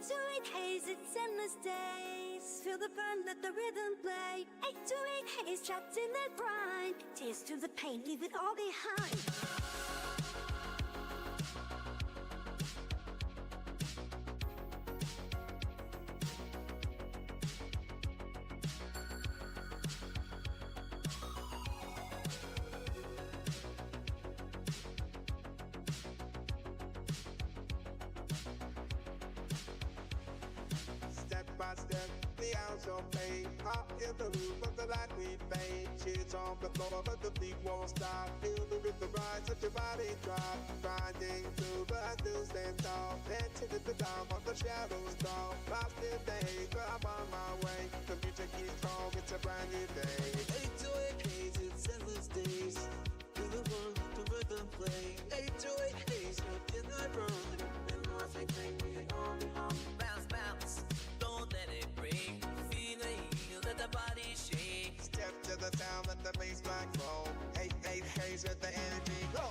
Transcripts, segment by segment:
to 8 haze, it's endless days. Feel the burn, let the rhythm play. 8 to 8 haze, trapped in that grind. Taste to the pain, leave it all behind. By step, the hours of pain. Hot in the roof of the light we fade. Cheers on the floor, but the beat won't stop. Feel the rhythm rise, let your body drop. Grinding through, but I still stand tall. Dancing to the dawn, while the shadows fall. Lost in the haze, but I'm on my way. The music keeps strong, it's a brand new day. 8 to 8 haze, it's endless days. Feel the one, the rhythm play. 8 to 8 haze, up in the room. And nothing take me on the home. Bounce, bounce. Don't let it break. Feel it, let the body shake. Step to the sound, let the bass line roll. 8 8 haze, let the energy go.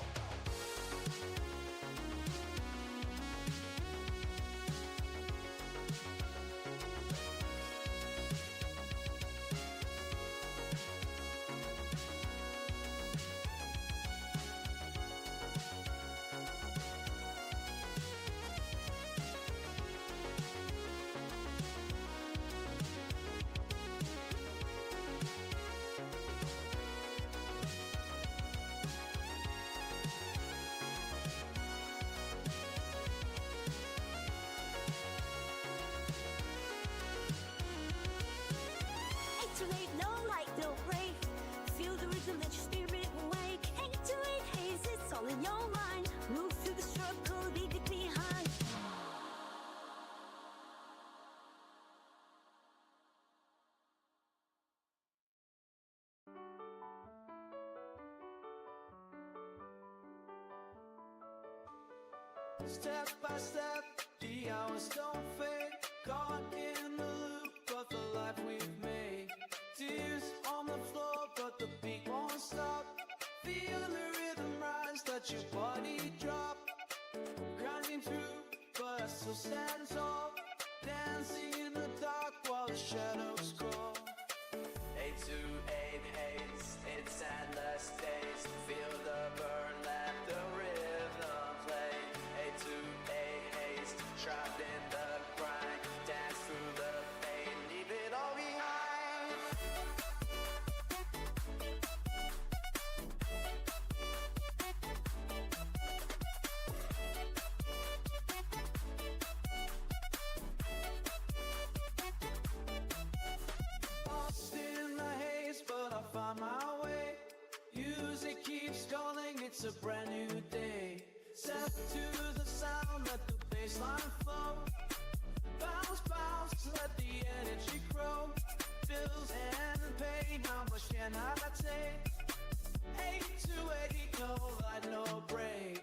All in your mind, move through the struggle, leave it behind. Step by step, the hours don't fade. Caught in the loop of the life we've made. Tears on the floor, but the beat won't stop. Feel the rhythm rise, let your body drop. Grinding through, but I still stand tall. Dancing in the dark while the shadows grow. 8 to 8 haze, it's endless days. Feel the burn, let the rhythm play. 8 to 8 haze, trapped in the grind. Dance through the pain, leave it all behind. Find my way. Music keeps calling, it's a brand new day. Step to the sound, let the bassline flow. Bounce, bounce, let the energy grow. Bills and pain, how much can I take? 8 to 8, no light, no break.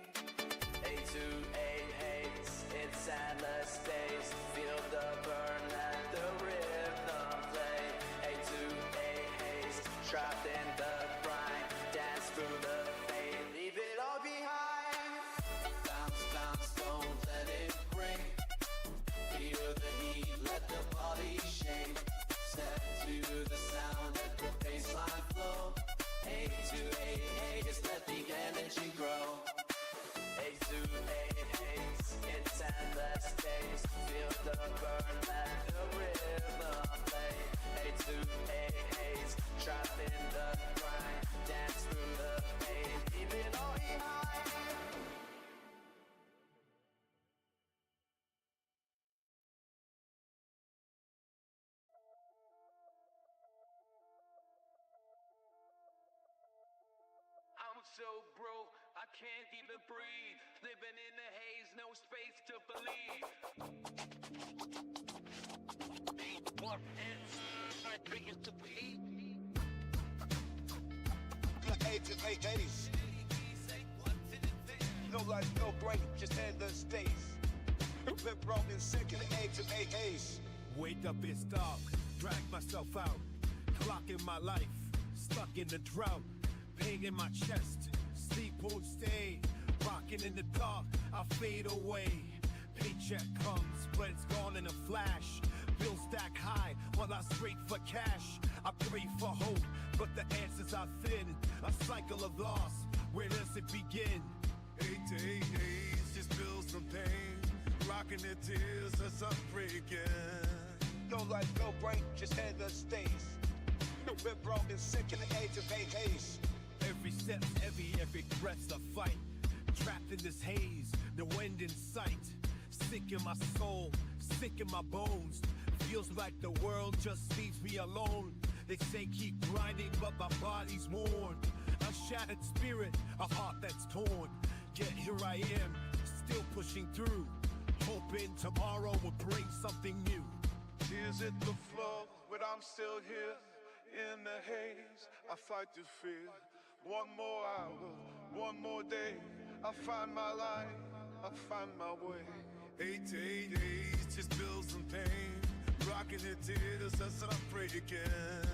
8 to 8 haze, it's endless days. Feel the burn, let the rhythm play. 8 to 8 haze, trapped in the grind. Dance through the pain, leave it all behind. Bounce, bounce, don't let it break. Feel the heat, let the body shake. Step to the sound, let the bassline flow. 8 to 8 haze, let the energy grow. 8 to 8 haze, it's endless days. Feel the burn, let the rhythm play. 8 to 8 haze, trapped in the grind. Dance through the pain, leave it all behind. I'm so broke, I can't even breathe. Living in the haze, no space to believe. What ends? I drink it to be. 8 to 8 haze. No life, no break, just endless days. Been broken sick in 8 to 8 haze. Wake up, it's dark, drag myself out. Clock in my life, stuck in the drought. Pain in my chest, sleep won't stay. Rocking in the dark, I fade away. Paycheck comes, but it's gone in a flash. Bills stack high while I scrape for cash. I pray for hope, but the answers are thin. A cycle of loss, where does it begin? 8 to 8 days, just bills and pain. Rocking their tears as I pray again. No life, no break, just endless days. We're broken, sick in the age of haze. Every step's heavy, every breath's a fight. Trapped in this haze, no end in sight. Sick in my soul, sick in my bones. Feels like the world just leaves me alone. They say keep grinding, but my body's worn. A shattered spirit, a heart that's torn. Yet here I am, still pushing through. Hoping tomorrow will bring something new. Tears hit the floor, but I'm still here. In the haze, I fight through fear. One more hour, one more day. I find my life, I find my way. 8 to 8 days, just bills and pain. Rocking their tears as I pray again.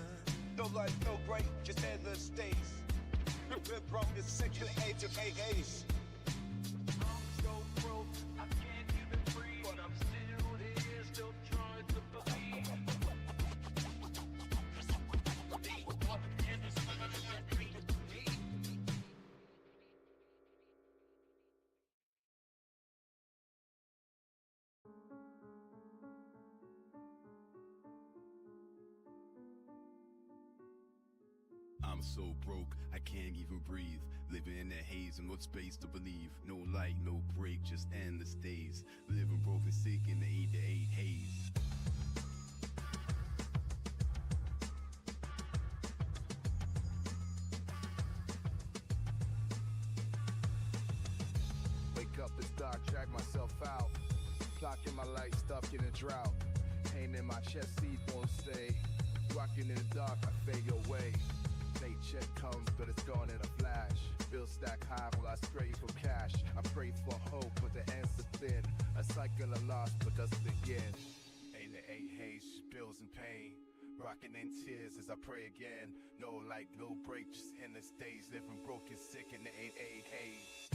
No life, no break, just endless days. We're broken, sick in the age of haze. I'm so broke, I can't even breathe, but I'm still here, still trying to believe. I'm so broke, I can't even breathe. Living in the haze and no space to believe. No light, no break, just endless days. Living broken, sick in the 8 to 8 haze. Wake up, it's dark, drag myself out. Clocking my light, stuck in a drought. Pain in my chest, seed won't stay. Rocking in the dark, I fade away. Paycheck comes, but it's gone in a flash. Bills stack high while I scrape for cash. I pray for hope, but the answer's thin. A cycle of loss, but doesn't begin. 8 to 8 haze, bills and pain. Rocking in tears as I pray again. No light, no break, just endless days. Living broken, sick in the 8 to 8 haze.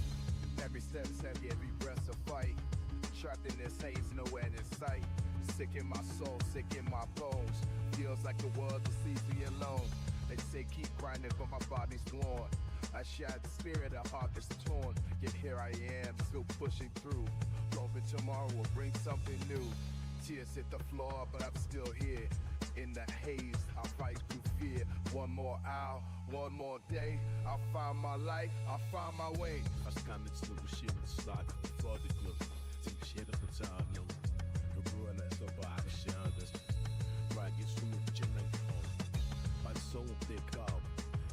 Every step's heavy, every breath's a fight. Trapped in this haze, no end in sight. Sick in my soul, sick in my bones. Feels like the world just leaves me alone. They say keep grinding, but my body's worn. A shattered spirit, a heart that's torn. Yet here I am, still pushing through. Hoping tomorrow will bring something new. Tears hit the floor, but I'm still here. In the haze, I'll fight through fear. One more hour, one more day. I'll find my light, I'll find my way. Jag ska inte slå shit slag för det glöm. Tänk shit på tavlan. Jag börjar läsa bara kärdes. Ragged som en genen. My soul pick up.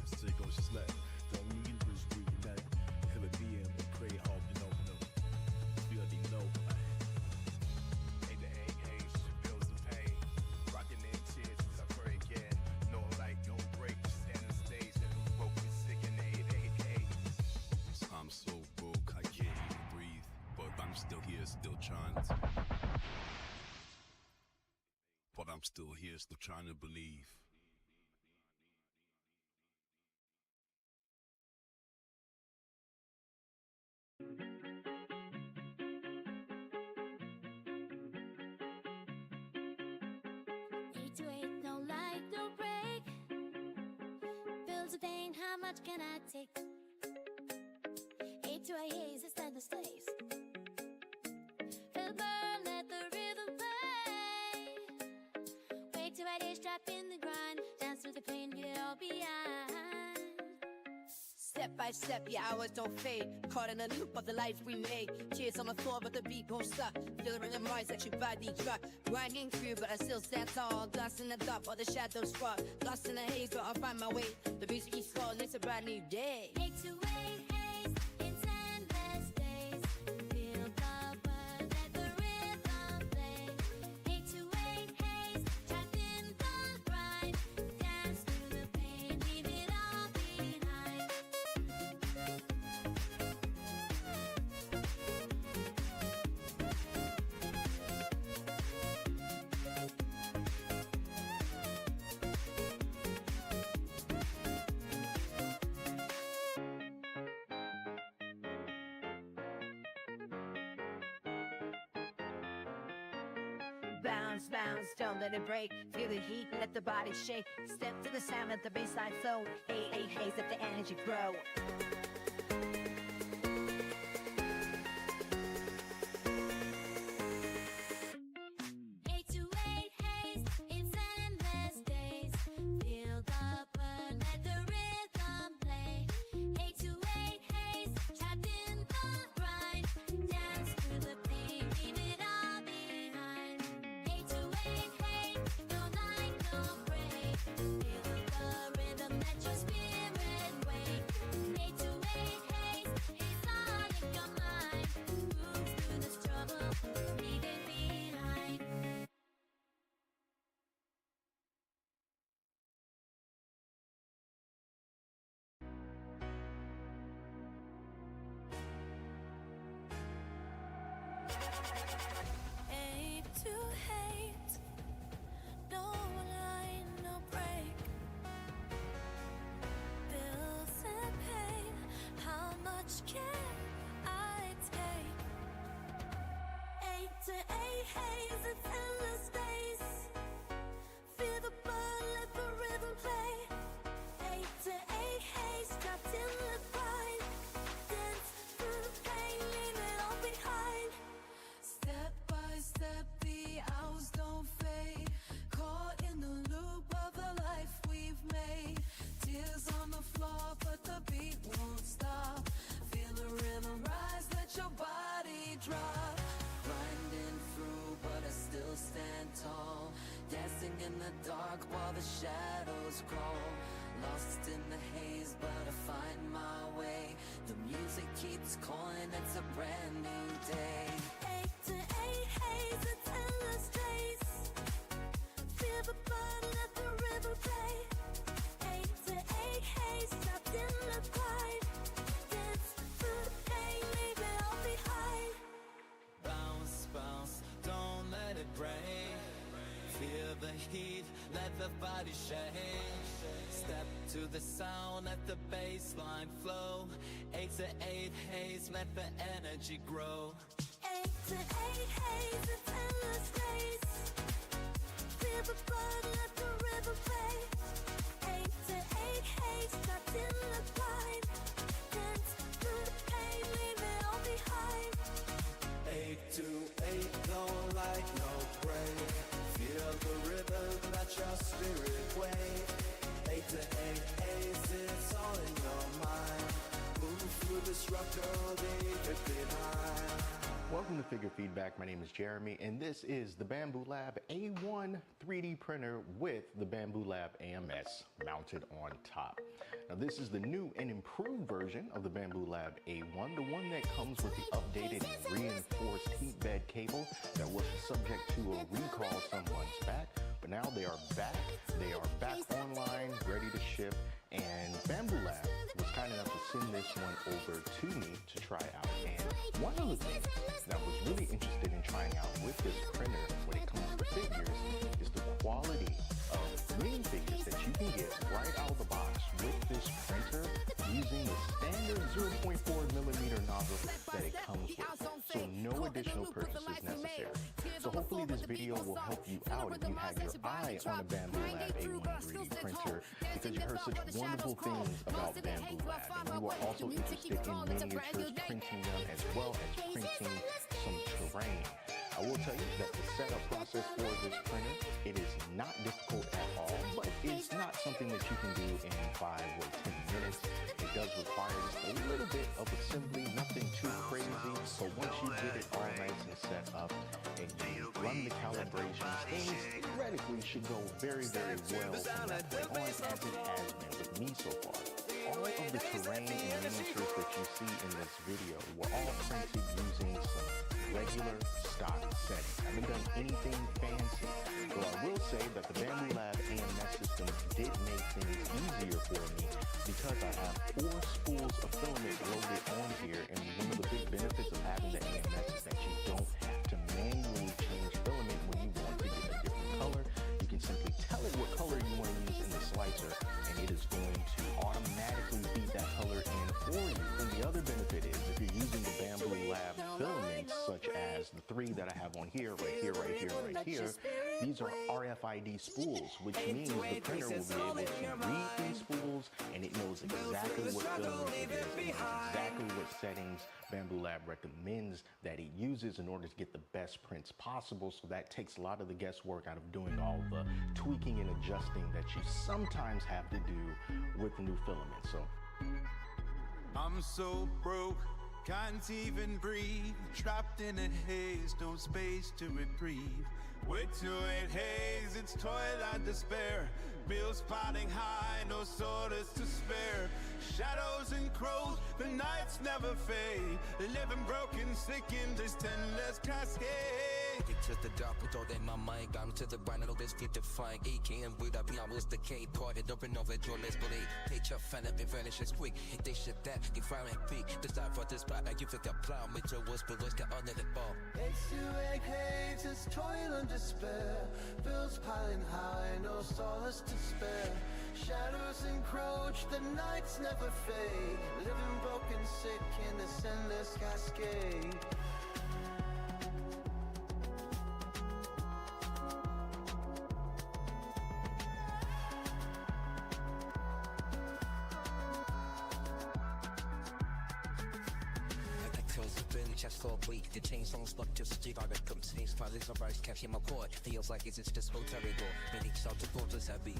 Stick on slack. Don't need this reunite. Hell at the end, but pray hard, you know. You already know. 8 to 8 haze, bills and pain. Rocking in tears as I pray again. No light, no break, just endless days. Living broken, sick in the 8 to 8 haze. I'm so broke, I can't even breathe. But I'm still here, still trying to. But I'm still here, still trying to believe. Eight to eight, no light, no break. Bills of pain, how much can I take? 8 to 8 haze, it's endless days. Feel the burn, let the rhythm play. Wait till 8 days, trapped in the grind. Dance through the pain, get it all behind. Step by step, yeah, hours don't fade. Caught in a loop of the life we made. Tears on the floor, but the beat won't stop. Feeling in my section by the drop. Grinding through, but I still stand tall. Lost in the dark, while the shadows fall. Lost in the haze, but I'll find my way. The beats keep falling, it's a brand new day. 8 to 8 haze, it's endless days. Feel the burn, let the rhythm play. 8 to 8 haze, trapped in the grind. Dance through the pain, leave it all behind. Bounce, bounce, don't let it break. Feel the heat, let the body shake. Step to the sound, let the bassline flow. Hey, hey, hey, let the energy grow. 828 haze, it's endless days. Feel the burn, let the rhythm play. 828 haze, trapped in the grind. Dance to the beat, leave it all behind. 828 haze, no night, no break. Feel the rhythm, let your spirit wake. 828 haze, it's all in your mind. Moves through the struggle, leave it behind. Aim to hate, no line, no break. Bills and pain, how much can I take? 8 to 8 haze, it's endless days. Feel the burn, let the rhythm play. 8 to 8 haze, trapped in the grind. Dance through the pain, leave it all behind. Step by step, the hours don't fade. Caught in the loop of the life we've made. Tears on the floor, but the beat won't stop. Feel the rhythm rise, let your body drop. Grinding through, but I still stand tall. Dancing in the dark while the shadows crawl. Lost in the haze, but I find my way. The music keeps calling, it's a brand new day. 8 to 8 haze, it's endless days. Feel the burn, let the rhythm play. 8 to 8 haze, trapped in the grind. Dance through the pain, leave it all behind. Bounce, bounce, don't let it break. Feel the heat, let the body shake. Step to the sound, let the bass line flow. 8 to 8 haze, let the energy grow. 8 to 8 haze, it's endless days. Feel the burn, let the rhythm play. 8 to 8 haze, trapped in the grind. Dance through the pain, leave it all behind. 8 to 8, no light, no break. Feel the rhythm, let your spirit wake. 8 to 8 haze, it's all in your mind. Move through the struggle, leave it behind. Welcome to Figure Feedback. My name is Jeremy, and this is the Bamboo Lab A1 3D printer with the Bamboo Lab AMS mounted on top. Now, this is the new and improved version of the Bamboo Lab A1, the one that comes with the updated reinforced heat bed cable that was subject to a recall some months back, but now they are back. They are back online, ready to ship, and Bamboo Lab was kind enough to send this one over to me to try out. And one of the things that I was really interested in trying out with this printer when it comes to figures is the quality of minifigures that you can get right out of the box with this printer using the standard 0.4 millimeter nozzle that it comes with. So no additional purchase is necessary. So hopefully this video will help you out if you had your eye on a Bamboo Lab A1 3D printer, because you heard such wonderful things about Bamboo Lab, and you were also interested in miniatures, printing them, as well as printing some terrain. I will tell you that the setup process for this printer, it is not difficult at all, but it's not something that you can do in 5 or 10 minutes. It does require just a little bit of assembly, nothing too crazy, but once you get it all nice and set up and you run the calibrations, things theoretically should go very, very well from that point on, as it has been with me so far. All of the terrain and miniatures that you see in this video were all printed using some regular stock settings. I haven't done anything fancy, though I will say that the Bamboo Lab AMS system did make things easier for me because I have 4 spools of filament loaded on here, and one of the big benefits of having the AMS is that you don't have to manually change filament when you want to get a different color. You can simply tell it what color you want to use in the slicer, and it is going to automatically feed that color in for you. And the other benefit is if you're using the Bamboo Lab filaments, such as the three that I have on here, right here, right here, right here, these are RFID spools, which means the printer will be able to read these spools, and it knows exactly what filament it is, it knows exactly what settings Bambu Lab recommends that it uses in order to get the best prints possible. So that takes a lot of the guesswork out of doing all the tweaking and adjusting that you sometimes have to do with new filaments. So I'm so broke, can't even breathe. Trapped in a haze, no space to reprieve. Way too late haze, it's toil and despair. Bills piling high, no solace to spare. Shadows encroach, the nights never fade. Living broken, sick in this endless cascade. To the dark with all in my mind. Gone to the grind, I know this get defined. AK and with I be almost decayed. Parted up and over, joyless believe. Picture fan up and vanishes quick. If they shit that, they fire and peak. Decide for this spot, like you feel the plow. Make your words, but what's got under the ball. H2A haze, it's toil and despair. Bills piling high, no solace to spare. Shadows encroach, the nights never fade. Living broken, sick in this endless cascade. Chest for a week, the chain song stuck to stick on the come space. Finally surprise catching my cord. Feels like it's just so terrible. Many shout to borders have been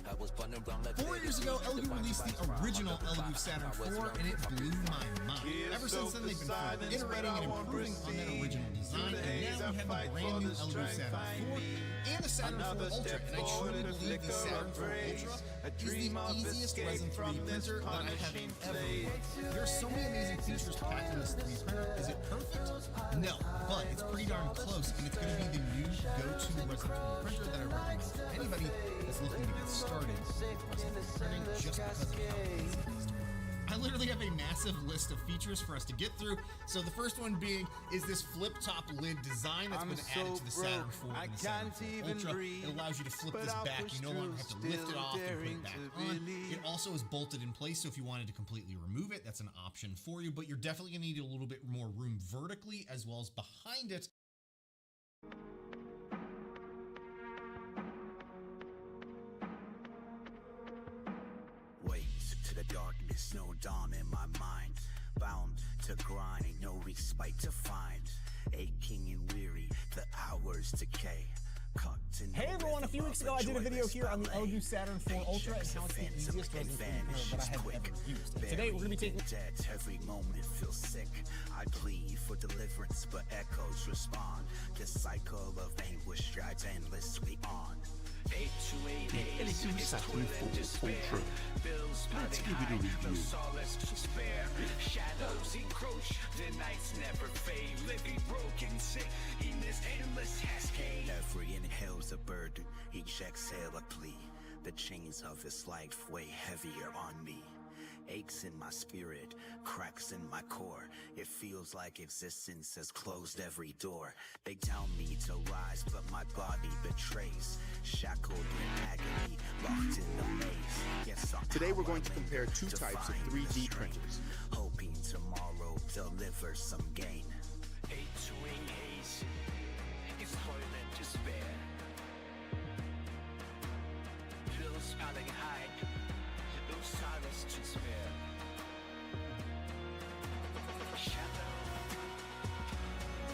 I was running around like 4 years ago, Elegoo released the original Elegoo Saturn IV, and it blew my mind. Ever since then, they've been further iterating and improving on that original design, and now we have the brand new Elegoo Saturn IV and the Saturn IV Ultra, and I truly believe the Saturn IV Ultra is the easiest resin 3D printer that I have ever worked. There are so many amazing features packed in this 3D printer. Is it perfect? No, but it's pretty darn close, and it's going to be the new go-to resin 3D printer that I recommend for anybody that's looking to get started with resin 3D printing just because of how easy it is to work. I literally have a massive list of features for us to get through. So the first one being is this flip-top lid design that's been added to the Saturn IV and the Saturn IV Ultra. It allows you to flip this back. You no longer have to lift it off and put it back on. It also is bolted in place, so if you wanted to completely remove it, that's an option for you, but you're definitely going to need a little bit more room vertically as well as behind it. To the darkness, no dawn in my mind. Bound to grind, ain't no respite to find. Aching and weary, the hours decay. Hey everyone, a few weeks ago I did a video here on the Elegoo Saturn IV Ultra and how it's the easiest resin 3D printer that I have ever used. And today we're going to be taking... Every moment feels sick. I plead for deliverance, but echoes respond. This cycle of anguish drives endlessly on. Elegoo Saturn IV Ultra. Let's give it a review. Shadows encroach, the nights never fade. Living broken, sick in this endless cascade. Every inhale's a burden, each exhale a plea. The chains of this life weigh heavier on me. Aches in my spirit, cracks in my core. It feels like existence has closed every door. They tell me to rise, but my body betrays. Shackled in agony, locked in the maze. Yes, today we're going to compare two types of 3D printers. Hoping tomorrow deliver some gain. H2A haze, it's toil and despair. Pills piling high, no silence to spare.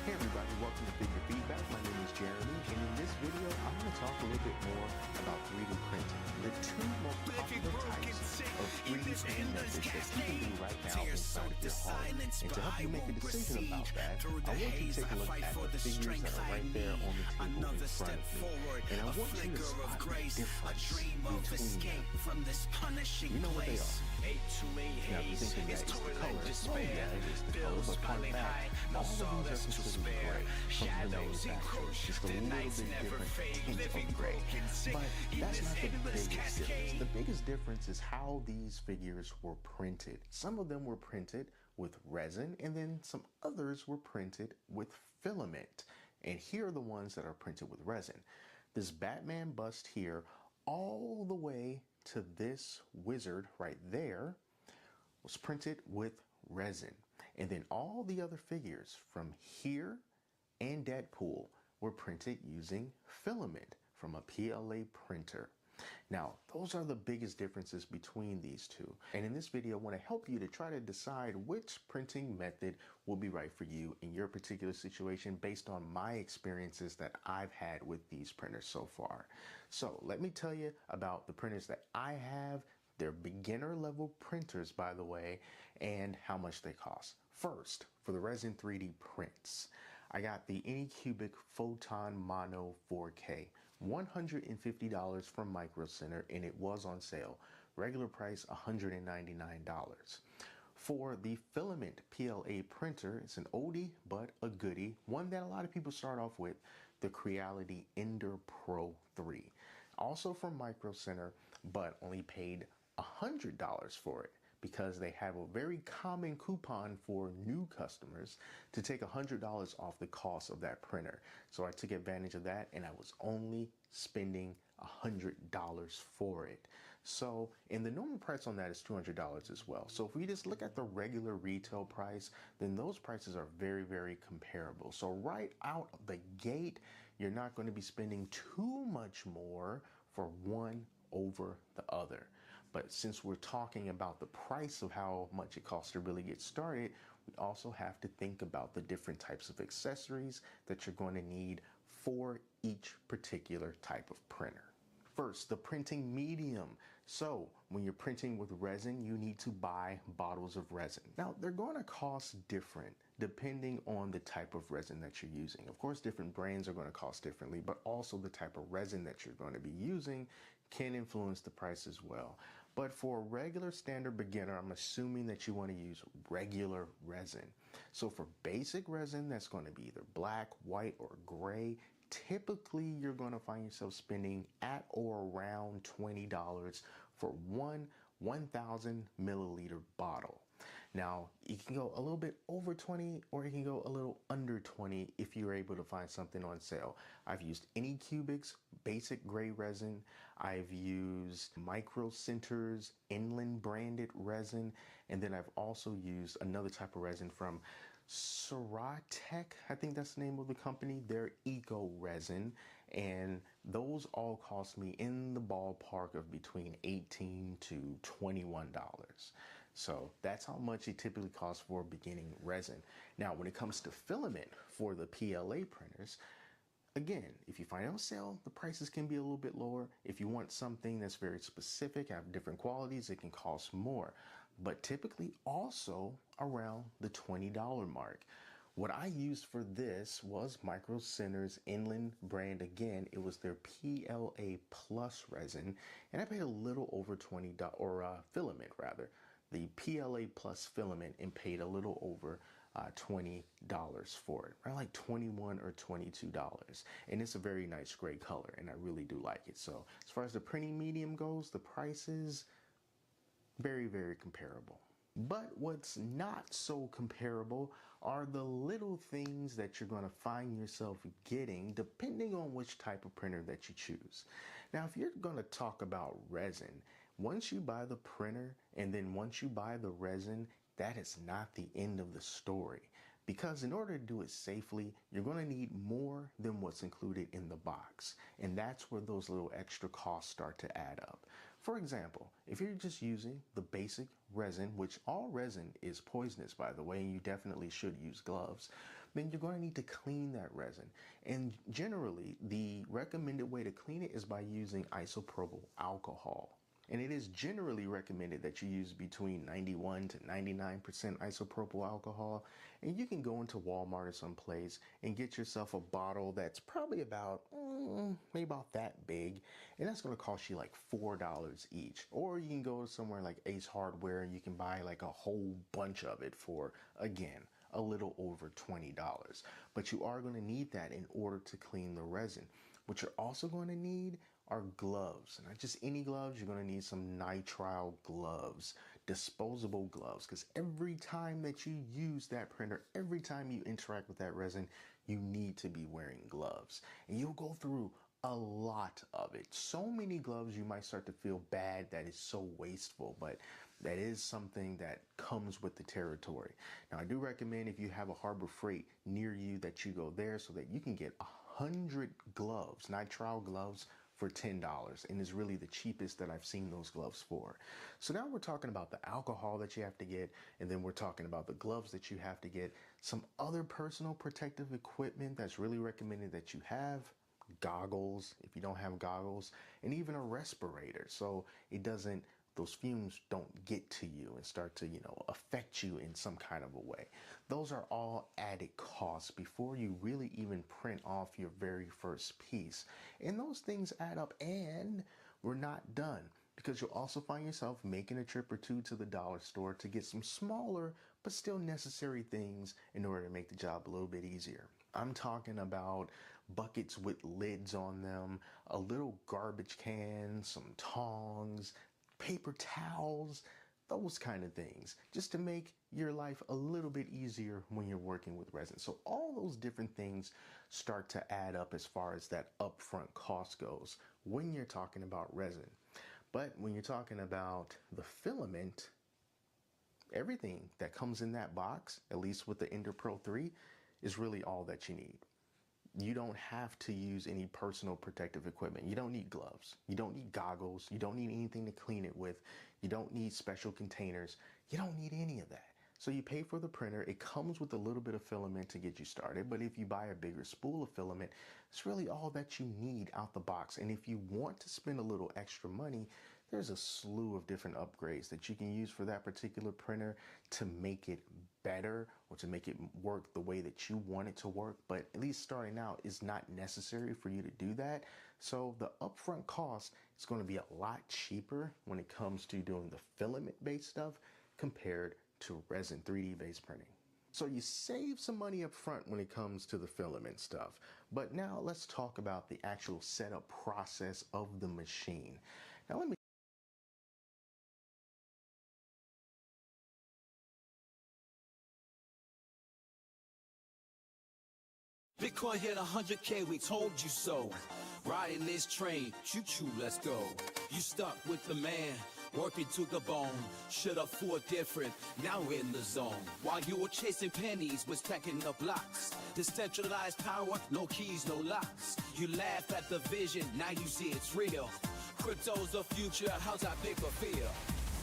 Hey everybody, welcome to Figure Feedback. My name is Jeremy, and in this video, I'm going to talk a little bit more about 3D printing. The two most popular types of 3D printing methods that people do right now inside of their home. And to help you make a decision about that, I want you to take a look at the figures that are right there on the table in front of me. And I want you to spot the difference between them. You know what they are. Now, if you're thinking that it's the color, oh yeah, it is the color, but fun fact, all of these are considered gray from the manufacturer. Just a little bit different tint of gray. But that's not the biggest difference. The biggest difference is how these figures were printed. Some of them were printed with resin, and then some others were printed with filament. And here are the ones that are printed with resin. This Batman bust here, all the way to this wizard right there, was printed with resin. And then all the other figures from here and Deadpool were printed using filament from a PLA printer. Now, those are the biggest differences between these two. And in this video, I want to help you to try to decide which printing method will be right for you in your particular situation based on my experiences that I've had with these printers so far. So let me tell you about the printers that I have. They're beginner level printers, by the way, and how much they cost. First, for the Resin 3D prints, I got the Anycubic Photon Mono 4K. $150 from Micro Center, and it was on sale. Regular price $199. For the filament PLA printer, it's an oldie but a goodie, one that a lot of people start off with, the Creality Ender Pro 3. Also from Micro Center, but only paid $100 for it, because they have a very common coupon for new customers to take $100 off the cost of that printer. So I took advantage of that, and I was only spending $100 for it. So, and the normal price on that is $200 as well. So if we just look at the regular retail price, then those prices are very, very comparable. So right out of the gate, you're not going to be spending too much more for one over the other. But since we're talking about the price of how much it costs to really get started, we also have to think about the different types of accessories that you're going to need for each particular type of printer. First, the printing medium. So when you're printing with resin, you need to buy bottles of resin. Now, they're going to cost different depending on the type of resin that you're using. Of course, different brands are going to cost differently, but also the type of resin that you're going to be using can influence the price as well. But for a regular standard beginner, I'm assuming that you want to use regular resin. So for basic resin, that's going to be either black, white, or gray. Typically, you're going to find yourself spending at or around $20 for one 1,000 milliliter bottle. Now, you can go a little bit over 20, or you can go a little under 20 if you're able to find something on sale. I've used Anycubic's basic gray resin. I've used Micro Center's Inland branded resin. And then I've also used another type of resin from Ceratec, I think that's the name of the company, their eco resin. And those all cost me in the ballpark of between $18 to $21. So that's how much it typically costs for beginning resin. Now, when it comes to filament for the PLA printers, again, if you find it on sale, the prices can be a little bit lower. If you want something that's very specific, have different qualities, it can cost more. But typically also around the $20 mark. What I used for this was Micro Center's Inland brand. Again, it was their PLA Plus resin, and I paid a little over $20, or filament rather. The PLA Plus filament, and paid a little over $20 for it, right? Like $21 or $22. And it's a very nice gray color, and I really do like it. So as far as the printing medium goes, the prices, very, very comparable. But what's not so comparable are the little things that you're going to find yourself getting depending on which type of printer that you choose. Now, if you're going to talk about resin, once you buy the printer and then once you buy the resin, that is not the end of the story. Because in order to do it safely, you're going to need more than what's included in the box. And that's where those little extra costs start to add up. For example, if you're just using the basic resin, which all resin is poisonous, by the way, and you definitely should use gloves, then you're going to need to clean that resin. And generally, the recommended way to clean it is by using isopropyl alcohol. And it is generally recommended that you use between 91 to 99% isopropyl alcohol. And you can go into Walmart or someplace and get yourself a bottle that's probably about, maybe about that big. And that's going to cost you like $4 each. Or you can go somewhere like Ace Hardware and you can buy like a whole bunch of it for, again, a little over $20. But you are going to need that in order to clean the resin. What you're also going to need are gloves. Not just any gloves, you're going to need some nitrile gloves, disposable gloves, because every time that you use that printer, every time you interact with that resin, you need to be wearing gloves. And you'll go through a lot of it. So many gloves you might start to feel bad that it's so wasteful, but That is something that comes with the territory. Now, I do recommend if you have a Harbor Freight near you that you go there so that you can get 100 gloves, nitrile gloves, for $10, and is really the cheapest that I've seen those gloves for. So now we're talking about the alcohol that you have to get, and then we're talking about the gloves that you have to get, some other personal protective equipment that's really recommended that you have, goggles if you don't have goggles, and even a respirator so those fumes don't get to you and start to, affect you in some kind of a way. Those are all added costs before you really even print off your very first piece. And those things add up, and we're not done, because you'll also find yourself making a trip or two to the dollar store to get some smaller but still necessary things in order to make the job a little bit easier. I'm talking about buckets with lids on them, a little garbage can, some tongs, paper towels, those kind of things, just to make your life a little bit easier when you're working with resin. So all those different things start to add up as far as that upfront cost goes when you're talking about resin. But when you're talking about the filament, everything that comes in that box, at least with the Ender Pro 3, is really all that you need. You don't have to use any personal protective equipment. You don't need gloves. You don't need goggles. You don't need anything to clean it with. You don't need special containers. You don't need any of that. So you pay for the printer. It comes with a little bit of filament to get you started. But if you buy a bigger spool of filament, it's really all that you need out the box. And if you want to spend a little extra money, there's a slew of different upgrades that you can use for that particular printer to make it better or to make it work the way that you want it to work. But at least starting out is not necessary for you to do that. So the upfront cost is going to be a lot cheaper when it comes to doing the filament-based stuff compared to resin 3D based printing. So you save some money up front when it comes to the filament stuff. But now let's talk about the actual setup process of the machine. Now let me Bitcoin hit 100K, we told you so. Riding this train, choo-choo, let's go. You stuck with the man, working to the bone. Should've thought different, now we're in the zone. While you were chasing pennies, was stacking the blocks. Decentralized power, no keys, no locks. You laugh at the vision, now you see it's real. Crypto's the future, how's that bigger feel?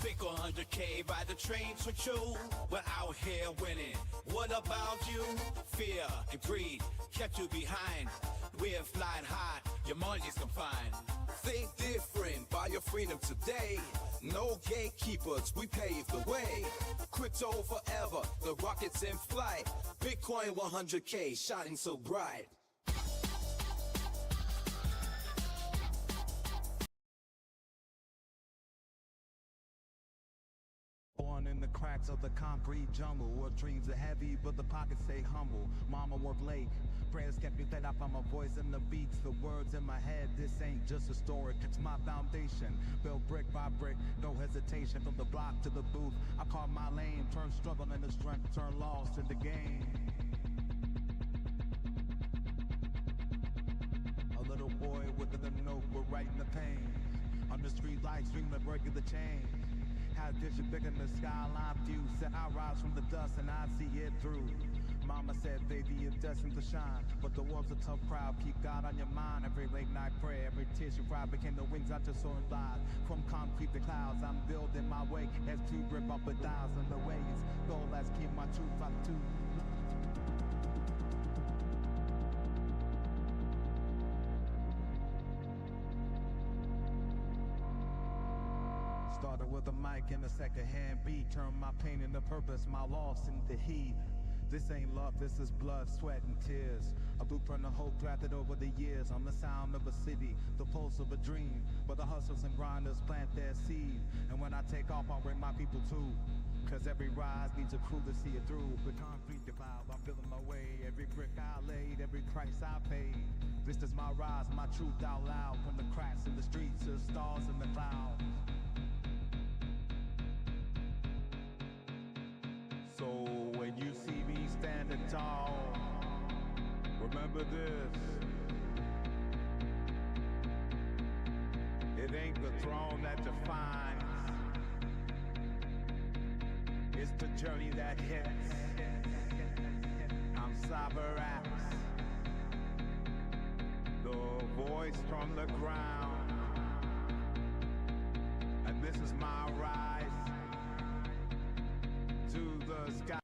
Bitcoin 100K, ride the train to you. We're out here winning. What about you? Fear and greed kept you behind. We're flying high, your money's confined. Think different, buy your freedom today. No gatekeepers, we pave the way. Crypto forever, the rocket's in flight. Bitcoin 100K, shining so bright. Born in the cracks of the concrete jungle, where dreams are heavy but the pockets stay humble. Mama worked late, prayers kept me fed. I found my voice in the beats, the words in my head. This ain't just a story, it's my foundation. Built brick by brick, no hesitation. From the block to the booth, I carved my lane. Turn struggle into strength, turn lost in the game. A little boy with a notebook writing the pain. On the street lights, dreaming of breaking the chain. Had vision big in the skyline view. Said I rise from the dust and I see it through. Mama said, baby, you're destined to shine. But the world's a tough crowd, keep God on your mind. Every late night prayer, every tear you cry became the wings I just saw and fly. From concrete to clouds, I'm building my way. As to rip up a thousand the ways. Goal as keep my truth out too. Started with a mic and a second-hand beat. Turned my pain into purpose, my loss into heat. This ain't love, this is blood, sweat, and tears. A blueprint of hope drafted over the years. I'm the sound of a city, the pulse of a dream. Where the hustlers and grinders plant their seed. And when I take off, I'll bring my people too. Cause every rise needs a crew to see it through. With concrete devout, I'm feeling my way. Every brick I laid, every price I paid. This is my rise, my truth out loud. From the cracks in the streets to the stars in the clouds. So when you see me standing tall, remember this. It ain't the throne that defines, It's the journey that hits. I'm Cyber the voice from the ground, and this is my rise to the sky.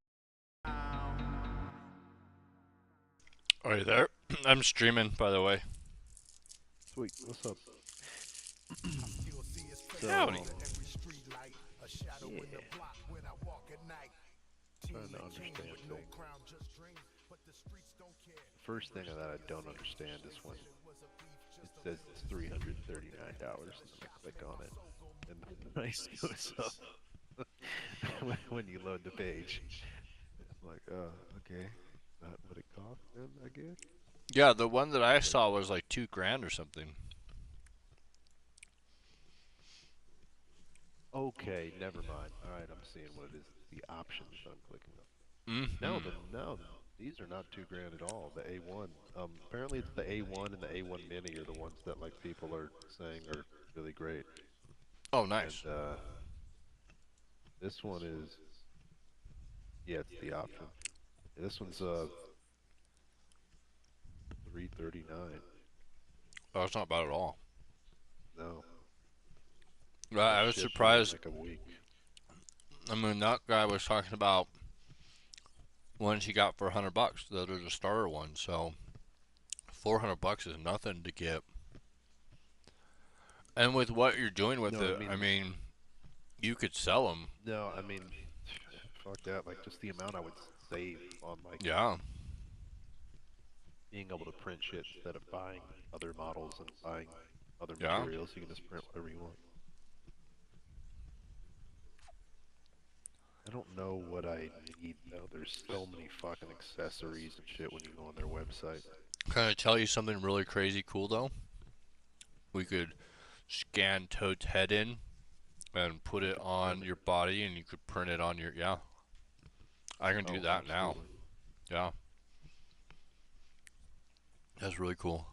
Are you there? I'm streaming, by the way. Sweet. What's up? Howdy. Yeah. Trying to understand things. First thing that I don't understand is when it says it's $339 and I click on it and the price goes up when you load the page. I'm like, okay, not what it cost then, I guess. Yeah, the one that I saw was like $2,000 or something. Okay, never mind. Alright, I'm seeing what it is. The options I'm clicking on. Mm-hmm. No, these are not $2,000 at all. The A1. Apparently it's the A1 and the A1 Mini are the ones that like people are saying are really great. Oh, nice. And, this one is, yeah, it's the option. Yeah, this one's $339. Oh, it's not bad at all. No. I was surprised. Like a week. I mean, that guy was talking about ones he got for $100. Those are the starter ones, so $400 is nothing to get. And with what you're doing with it, I mean, you could sell them. No, I mean, fuck that. Like, just the amount I would save on, like, yeah, being able to print shit instead of buying other models and buying other materials. You can just print whatever you want. I don't know what I need though. There's so many fucking accessories and shit when you go on their website. Can I tell you something really crazy cool though? We could scan Toad's head in and put it on your body, and you could print it on your I can do that now. Yeah, that's really cool.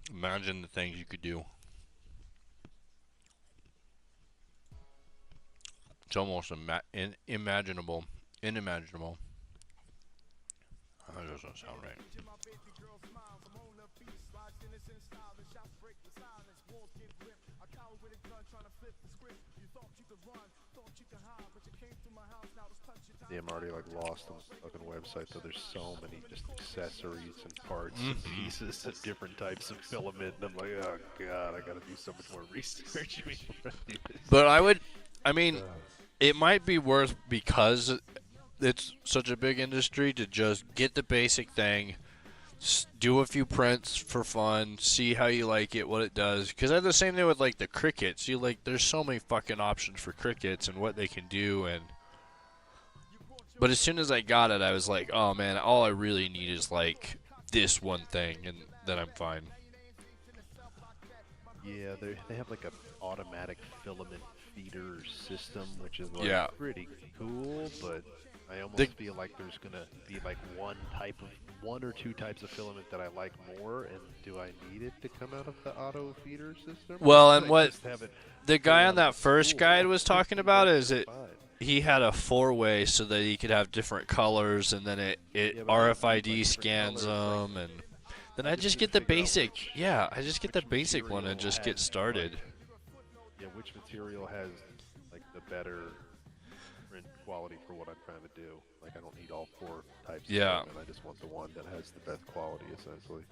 Imagine the things you could do. It's almost inimaginable. Inimaginable. That doesn't sound right. Yeah, I'm already like lost on the fucking website, so there's so many just accessories and parts and pieces and different types of filament, and I'm like, oh god, I gotta do so much more research before I do this. But I mean, it might be worth, because it's such a big industry, to just get the basic thing, do a few prints for fun, see how you like it, what it does. Because I have the same thing with like the crickets. There's so many fucking options for crickets and what they can do. But as soon as I got it, I was like, oh man, all I really need is like this one thing, and then I'm fine. Yeah, they have like an automatic filament feeder system, which is like pretty cool, but I almost feel like there's gonna be like one or two types of filament that I like more, and do I need it to come out of the auto feeder system? Well, and what the guy on that first guide was talking about is he had a 4-way so that he could have different colors, and then it RFID scans them, and then I just get the basic. Yeah, I just get the basic one and just get started. Yeah, which material has like the better print quality for what I'm trying to do? Like, I don't need all 4 types. Yeah. Of filament. I just want the one that has the best quality, essentially.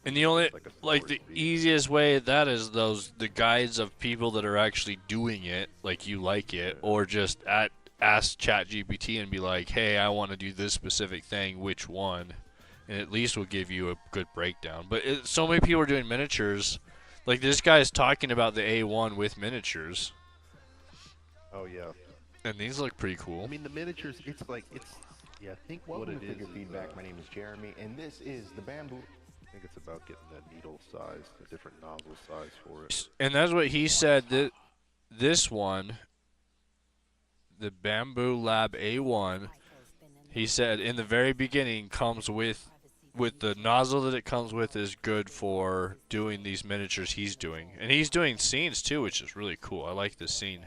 And the only the easiest way that is the guides of people that are actually doing it, like you like it, or just ask ChatGPT and be like, hey, I want to do this specific thing, which one? And at least will give you a good breakdown. But so many people are doing miniatures. Like, this guy's talking about the A1 with miniatures. Oh yeah. And these look pretty cool. I mean, the miniatures, yeah, I think what it is. Your feedback. My name is Jeremy, and this is the Bamboo. I think it's about getting that needle size, the different nozzle size for it. And that's what he said. That this one, the Bamboo Lab A1, he said in the very beginning comes with the nozzle that it comes with is good for doing these miniatures he's doing. And he's doing scenes too, which is really cool. I like this scene.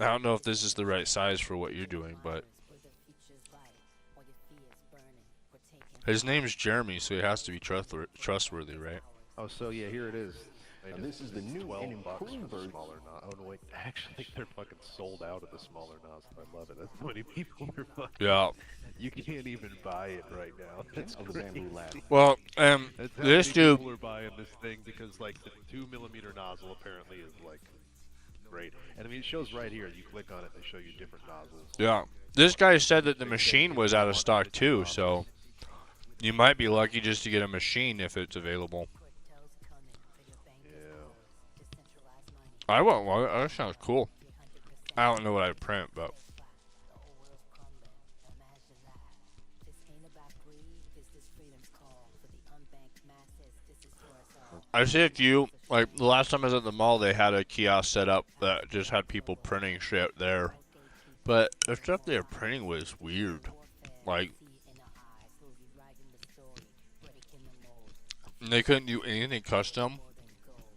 I don't know if this is the right size for what you're doing, but his name's Jeremy, so he has to be trustworthy, right? Oh, so yeah, here it is. Now, this is the new and $12 for improved the version. smaller nozzle. Oh no, wait, actually, they're fucking sold out of the smaller nozzle. I love it. That's how many people are fucking. Yeah. You can't even buy it right now. That's Of the crazy. Bamboo Lab. Well, That's how this many dude. people are buying this thing because like the 2mm nozzle apparently is like great. And I mean, it shows right here. You click on it, they show you different nozzles. Yeah. This guy said that the machine was out of stock too, so you might be lucky just to get a machine if it's available. Yeah. I won't. Well, that sounds cool. I don't know what I'd print, but I see a few. Like the last time I was at the mall, they had a kiosk set up that just had people printing shit there. But the stuff they were printing was weird. Like they couldn't do anything custom.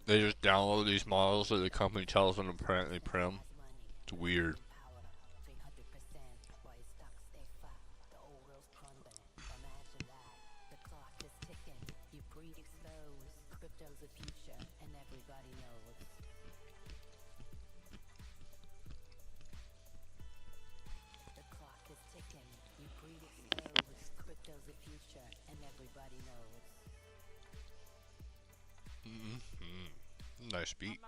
They just download these models that the company tells them to print, and they print them. It's weird. Nice beat.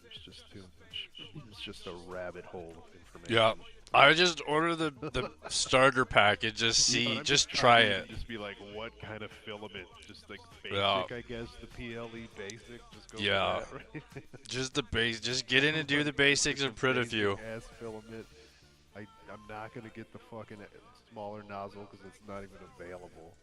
There's just too much. It's just a rabbit hole of information. Yeah, I just order the starter pack and just You know, see, I'm just trying try to it. Just be like, what kind of filament? Just like basic, Yeah. I guess. The PLE basic. Just go Yeah, for that, right? just the base. Just get in and do the basics and print a few. Ass filament. I'm not gonna get the fucking smaller nozzle because it's not even available.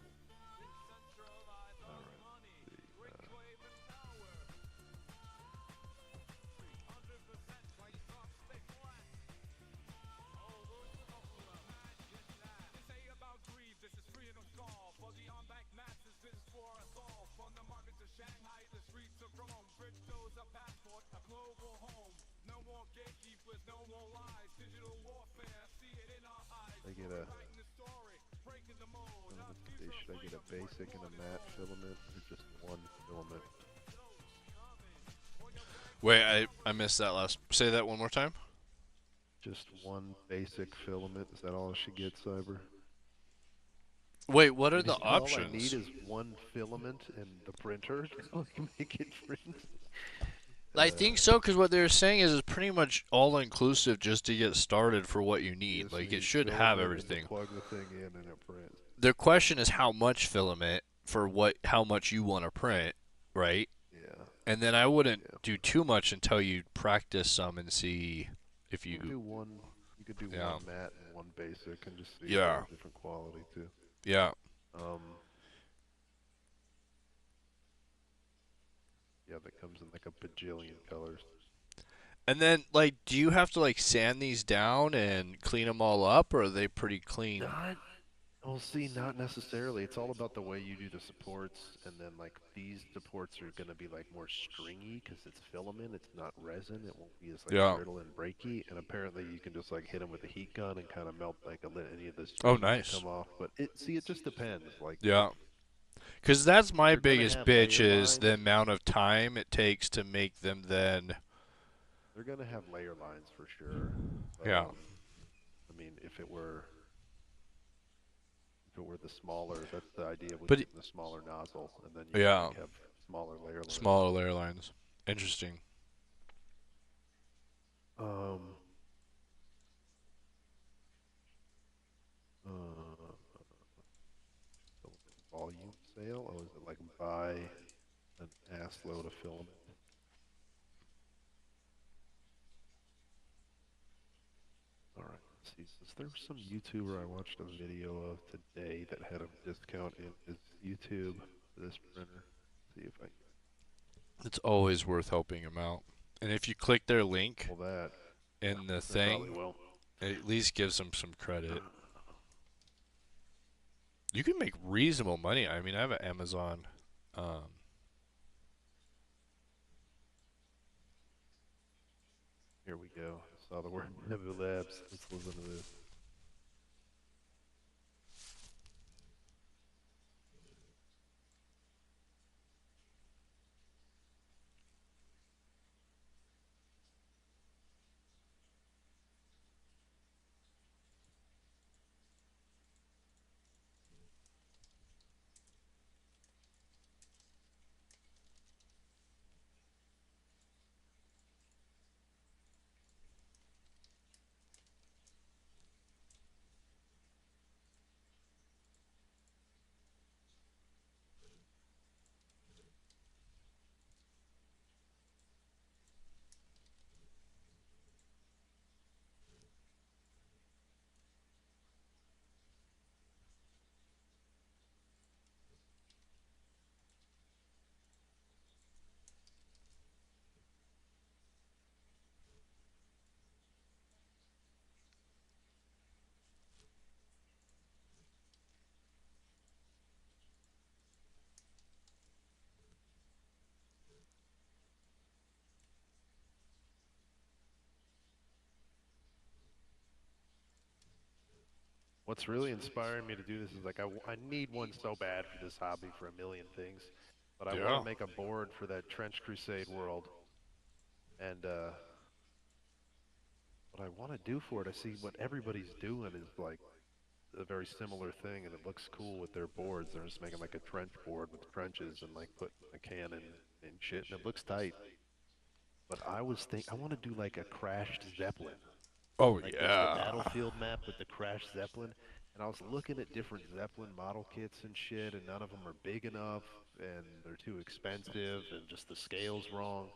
Should I get a basic and a matte filament, or just one filament? Wait, I missed that last. Say that one more time. Just one basic filament. Is that all she gets, Cyber? Wait, what are the All I options? need is one filament and the printer to make it print. I think so, because what they're saying is it's pretty much all inclusive just to get started for what you need. Just Like it need should have filament and to everything. Plug the thing in and it prints. The question is how much filament for how much you want to print, right? Yeah. And then I wouldn't do too much until you practice some and see if you. You could do Yeah. one matte and one basic and just see if Yeah. there's different quality too. Yeah. Yeah, that comes in like a bajillion colors. And then, like, do you have to like sand these down and clean them all up, or are they pretty clean? Well, see, not necessarily. It's all about the way you do the supports, and then like these supports are gonna be like more stringy because it's filament. It's not resin. It won't be as like Yeah. brittle and breaky. And apparently, you can just like hit them with a heat gun and kind of melt like any of this. Oh, nice. Come off, but it just depends. Like Yeah. Because that's my They're gonna biggest have bitch layer is the lines. amount of time it takes to make them then. they're gonna have layer lines for sure. Yeah. I mean, if it were the smaller, that's the idea with But getting the smaller nozzle, and then you Yeah. like, have smaller layer lines. Smaller layer lines. Interesting. volume sale, or is it like buy an ass load of filament? Alright, let's see. So there was some YouTuber I watched a video of today that had a discount in his YouTube for this printer. See if I It's always worth helping them out. And if you click their link in the thing, probably will. it at least gives them some credit. You can make reasonable money. I mean, I have an Amazon. Here we go. Saw the word Nebula Labs. Let's listen to this. What's really inspiring me to do this is like I need one so bad for this hobby for a million things, but I want to make a board for that Trench Crusade world. And what I want to do for it, I see what everybody's doing is like a very similar thing, and it looks cool with their boards. They're just making like a trench board with trenches and like putting a cannon and shit, and it looks tight. But I want to do like a crashed Zeppelin. Oh, like yeah. The battlefield map with the crashed Zeppelin. And I was looking at different Zeppelin model kits and shit, and none of them are big enough, and they're too expensive, and just the scale's wrong.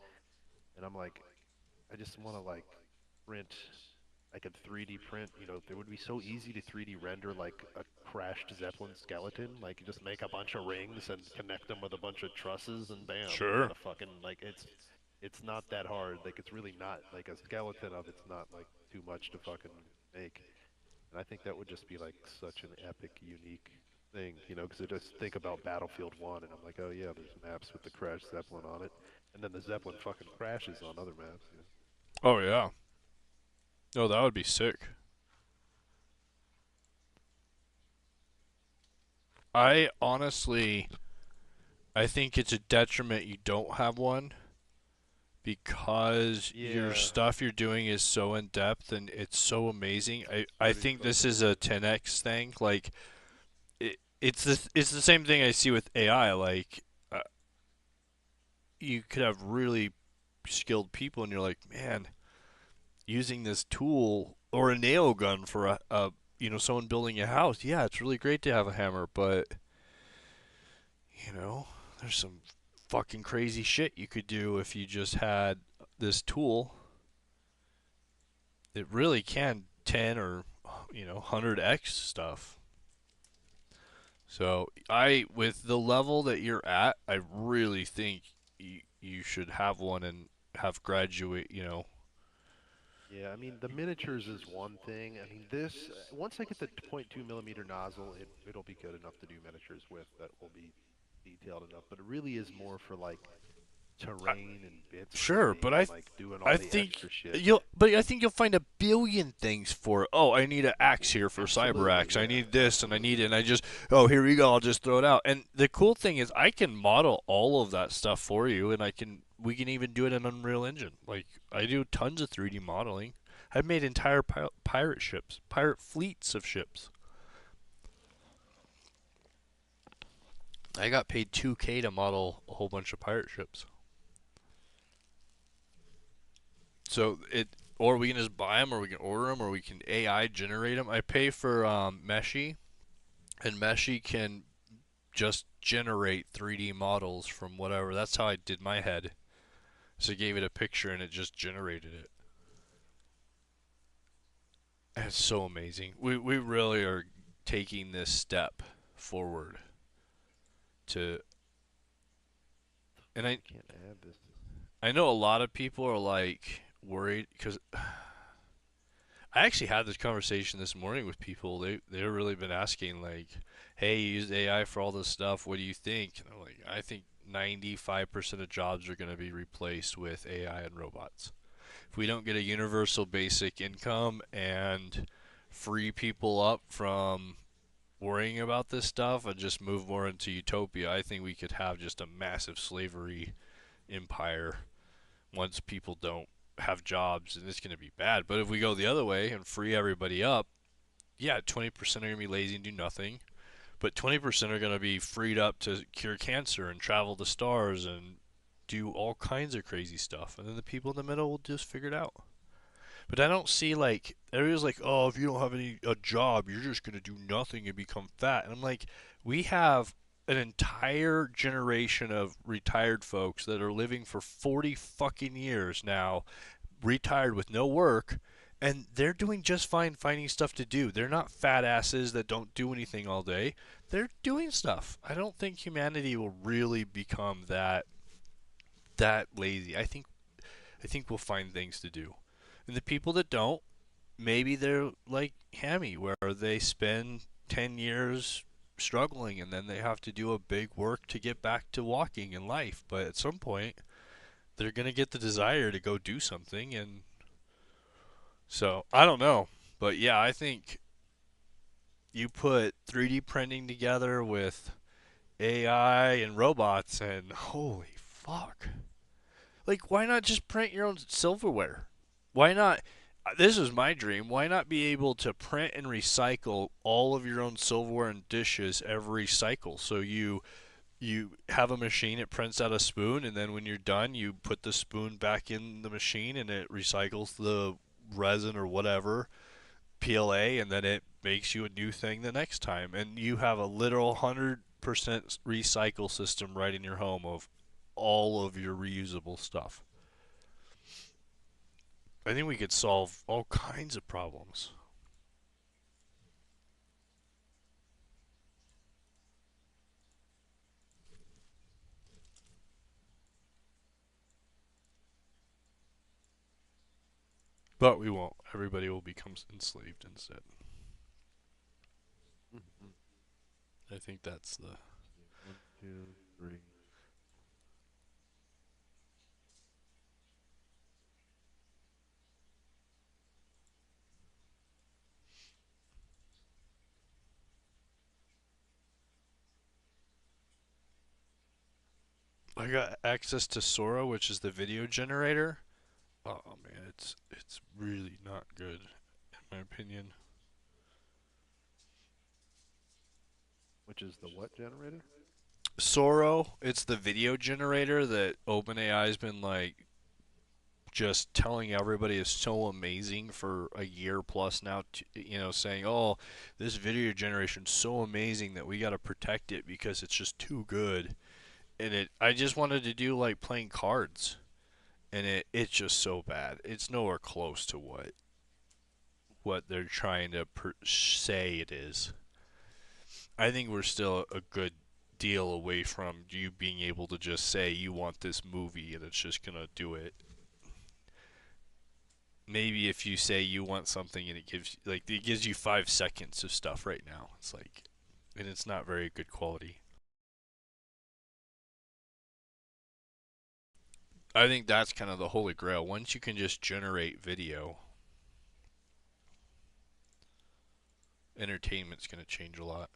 And I'm like, I just want to like print, I could 3D print, you know, it would be so easy to 3D render like a crashed Zeppelin skeleton. Like, you just make a bunch of rings and connect them with a bunch of trusses, and bam. Sure. The fucking, like, it's not that hard. Like, it's really not, like, a skeleton of it's not, like, too much to fucking make. And I think that would just be, like, such an epic, unique thing, you know, because I just think about Battlefield 1, and I'm like, oh, yeah, there's maps with the crashed Zeppelin on it. And then the Zeppelin fucking crashes on other maps. You know? Oh, yeah. No, that would be sick. I honestly, I think it's a detriment you don't have one, because your stuff you're doing is so in depth and it's so amazing. I think this is a 10x thing. Like, it's the same thing I see with AI. Like, you could have really skilled people, and you're like, man, using this tool or a nail gun for a you know, someone building a house. Yeah, it's really great to have a hammer, but you know, there's some fucking crazy shit you could do if you just had this tool. It really can 10 or, you know, 100x stuff. So with the level that you're at, I really think you should have one and have graduate, you know. Yeah, I mean, the miniatures is one thing. I mean, this, once I get the 0.2mm nozzle, it'll be good enough to do miniatures with. That will be detailed enough. But it really is more for, like, terrain and bits. Sure, but I think I think you'll find a billion things for it. Oh, I need an axe here for CyberAxe. I need this and I need it, and I just, oh, here we go, I'll just throw it out. And the cool thing is I can model all of that stuff for you, and we can even do it in Unreal Engine. Like, I do tons of 3D modeling. I've made entire pirate ships, pirate fleets of ships. I got paid $2K to model a whole bunch of pirate ships. So or we can just buy them, or we can order them, or we can AI generate them. I pay for Meshi, and Meshi can just generate 3D models from whatever. That's how I did my head. So I gave it a picture and it just generated it. And it's so amazing. We really are taking this step forward to, and I can't add this. I know a lot of people are like worried because I actually had this conversation this morning with people. They've really been asking like, "Hey, you use AI for all this stuff. What do you think?" And I'm like, I think 95% of jobs are going to be replaced with AI and robots. If we don't get a universal basic income and free people up from worrying about this stuff and just move more into utopia, I think we could have just a massive slavery empire once people don't have jobs, and it's going to be bad. But if we go the other way and free everybody up, yeah, 20% are going to be lazy and do nothing, but 20% are going to be freed up to cure cancer and travel the stars and do all kinds of crazy stuff, and then the people in the middle will just figure it out. But I don't see, like, everybody's like, oh, if you don't have a job, you're just going to do nothing and become fat. And I'm like, we have an entire generation of retired folks that are living for 40 fucking years now, retired with no work, and they're doing just fine finding stuff to do. They're not fat asses that don't do anything all day. They're doing stuff. I don't think humanity will really become that lazy. I think we'll find things to do. And the people that don't, maybe they're like Hammy, where they spend 10 years struggling and then they have to do a big work to get back to walking in life. But at some point, they're going to get the desire to go do something. And so, I don't know. But yeah, I think you put 3D printing together with AI and robots, and holy fuck. Like, why not just print your own silverware? Why not? This is my dream. Why not be able to print and recycle all of your own silverware and dishes every cycle? So you have a machine, it prints out a spoon, and then when you're done, you put the spoon back in the machine and it recycles the resin or whatever, PLA, and then it makes you a new thing the next time. And you have a literal 100% recycle system right in your home of all of your reusable stuff. I think we could solve all kinds of problems. But we won't. Everybody will become enslaved instead. I think that's the... 1, 2, 3. I got access to Sora, which is the video generator. Oh man, it's really not good, in my opinion. Which is the what generator? Sora, it's the video generator that OpenAI's been like just telling everybody is so amazing for a year plus now, saying, oh, this video generation's so amazing that we got to protect it because it's just too good. And I just wanted to do like playing cards, and it's just so bad. It's nowhere close to what they're trying to say it is. I think we're still a good deal away from you being able to just say you want this movie and it's just gonna do it. Maybe if you say you want something and it gives you 5 seconds of stuff right now. It's like, and it's not very good quality. I think that's kind of the holy grail. Once you can just generate video, entertainment's going to change a lot.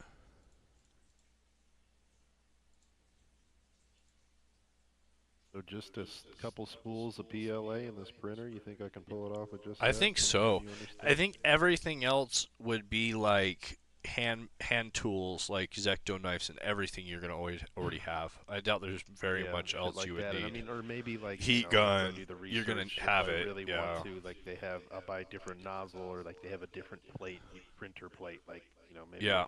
So just a couple spools of PLA in this printer, you think I can pull it off with just I that? think so. I think everything else would be like hand tools, like X-Acto knives and everything you're going to already have. I doubt there's very much else like you would that. need. And I mean, or maybe like heat gun, you're going to have if it. I really yeah. want to, like they have, I'll buy a different nozzle, or like they have a different plate, printer plate, like maybe yeah.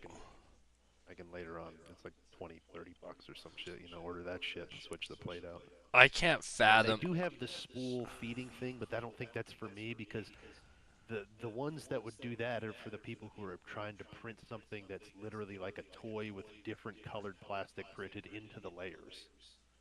I can later on, it's like 20, 30 bucks or some shit, order that shit and switch the plate out. I can't fathom. They do have the spool feeding thing, but I don't think that's for me because the ones that would do that are for the people who are trying to print something that's literally like a toy with different colored plastic printed into the layers.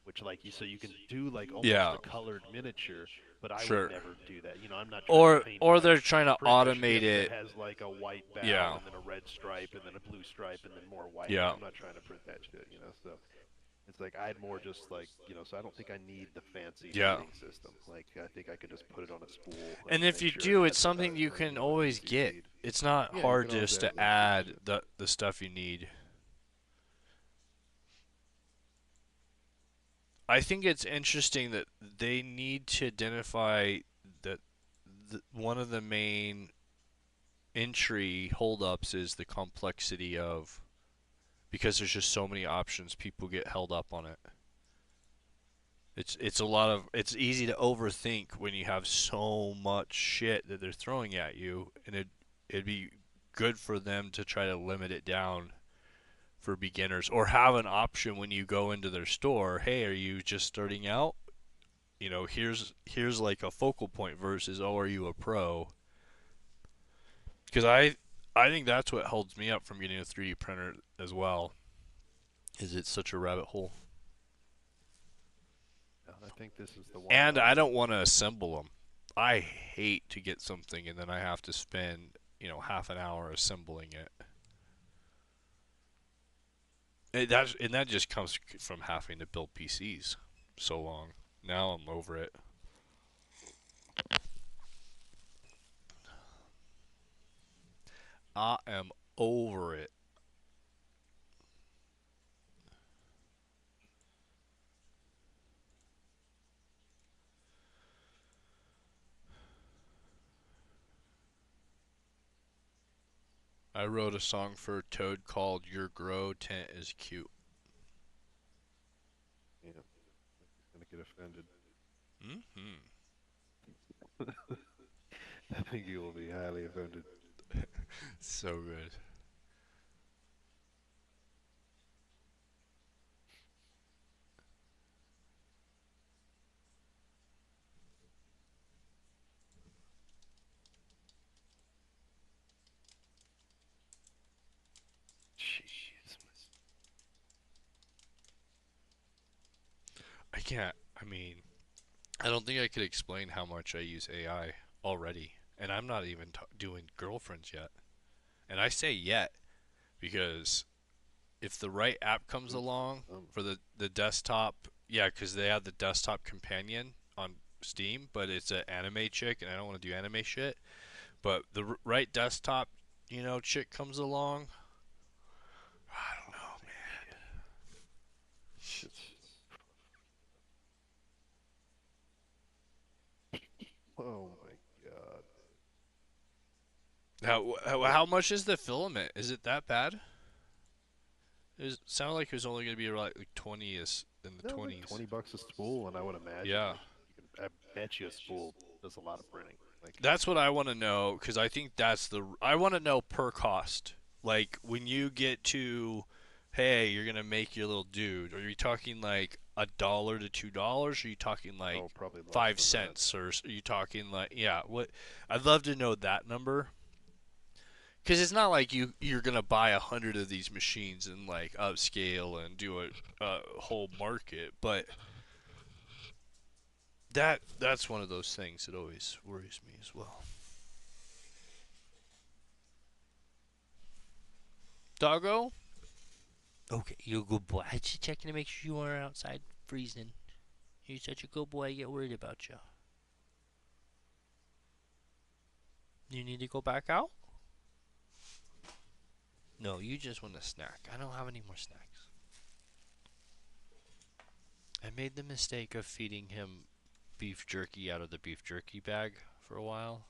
Which so you can do like almost a colored miniature, but I would never do that. I'm not. Or they're trying to automate it. That has like a white bow and then a red stripe and then a blue stripe and then more white. Yeah. I'm not trying to print that shit. So it's like I'd more just like so I don't think I need the fancy printing system. Like I think I could just put it on a spool. And if you do, it's something you can always get. It's not hard just to add the stuff you need. I think it's interesting that they need to identify that one of the main entry holdups is the complexity of, because there's just so many options, people get held up on it. It's easy to overthink when you have so much shit that they're throwing at you, and it'd be good for them to try to limit it down for beginners, or have an option when you go into their store. Hey, are you just starting out? Here's like a focal point versus, oh, are you a pro? Because I think that's what holds me up from getting a 3D printer as well. Is it's such a rabbit hole. I think this is the one. And I don't want to assemble them. I hate to get something and then I have to spend half an hour assembling it. And that just comes from having to build PCs so long. Now I'm over it. I am over it. I wrote a song for Toad called Your Grow Tent is Cute. Yeah, he's gonna get offended. I think he will be highly offended. So good. I don't think I could explain how much I use AI already. And I'm not even doing girlfriends yet. And I say yet because if the right app comes along for the desktop, because they have the desktop companion on Steam, but it's an anime chick and I don't want to do anime shit. But the right desktop, chick comes along. I don't know, man. Oh my god. How much is the filament? Is it that bad? It sounded like it was only going to be like 20 in the 20s. Like $20 a spool, and I would imagine. Yeah. I bet you a spool does a lot of printing. That's what I want to know, because I think I want to know per cost. Like when you get to, hey, you're gonna make your little dude. Are you talking like $1 to $2? Or are you talking like 5 cents? Or are you talking like what? I'd love to know that number. Because it's not like you're gonna buy 100 of these machines and like upscale and do a whole market, but that's one of those things that always worries me as well. Doggo? Okay, you're a good boy. I just checking to make sure you aren't outside freezing. You're such a good boy, I get worried about you. You need to go back out? No, you just want a snack. I don't have any more snacks. I made the mistake of feeding him beef jerky out of the beef jerky bag for a while.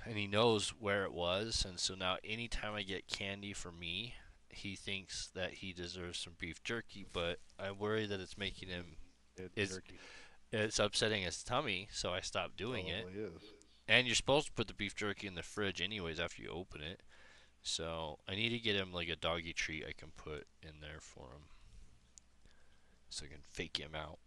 And he knows where it was, and so now anytime I get candy for me, he thinks that he deserves some beef jerky, but I worry that it's making him it's upsetting his tummy, so I stopped doing it. Is. And you're supposed to put the beef jerky in the fridge anyways after you open it. So I need to get him like a doggy treat I can put in there for him, so I can fake him out.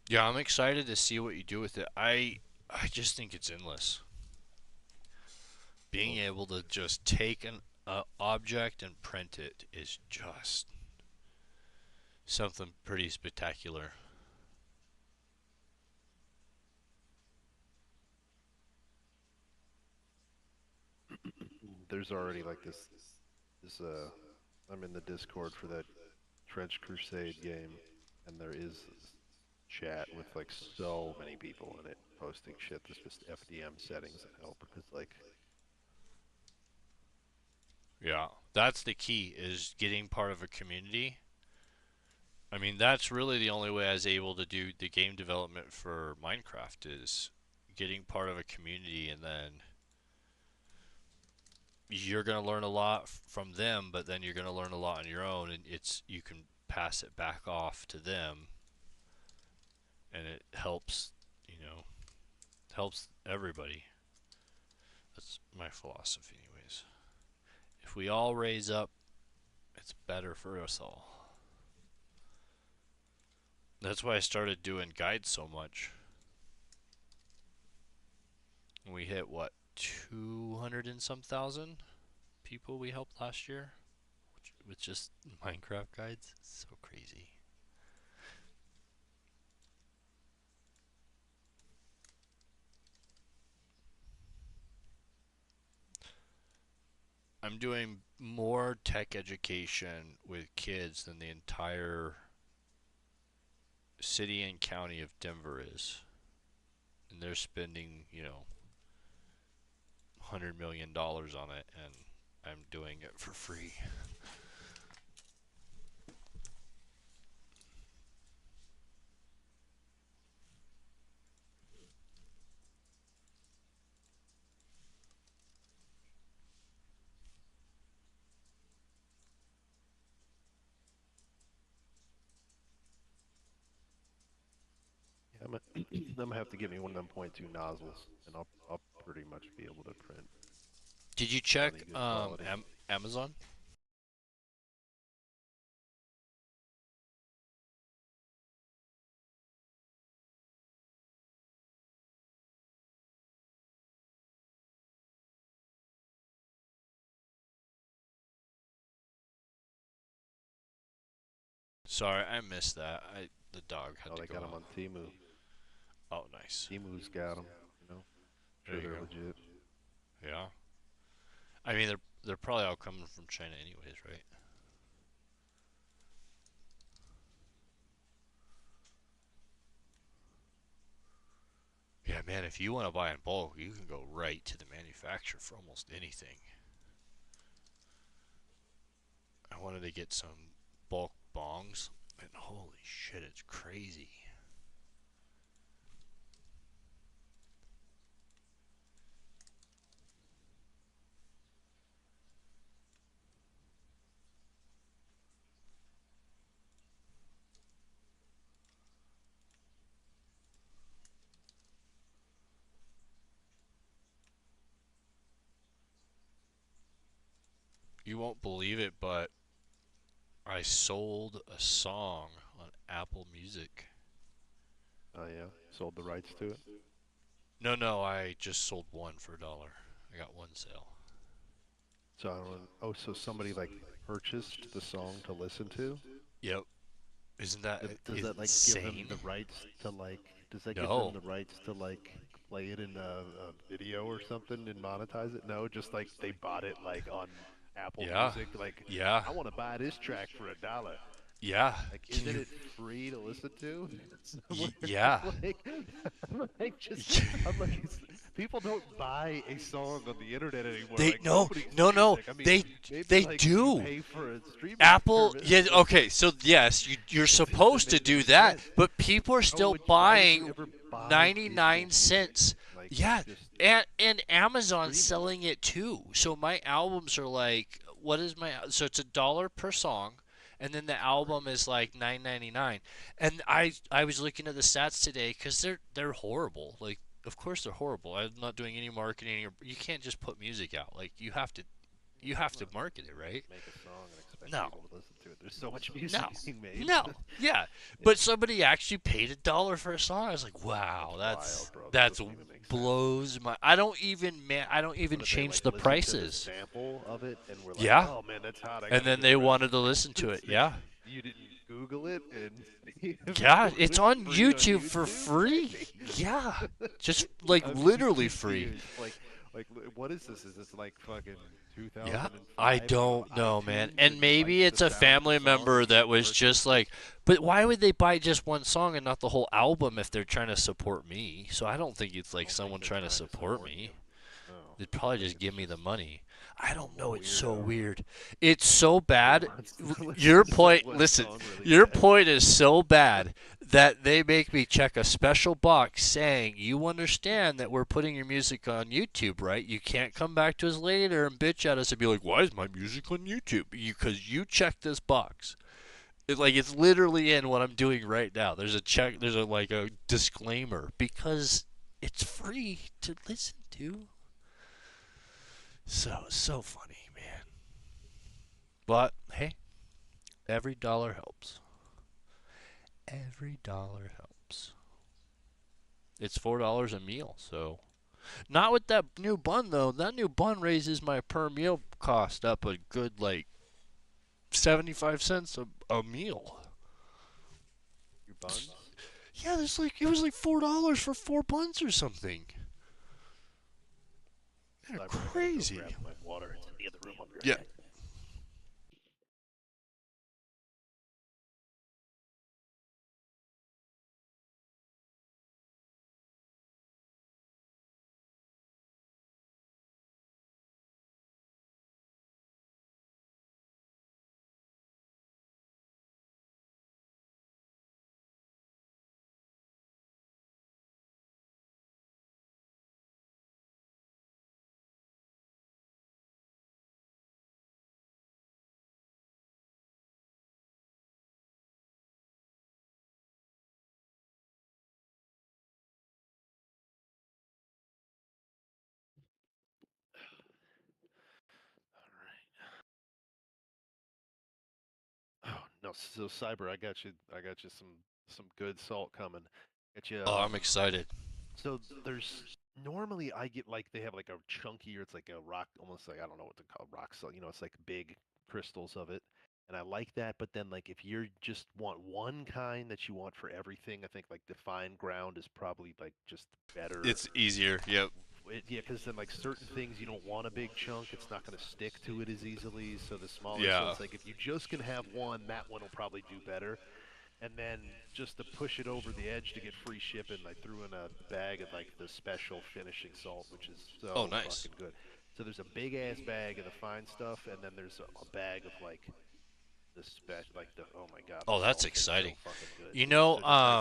Yeah, I'm excited to see what you do with it. I just think it's endless. Being able to just take an object and print it is just something pretty spectacular. There's already like this I'm in the Discord for that Trench Crusade game, and there is chat with like so many people in it posting shit that's just FDM settings that help, because like Yeah, that's the key, is getting part of a community. I mean, that's really the only way I was able to do the game development for Minecraft, is getting part of a community, and then you're going to learn a lot from them, but then you're going to learn a lot on your own, and you can pass it back off to them, and it helps, helps everybody. That's my philosophy anyways. If we all raise up, it's better for us all. That's why I started doing guides so much. We hit, what, 200 and some thousand people we helped last year with just Minecraft guides. It's so crazy. I'm doing more tech education with kids than the entire city and county of Denver is. And they're spending, $100 million on it, and I'm doing it for free. I'm gonna have to get me one of them .2 nozzles, and I'll pretty much be able to print. Did you check Amazon? Sorry, I missed that. The dog had to they go got them on Temu. Oh, nice. Temu's got them, Sure, There you they're go. legit. Yeah. I mean, they're probably all coming from China anyways, right? Yeah, man, if you want to buy in bulk, you can go right to the manufacturer for almost anything. I wanted to get some bulk bongs, and holy shit, it's crazy. You won't believe it, but I sold a song on Apple Music. Oh yeah, sold the rights to it. No, I just sold one for $1. I got one sale. So I don't. Oh, so somebody like purchased the song to listen to? Yep. Isn't that Does that like give them the rights to like? Does that give them the rights to like play it in a video or something and monetize it? No, just like they bought it like on Apple Music. Like, yeah. I want to buy this track for $1. Yeah. Like, isn't it free to listen to? Yeah. I'm like, People don't buy a song on the internet anymore. They like, no, nobody's no, no. music. I mean, They maybe, like, you do. pay for a streaming Apple, service, yeah, but okay. So yes, you're supposed to do that, but people are still buying 99 cents. Yeah, and Amazon's selling it too. So my albums are like, what is my? So it's $1 per song, and then the album is like $9.99. And I was looking at the stats today because they're horrible. Like, of course they're horrible. I'm not doing any marketing. You can't just put music out. Like you have to market it, right? Make a song and expect No. people to listen to it. There's so much music being made. No, yeah, but somebody actually paid $1 for a song. I was like, wow, that's blows my. I don't even change the prices. Sample of it, and we're like, Yeah, oh man, that's hot. I and gotta then get they the rest wanted of to it. listen to it. Yeah, You didn't Google it and yeah, it's on free YouTube for free. Yeah, just like I'm literally just free. confused. Like, what is this? Is this like fucking 2005? Yeah, I don't know, man. iTunes And maybe it's a family member that was just like, but why would they buy just one song and not the whole album if they're trying to support me? So I don't think it's like someone trying to support me. They'd probably just give me the money. I don't know. It's so weird. It's so bad. Your point, listen, your point is so bad that they make me check a special box saying, you understand that we're putting your music on YouTube, right? You can't come back to us later and bitch at us and be like, why is my music on YouTube? Because you checked this box. It's literally in what I'm doing right now. There's a disclaimer because it's free to listen to. So funny, man. But hey, every dollar helps. Every dollar helps. It's $4 a meal, so not with that new bun though. That new bun raises my per meal cost up a good 75 cents a meal. Your buns? Yeah, it was like $4 for 4 buns or something. They're crazy. Grab my water. It's in the other room. I'll be right Yeah. back. Oh no, so Cyber, I got you some good salt coming. Get you. Oh, I'm excited. So there's normally I get like they have like a chunkier, it's like a rock, almost like I don't know what to call rock salt. You know, it's like big crystals of it, and I like that. But then like if you just want one kind that you want for everything, I think like Defined Ground is probably like just better. It's easier. Yep. Yeah, because then like certain things you don't want a big chunk, it's not going to stick to it as easily. So the smaller, so Yeah. it's like if you just can have one, that one will probably do better. And then just to push it over the edge to get free shipping, I threw in a bag of like the special finishing salt, which is so Oh, nice. fucking good. So there's a big ass bag of the fine stuff, and then there's a bag of like the oh my god. the Oh, that's salt tastes so exciting. fucking good. You So know, just, like,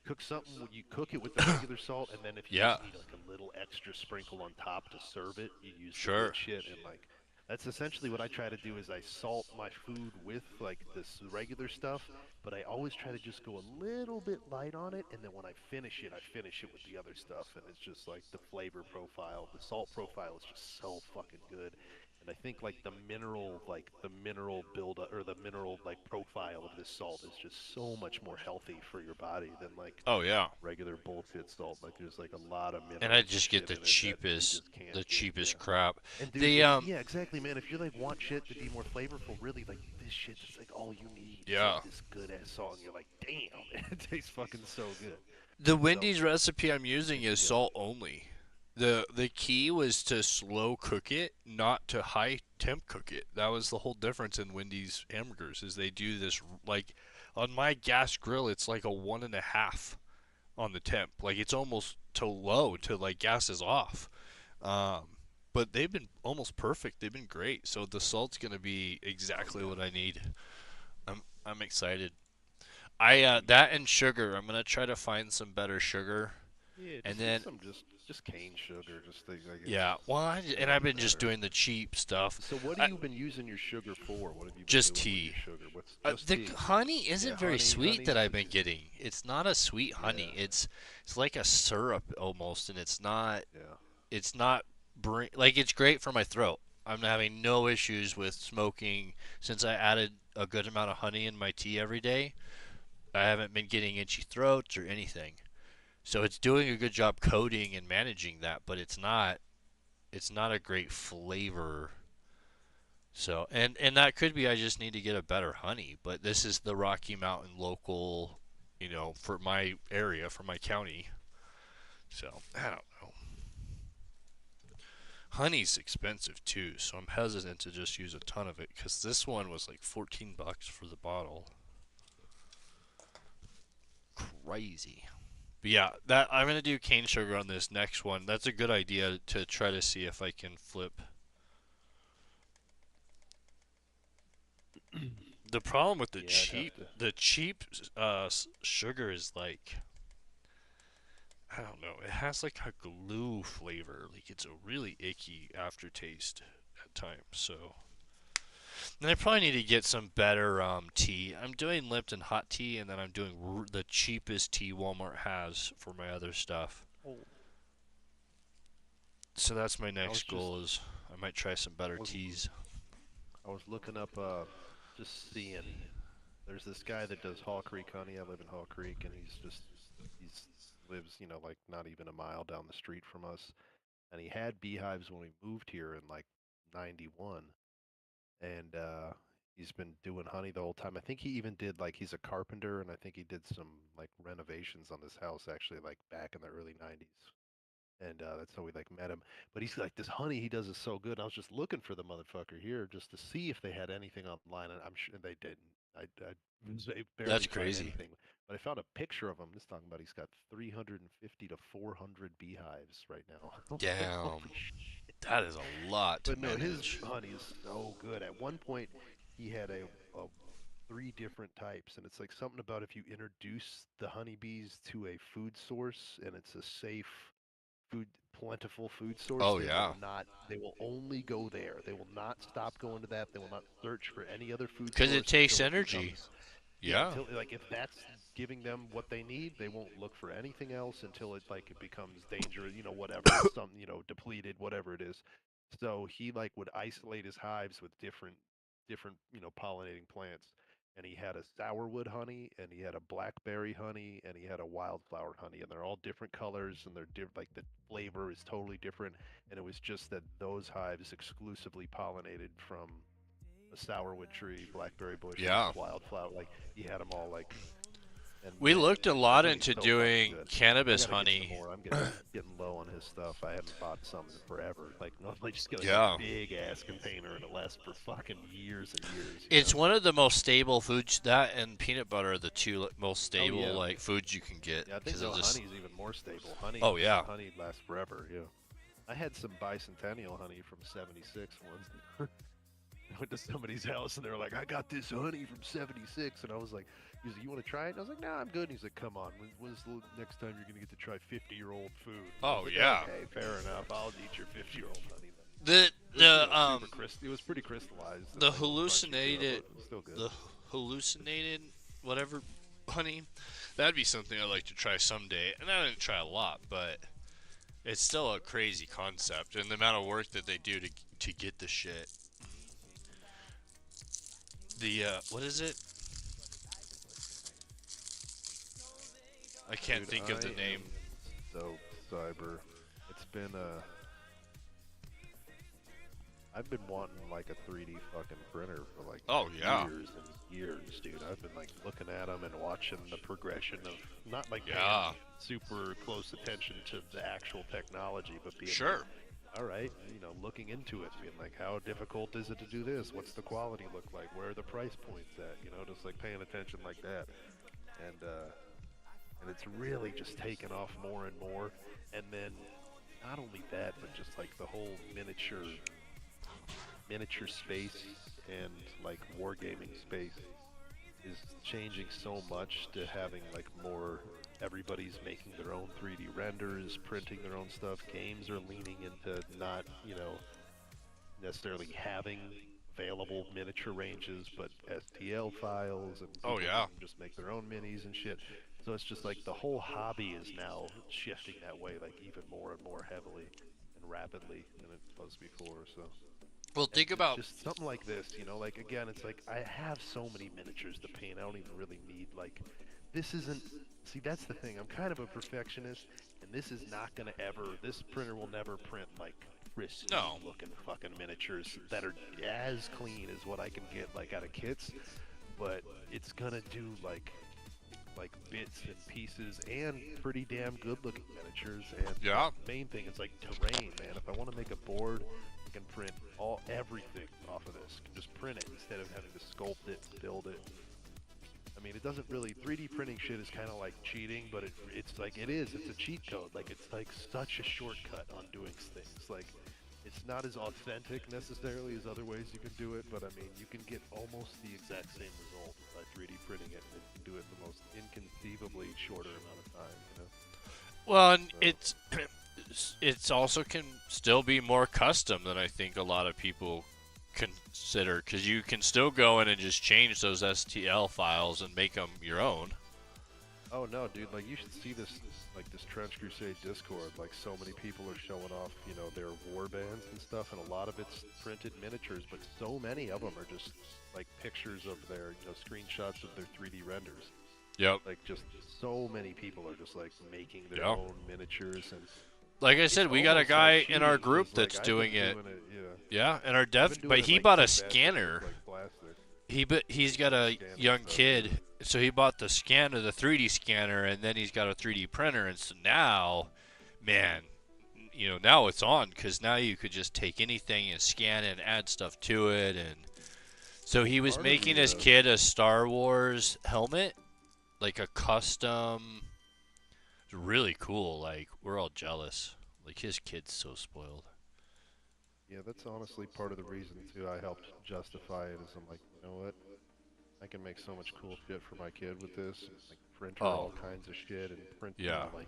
cook something, you cook it with the regular salt, and then if you Yeah. just need like a little extra sprinkle on top to serve it, you use the Sure. good shit. And like that's essentially what I try to do is I salt my food with like this regular stuff, but I always try to just go a little bit light on it, and then when I finish it with the other stuff, and it's just like the flavor profile, the salt profile is just so fucking good. And I think like the mineral buildup or the mineral like profile of this salt is just so much more healthy for your body than like Oh, yeah. regular bullshit salt. Like there's like a lot of minerals. And I just get shit the in it that you cheapest, just can't the get, cheapest yeah. crap. And dude, The yeah, exactly, man. If you like want shit to be more flavorful, really like this shit is like all you need. It's, Yeah. like, this good ass salt, and you're like, damn, it tastes fucking so good. The Wendy's recipe I'm using is salt only. The key was to slow cook it, not to high temp cook it. That was the whole difference in Wendy's hamburgers is they do this like on my gas grill it's like a 1.5 on the temp. Like it's almost to low to like gases off. But they've been almost perfect. They've been great. So the salt's gonna be exactly what I need. I'm excited. That and sugar. I'm gonna try to find some better sugar. Yeah, and just then some just cane sugar, just things like yeah. Well, I've been just doing the cheap stuff. So what have you been using your sugar for? What have you been just doing tea. with your sugar? What's The tea? honey isn't Yeah, very sweet honey. that I've been getting. It's not a sweet honey. It's like a syrup almost, and it's not. Yeah. It's not like it's great for my throat. I'm having no issues with smoking since I added a good amount of honey in my tea every day. I haven't been getting itchy throats or anything. So it's doing a good job coating and managing that, but it's not a great flavor. So and that could be I just need to get a better honey, but this is the Rocky Mountain local, for my area, for my county. So, I don't know. Honey's expensive too, so I'm hesitant to just use a ton of it cuz this one was like $14 for the bottle. Crazy. But yeah, that I'm gonna do cane sugar on this next one. That's a good idea to try to see if I can flip. The problem with the cheap sugar is like, I don't know. It has like a glue flavor. Like it's a really icky aftertaste at times. So, and I probably need to get some better tea. I'm doing Lipton hot tea, and then I'm doing the cheapest tea Walmart has for my other stuff. So that's my next goal. Is I might try some better teas. I was looking up, just seeing. There's this guy that does Hall Creek honey. I live in Hall Creek, and he lives, like not even a mile down the street from us. And he had beehives when we moved here in like '91. And he's been doing honey the whole time. I think he even did he's a carpenter, and I think he did some like renovations on this house actually like back in the early '90s. And that's how we met him. But he's like, this honey he does is so good. I was just looking for the motherfucker here just to see if they had anything online, and I'm sure they didn't. I barely That's found crazy. anything. But I found a picture of him. Just talking about he's got 350 to 400 beehives right now. Damn. That is a lot to But no, manage. his honey is so good. At one point, he had a 3 different types, and it's like something about if you introduce the honeybees to a food source and it's a safe, plentiful food source. Oh, yeah. They will only go there. They will not stop going to that. They will not search for any other food source. Because it takes until energy. becomes, if that's giving them what they need, they won't look for anything else until it becomes dangerous, whatever, some, depleted, whatever it is. So he would isolate his hives with different, pollinating plants. And he had a sourwood honey, and he had a blackberry honey, and he had a wildflower honey, and they're all different colors, and they're the flavor is totally different. And it was just that those hives exclusively pollinated from a sourwood tree, blackberry bush, wildflower. He had them all We looked a lot honey's into so doing fucking good. cannabis I gotta get some honey. more. I'm getting low on his stuff. I haven't bought some in forever. Normally just get Yeah. a big ass container and it lasts for fucking years and years. It's one of the most stable foods. That and peanut butter are the two most stable yeah. foods you can get. Yeah, I think it'll just- honey's even more stable. Honey. Oh, yeah. Honey lasts forever. Yeah. I had some bicentennial honey from '76 once. I went to somebody's house and they were like, "I got this honey from '76," and I was like, "He's like, you want to try it?" And I was like, "Nah, I'm good." And he's like, "Come on, when's the next time you're gonna get to try 50-year-old food?" And I Oh, was like, yeah. Okay, fair enough. I'll eat your 50-year-old honey then. It was pretty crystallized. The Like, crunchy, hallucinated, but it was still good. the hallucinated whatever honey, that'd be something I'd like to try someday. And I didn't try a lot, but it's still a crazy concept, and the amount of work that they do to get the shit. The what is it? I can't Dude, think of the I name. am So cyber. It's been I've been wanting a 3D fucking printer for Oh, yeah. years and years, dude. I've been looking at them and watching the progression of not Yeah. paying super close attention to the actual technology, but being Sure. all right, looking into it, being how difficult is it to do this? What's the quality look like? Where are the price points at? Just paying attention like that. And and it's really just taken off more and more. And then not only that, but just like the whole miniature space and like wargaming space is changing so much to having like more. Everybody's making their own 3D renders, printing their own stuff. Games are leaning into not, necessarily having available miniature ranges, but STL files, and people can just make their own minis and shit. So it's just like the whole hobby is now shifting that way, like even more and more heavily and rapidly than it was before. So. Well, think about just something like this, like again, it's like I have so many miniatures to paint. I don't even really need like this isn't. See, that's the thing. I'm kind of a perfectionist, and this is not gonna ever. This printer will never print like pristine looking fucking miniatures that are as clean as what I can get like out of kits, but it's gonna do like bits and pieces and pretty damn good looking miniatures. And the main thing is like terrain, man. If I want to make a board, I can print everything off of this. Just print it instead of having to sculpt it, build it. I mean, it doesn't really 3D printing shit is kind of like cheating, but it's like it's a cheat code. Like it's like such a shortcut on doing things. Like it's not as authentic necessarily as other ways you can do it, but I mean, you can get almost the exact same result by 3D printing it. And you can do it in the most inconceivably shorter amount of time. Well, and it's also can still be more custom than I think a lot of people consider, because you can still go in and just change those STL files and make them your own. Oh no, dude! Like you should see this Trench Crusade Discord. Like so many people are showing off, their war bands and stuff, and a lot of it's printed miniatures, but so many of them are just like pictures of their, screenshots of their 3D renders. Yep. Like just so many people are just like making their own miniatures and. Like I said, we got a guy in our group that's doing it. Yeah, in our dev, but he bought a scanner. He's got a young kid, so he bought the scanner, the 3D scanner, and then he's got a 3D printer, and so now, man, now it's on, because now you could just take anything and scan it and add stuff to it, and so he was making his kid a Star Wars helmet, like a custom. It's really cool. Like, we're all jealous. Like, his kid's so spoiled. Yeah, that's honestly part of the reason, too, I helped justify it, is I'm like, you know what? I can make so much cool shit for my kid with this. Like, print all kinds of shit, and print, like,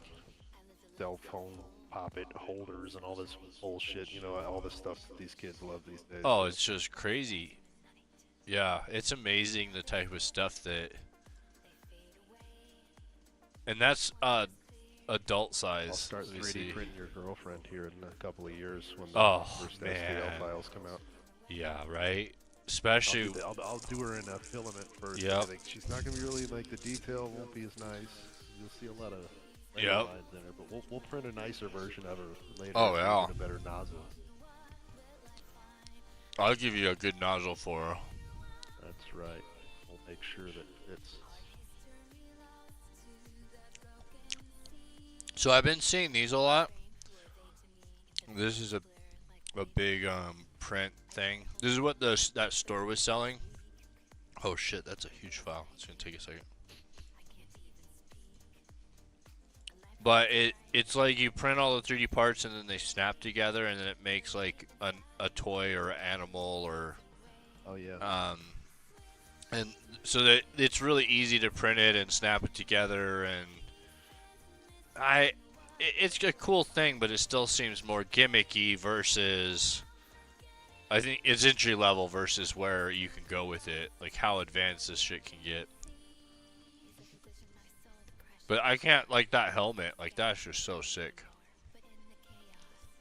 cell phone pop-it holders and all this bullshit, all the stuff that these kids love these days. Oh, it's just crazy. Yeah, it's amazing the type of stuff that... And that's, adult size. I'll start 3D printing your girlfriend here in a couple of years when the first STL files come out. Yeah, right. Especially, I'll do her in a filament first. Yep. I think she's not gonna be really like the detail won't be as nice. You'll see a lot of lines in her, but we'll print a nicer version of her later. Oh yeah. A better nozzle. I'll give you a good nozzle for her. That's right. We'll make sure that it fits. So I've been seeing these a lot. This is a big print thing. This is what that store was selling. Oh shit, that's a huge file. It's gonna take a second. But it's like you print all the 3D parts and then they snap together and then it makes like a toy or an animal or. Oh yeah. And so that it's really easy to print it and snap it together, and it's a cool thing, but it still seems more gimmicky versus, I think it's entry level versus where you can go with it, like how advanced this shit can get. But I can't, like that helmet, like that's just so sick.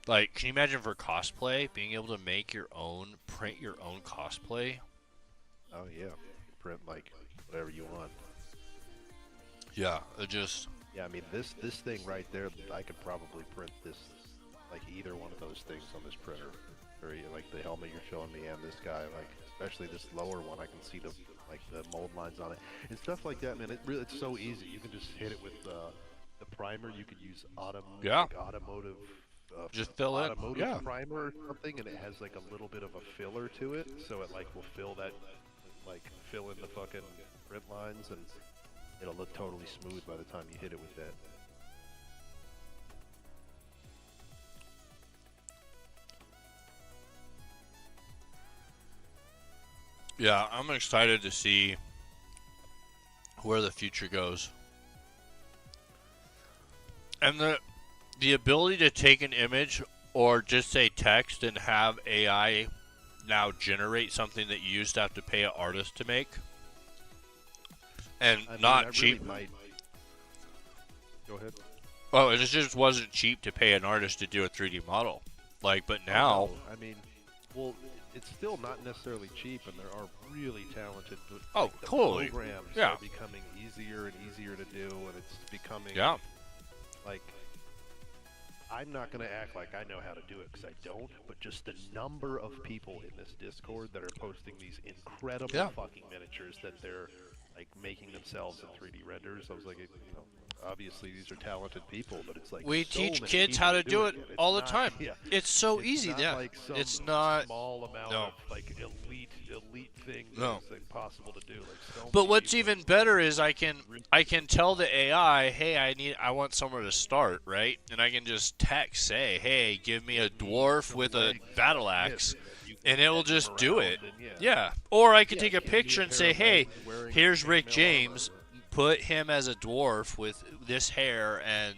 Like, can you imagine for cosplay, being able to make your own, print your own cosplay? Oh yeah, print like whatever you want. Yeah, it just... Yeah, I mean, this thing right there, I could probably print this, like either one of those things on this printer. Or like the helmet you're showing me and this guy, like especially this lower one, I can see the mold lines on it and stuff like that. Man, it's so easy. You can just hit it with the primer. You could use automotive. Just fill it. Automotive primer or something, and it has like a little bit of a filler to it, so it like will fill in the fucking print lines and. it'll look totally smooth by the time you hit it with that. Yeah, I'm excited to see where the future goes. And the ability to take an image or just say text and have AI now generate something that you used to have to pay an artist to make. And not cheap. Go ahead. Oh, it just wasn't cheap to pay an artist to do a 3D model. Like, but now... I mean, well, it's still not necessarily cheap, and there are really talented totally. programs Yeah. are becoming easier and easier to do, and it's becoming... Yeah. Like, I'm not going to act like I know how to do it, because I don't, but just the number of people in this Discord that are posting these incredible fucking miniatures that they're, like, making themselves in 3D renders, I was like, you know, obviously these are talented people, but it's like we so teach many kids people how to do doing it It's all the not- time. Yeah. It's so It's easy. not Yeah, like some it's not small amount no. of like elite thing No. that's like possible to do. Like so But many what's people- even better is I can tell the AI, hey, I want somewhere to start, right? And I can just text, say, hey, give me a dwarf with a battle axe, and it will just do it. Yeah. Or I could take a picture and say, hey, here's Rick James. Put him as a dwarf with this hair and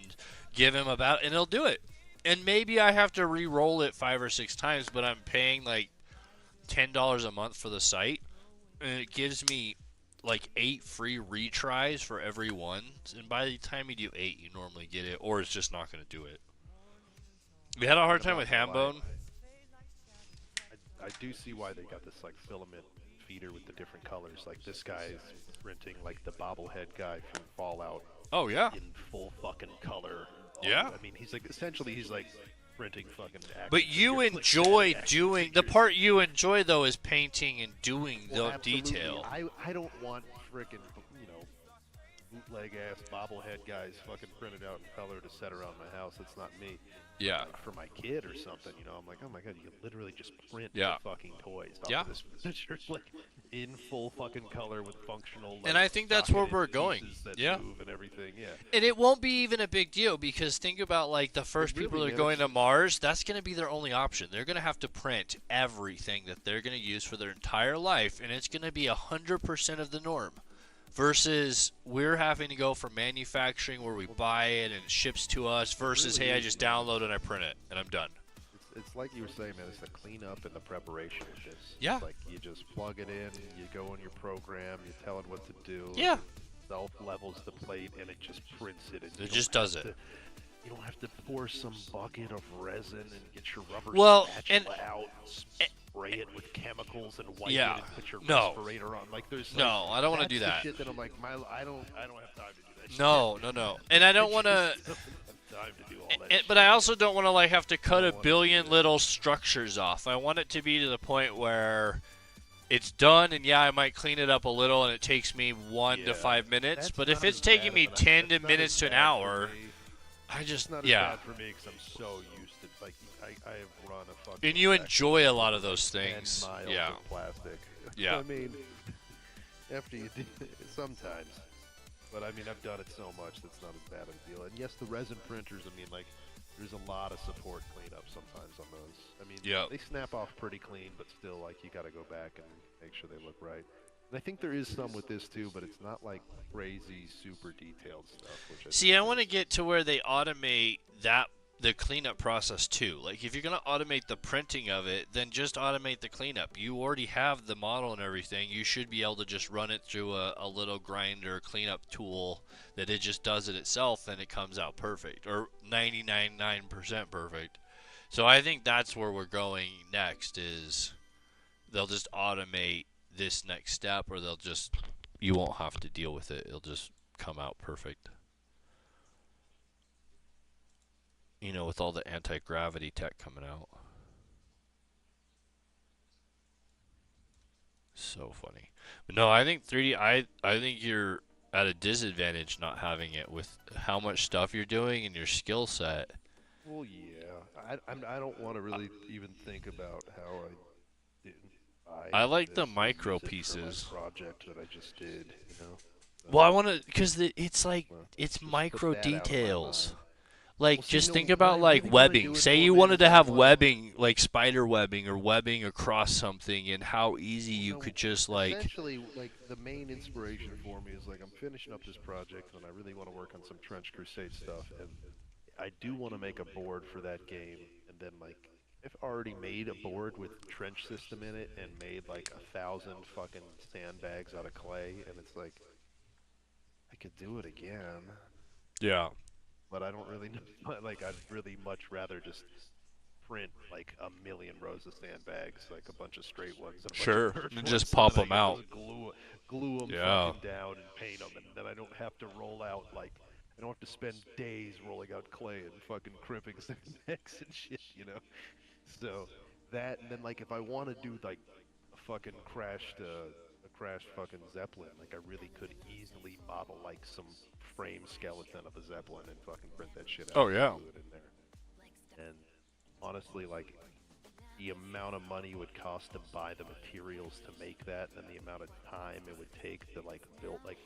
give him about, and it'll do it. And maybe I have to re-roll it 5 or 6 times, but I'm paying like $10 a month for the site, and it gives me like 8 free retries for every one. And by the time you do 8, you normally get it, or it's just not going to do it. We had a hard time with Hambone. I do see why they got this like filament feeder with the different colors. Like this guy's printing like the bobblehead guy from Fallout. Oh yeah. In full fucking color. Yeah. I mean, he's like essentially he's like printing fucking. But you enjoy doing the part you enjoy though is painting and doing the detail. I don't want freaking bootleg ass bobblehead guys fucking printed out in color to set around my house. That's not me. Yeah. Like for my kid or something, I'm like, oh my god, you can literally just print Yeah. the fucking toys off Yeah. of this picture, like in full fucking color with functional. Like, And I think that's where socketed we're going. pieces that Yeah. move and everything. Yeah. And it won't be even a big deal because think about like the first Really, people that are man, going to it's- Mars, that's going to be their only option. They're going to have to print everything that they're going to use for their entire life, and it's going to be 100% of the norm. Versus we're having to go from manufacturing where we buy it and it ships to us versus, really hey, I is, just man. download it and I print it and I'm done. It's like you were saying, man. It's the cleanup and the preparation of this. Yeah. It's like you just plug it in, you go on your program, you tell it what to do. Yeah. Self levels the plate, and it just prints it. And you It don't just have does it. to- You don't have to pour some bucket of resin and get your rubber Well, spatula out, spray it with chemicals and wipe Yeah. it and put your No. respirator on. Like there's No, I don't wanna that's do the that. Shit that I'm like, I don't have time to do that. No, shit. no. And I don't want to. I don't have time to do all that. But I also don't want to like have to cut a billion little structures off. I want it to be to the point where it's done, and yeah, I might clean it up a little, and it takes me 1 to 5 minutes. That's but if not it's as taking bad me of 10 that's not minutes as to an bad for hour, me. I just It's not as yeah. bad for me because I'm so used to like I have run a fucking. And you factory enjoy a lot of for those 10 things. miles Yeah. of plastic. Yeah. I mean, after you do sometimes, but I mean I've done it so much that's not as bad of a deal. And yes, the resin printers. I mean, like there's a lot of support cleanup sometimes on those. I mean, Yep. they snap off pretty clean, but still, like you got to go back and make sure they look right. And I think there is some with this too, but it's not like crazy, super detailed stuff. Which I See, I want to get to where they automate the cleanup process too. Like if you're going to automate the printing of it, then just automate the cleanup. You already have the model and everything. You should be able to just run it through a little grinder cleanup tool that it just does it itself and it comes out perfect or 99.9% perfect. So I think that's where we're going next is they'll just automate this next step or you won't have to deal with it. It'll just come out perfect. You know, with all the anti-gravity tech coming out. So funny. But no, I think 3D, I think you're at a disadvantage not having it with how much stuff you're doing and your skill set. Well, yeah. I don't want to really even think about how I didn't buy I like this the and micro use it for my pieces. project that I just did, you know. Well, I want to, because it's like, it's put micro that out of my details. mind. Like, Well, see, just no, think what about, I like, really wanna webbing. do it Say for, you man, wanted is to I have want- webbing, like spider webbing or webbing across something, and how easy you could just, like... Essentially, like, the main inspiration for me is, like, I'm finishing up this project, and I really want to work on some Trench Crusade stuff, and I do want to make a board for that game, and then, like, I've already made a board with trench system in it, and made, like, 1,000 fucking sandbags out of clay, and it's like, I could do it again. Yeah. But I don't really know. Like, I'd really much rather just print like a million rows of sandbags, like a bunch of straight ones, and a Sure, bunch of curved and just ones, pop then I 'em can out. just glue them Yeah. fucking down and paint them, and then I don't have to roll out like I don't have to spend days rolling out clay and fucking crimping sandbags and shit, you know. So that, and then like if I want to do like a fucking crashed fucking Zeppelin, like I really could easily model like some frame skeleton of a Zeppelin and fucking print that shit out. Oh, and yeah. glue it in there. And honestly, like the amount of money it would cost to buy the materials to make that, and the amount of time it would take to like build, like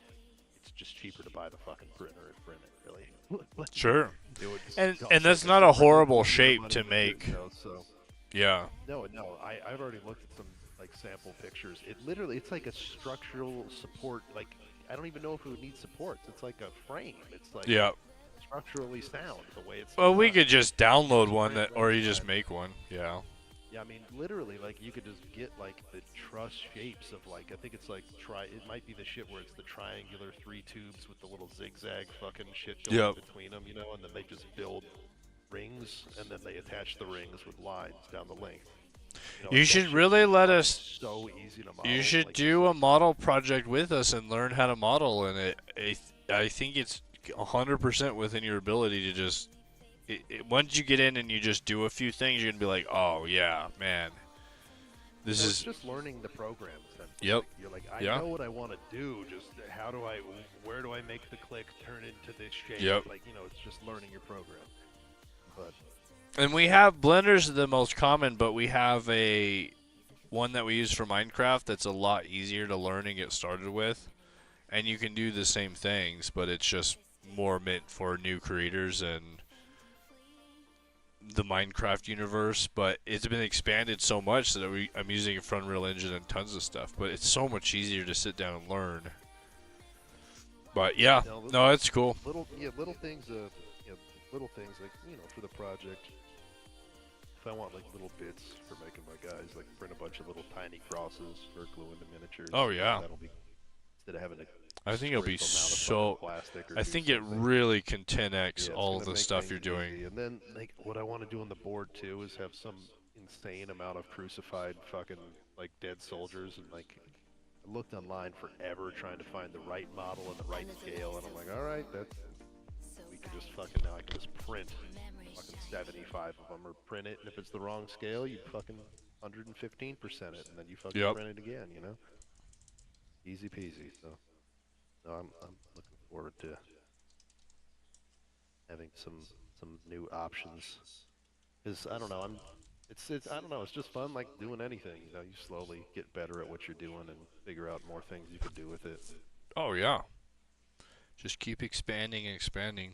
it's just cheaper to buy the fucking printer and print it, really. Like, Sure. it would And cost that's like not a super horrible amount of shape money to do, make. you know, so. Yeah. No, I've already looked at some like sample pictures. It literally, it's like a structural support. Like I don't even know if it would need supports. It's like a frame. It's like Yeah. structurally sound the way it's. Well, we designed. could just download one Print that, or right you just inside. make one. Yeah. Yeah, I mean, literally, like you could just get like the truss shapes of like I think it's like It might be the shit where it's the triangular 3 tubes with the little zigzag fucking shit going Yep. between them, you know, and then they just build rings, and then they attach the rings with lines down the length. know, You that should shit really is let fucking us. so easy to model. You should like, do a model project with us and learn how to model. And I think it's 100% within your ability to just. Once you get in and you just do a few things, you're gonna be like, oh yeah, man. This Well, is. it's just learning the programs. Then. Yep. Like, you're like, I Yeah. know what I want to do. Just where do I make the click turn into this shape? Yep. Like, it's just learning your program. But And we have Blender's the most common, but we have one that we use for Minecraft that's a lot easier to learn and get started with. And you can do the same things, but it's just more meant for new creators and the Minecraft universe. But it's been expanded so much that I'm using it for Unreal Engine and tons of stuff. But it's so much easier to sit down and learn. But yeah, no, it's cool. Little things, little things like for the project. If I want like little bits for making my guys, like print a bunch of little tiny crosses for glue into miniatures. Oh yeah. That'll be instead of having to. I think it'll be so. Plastic or I do think it something. really can 10x Yeah, it's all gonna the make stuff you're things doing. easy. And then like what I want to do on the board too is have some insane amount of crucified fucking like dead soldiers, and like I looked online forever trying to find the right model and the right scale, and I'm like, all right, we can just fucking now I can just print fucking 75 of them, or print it, and if it's the wrong scale, you fucking 115% it, and then you fucking Yep. print it again, easy peasy. So no, I'm looking forward to having some new options, because I don't know, it's I don't know, it's just fun like doing anything. You slowly get better at what you're doing and figure out more things you can do with it. Oh yeah. Just keep expanding and expanding.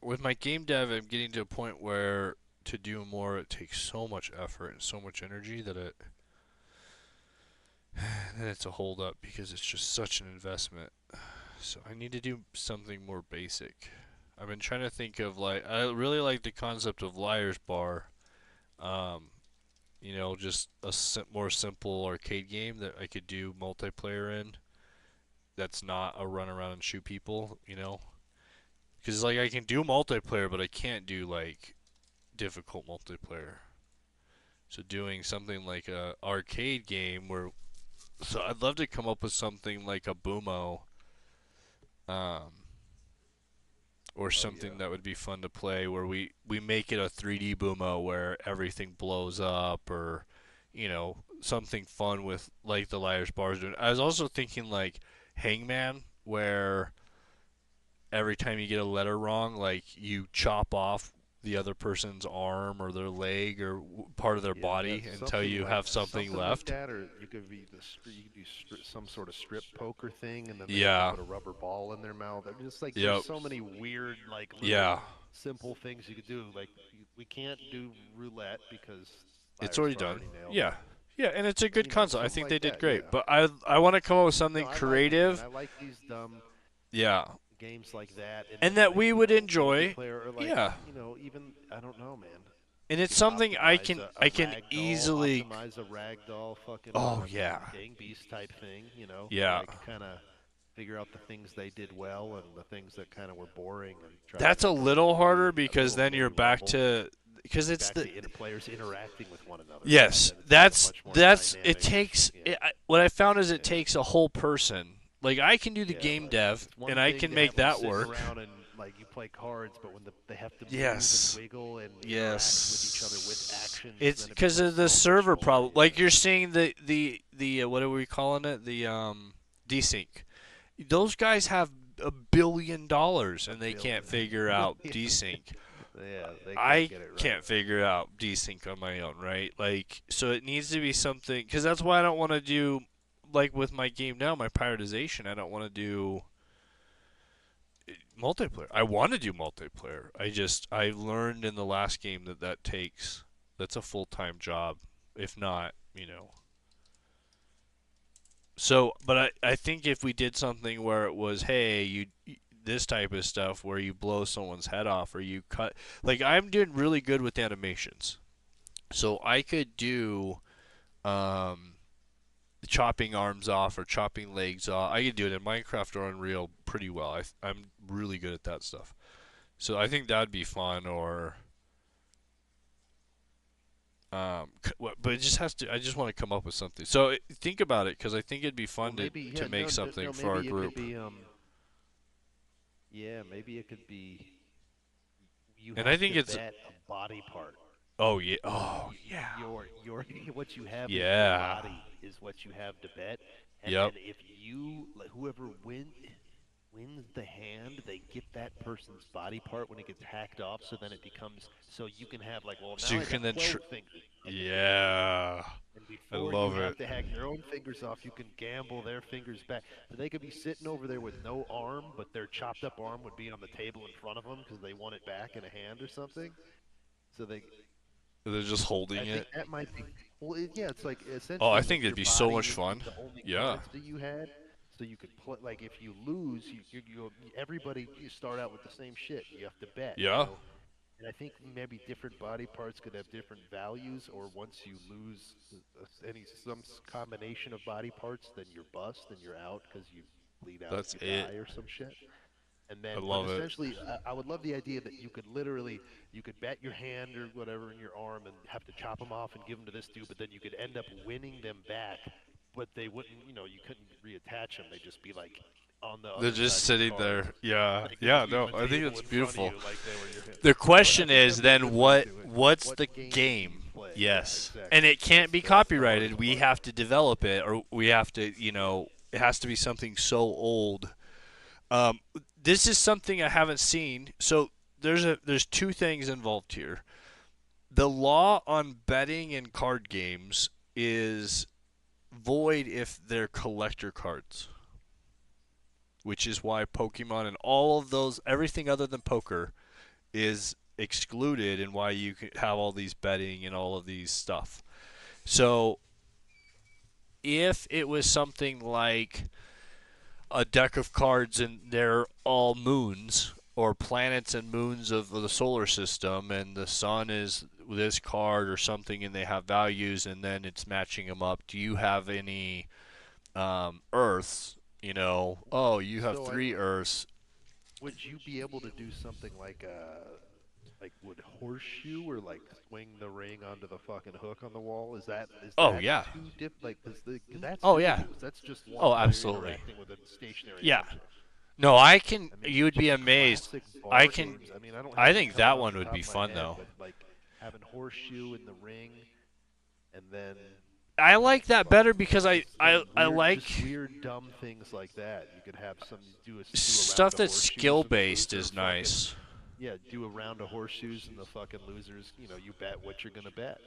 With my game dev, I'm getting to a point where to do more, it takes so much effort and so much energy that it's a hold up because it's just such an investment. So I need to do something more basic. I've been trying to think of I really like the concept of Liar's Bar. Just a more simple arcade game that I could do multiplayer in. That's not a run around and shoot people, Because I can do multiplayer, but I can't do difficult multiplayer. So doing something like a arcade game so I'd love to come up with something like a Boomo, or something that would be fun to play, where we make it a 3D Boomo where everything blows up, or something fun with the Liar's Bars doing. I was also thinking Hangman, where every time you get a letter wrong, you chop off the other person's arm or their leg or part of their body until you have something left. Like that, or you could be you could do some sort of strip poker thing, and then they Yeah. put a rubber ball in their mouth. I mean, just like Yep. there's so many weird, like Yeah. simple things you could do. Like we can't do roulette because It's Fires already already done. nailed Yeah. it. Yeah, and it's a good You know, concept. I something think like they did that, great. yeah. But I want to come up with something No, I like it, creative. man. I like these dumb Yeah. games like that, And then, that like, we you would know, enjoy. multiplayer, or like, Yeah. you know, even I don't know, man. And it's something I Optimize can a I can ragdoll, easily. optimize a ragdoll fucking Oh, yeah. gang beast type thing, you know. Yeah. Like kind of figure out the things they did well and the things that kind of were boring. And try That's to a make them little harder a because little then you're new back level. to because it's Back the to players interacting with one another. yes, and it's that's much more it dynamic. takes Yeah. what I found is it takes a whole person. Like I can do the Yeah, game like, dev it's one and I thing can to make have them that sitting work. around and, like, you play cards, but when they have to move Yes. and wiggle and interact Yes. with each other with actions, It's then it because becomes of the so much server more, problem. Like you're seeing the what are we calling it? The desync. Those guys have $1 billion and they can't figure out desync. Yeah, they I can't get it right. can't figure out desync on my own, right? Like, so it needs to be something because that's why I don't want to do like with my game now, my prioritization. I don't want to do multiplayer. I want to do multiplayer. I learned in the last game that's a full-time job, if not, you know. So, but I think if we did something where it was, hey, this type of stuff where you blow someone's head off or you cut, like I'm doing really good with animations, so I could do chopping arms off or chopping legs off. I could do it in Minecraft or Unreal pretty well. I'm really good at that stuff. So I think that'd be fun. Or but it just has to. I just want to come up with something. So think about it because I think it'd be fun Maybe, to make something no, for our maybe it group. could be, yeah, maybe it could be. You And have I think to it's bet a body part. Oh yeah. Oh yeah. Your what you have Yeah. in your body is what you have to bet. And Yep. then if you whoever wins the hand, they get that person's body part when it gets hacked off. So then it becomes so you can have like So now you I can got then 12 fingers. Yeah. And I before love you it. have to hack your own fingers off, you can gamble their fingers back. So they could be sitting over there with no arm, but their chopped up arm would be on the table in front of them because they want it back in a hand or something. So They're just holding I it. think that might be. Well, yeah, it's like essentially. Oh, I like think it'd your be so body much would fun. be the only Yeah. cards that you had, so you could play. Like if you lose, everybody you start out with the same shit. You have to bet. you Yeah. know? And I think maybe different body parts could have different values, or once you lose some combination of body parts, then you're bust and you're out because you bleed out. That's if you it. die or some shit. And then I love it. essentially, I would love the idea that you could literally, you could bet your hand or whatever in your arm and have to chop them off and give them to this dude, but then you could end up winning them back, but they wouldn't, you couldn't reattach them. They'd just be like on the other They're just side of the sitting card. there. Yeah. Like, Yeah, they'd be on no, a I think table it's in front of beautiful. you like they were your hit. The So I question think is that'd be a then good way to do it. what's What the game game? you play. Yes. Yeah, exactly. And it can't be That's the hardest copyrighted. We part. have to develop it or we have to, it has to be something so old. This is something I haven't seen. So there's two things involved here. The law on betting in card games is void if they're collector cards, which is why Pokemon and all of those, everything other than poker, is excluded and why you can have all these betting and all of these stuff. So if it was something like a deck of cards and they're all moons or planets and moons of the solar system and the sun is this card or something and they have values and then it's matching them up, do you have any Earths? Oh, you have So 3 Earths. Would you be able to do something like would horseshoe or like swing the ring onto the fucking hook on the wall? Is that Oh, that yeah. too that's Oh, two yeah. moves. That's just one Oh, where you're absolutely. interacting with a stationary Yeah. object. No, I mean, you'd be just amazed. classic bar I can. games. I mean, I don't I have think them that coming one off the would top be of my fun head, though. But like having horseshoe in the ring, and then I like that better because I weird, like just weird dumb things like that. You could have some do a stuff round of that's horseshoes skill with the based loser is fucking- nice. Yeah, do a round of horseshoes, and the fucking losers, you bet what you're gonna bet,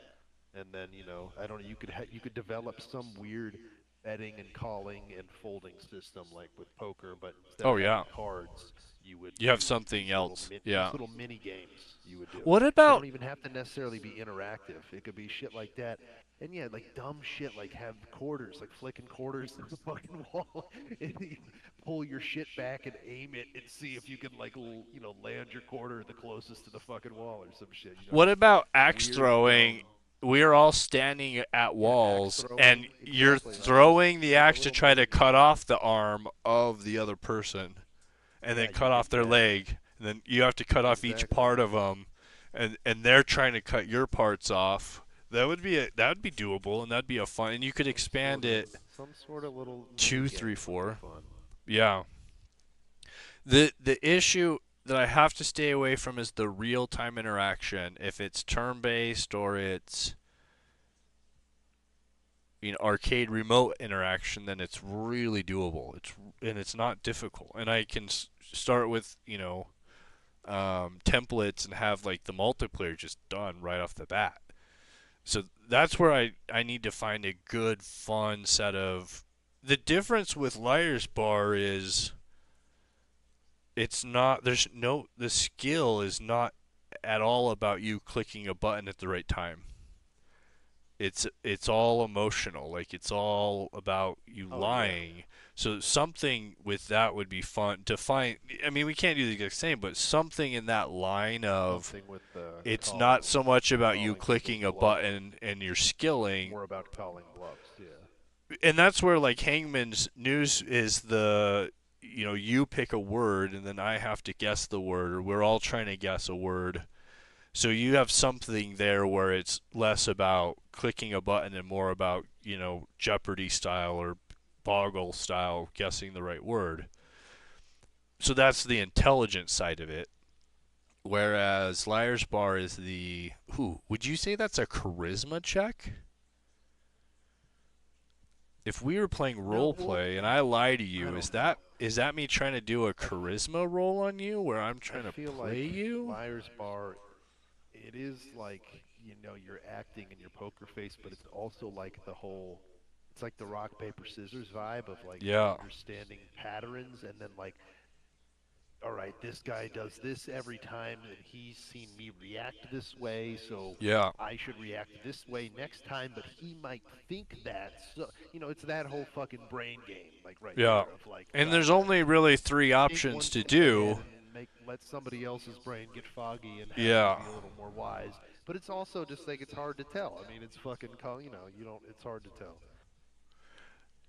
and then I don't know, you could develop some weird betting and calling and folding system like with poker, but instead Oh of yeah. having cards, you would You have do something these else. these Yeah. little mini games you would do. What They about don't even have to necessarily be interactive. It could be shit like that. And yeah, like dumb shit like have quarters, like flicking quarters in the fucking wall, and you pull your shit back and aim it and see if you can like land your quarter the closest to the fucking wall or some shit. What about axe weird, throwing? We are all standing at walls, throwing, and you're exactly, like throwing the like a axe to little try to mini cut off the arm of the other person, and Yeah, then you cut off could- their yeah. leg, and then you have to cut off each Exactly. part of them, and they're trying to cut your parts off. That would be doable, and that'd be a fun. And you could expand it some sort of little 2, mini 3, game 4. would be fun. Yeah. The issue that I have to stay away from is the real time interaction. If it's turn based or it's arcade remote interaction, then it's really doable. It's not difficult, and I can start with templates and have like the multiplayer just done right off the bat. So that's where I need to find a good fun set of. The difference with Liar's Bar is the skill is not at all about you clicking a button at the right time. It's all emotional, like it's all about you lying. So something with that would be fun to find. I mean, we can't do the exact same, but something in that line of Something with the it's not so much about you calling clicking a people's bluff. button and your skilling. More about calling bluffs, yeah. And that's where like Hangman's News is you pick a word and then I have to guess the word, or we're all trying to guess a word. So you have something there where it's less about clicking a button and more about, Jeopardy style or Boggle style guessing the right word. So that's the intelligent side of it. Whereas Liar's Bar is would you say that's a charisma check? If we were playing role play and I lie to you, is that me trying to do a charisma roll on you where I'm trying to feel play like you? Liar's Bar, it is like you're acting in your poker face, but it's also like it's like the rock paper scissors vibe of like understanding patterns, and then like, all right, this guy does this every time, and he's seen me react this way, so I should react this way next time, but he might think that. So it's that whole fucking brain game, like there of like. And there's only really 3 options to do. Let somebody else's brain get foggy and have Yeah. to be a little more wise. But it's also just like it's hard to tell. I mean, it's fucking it's hard to tell.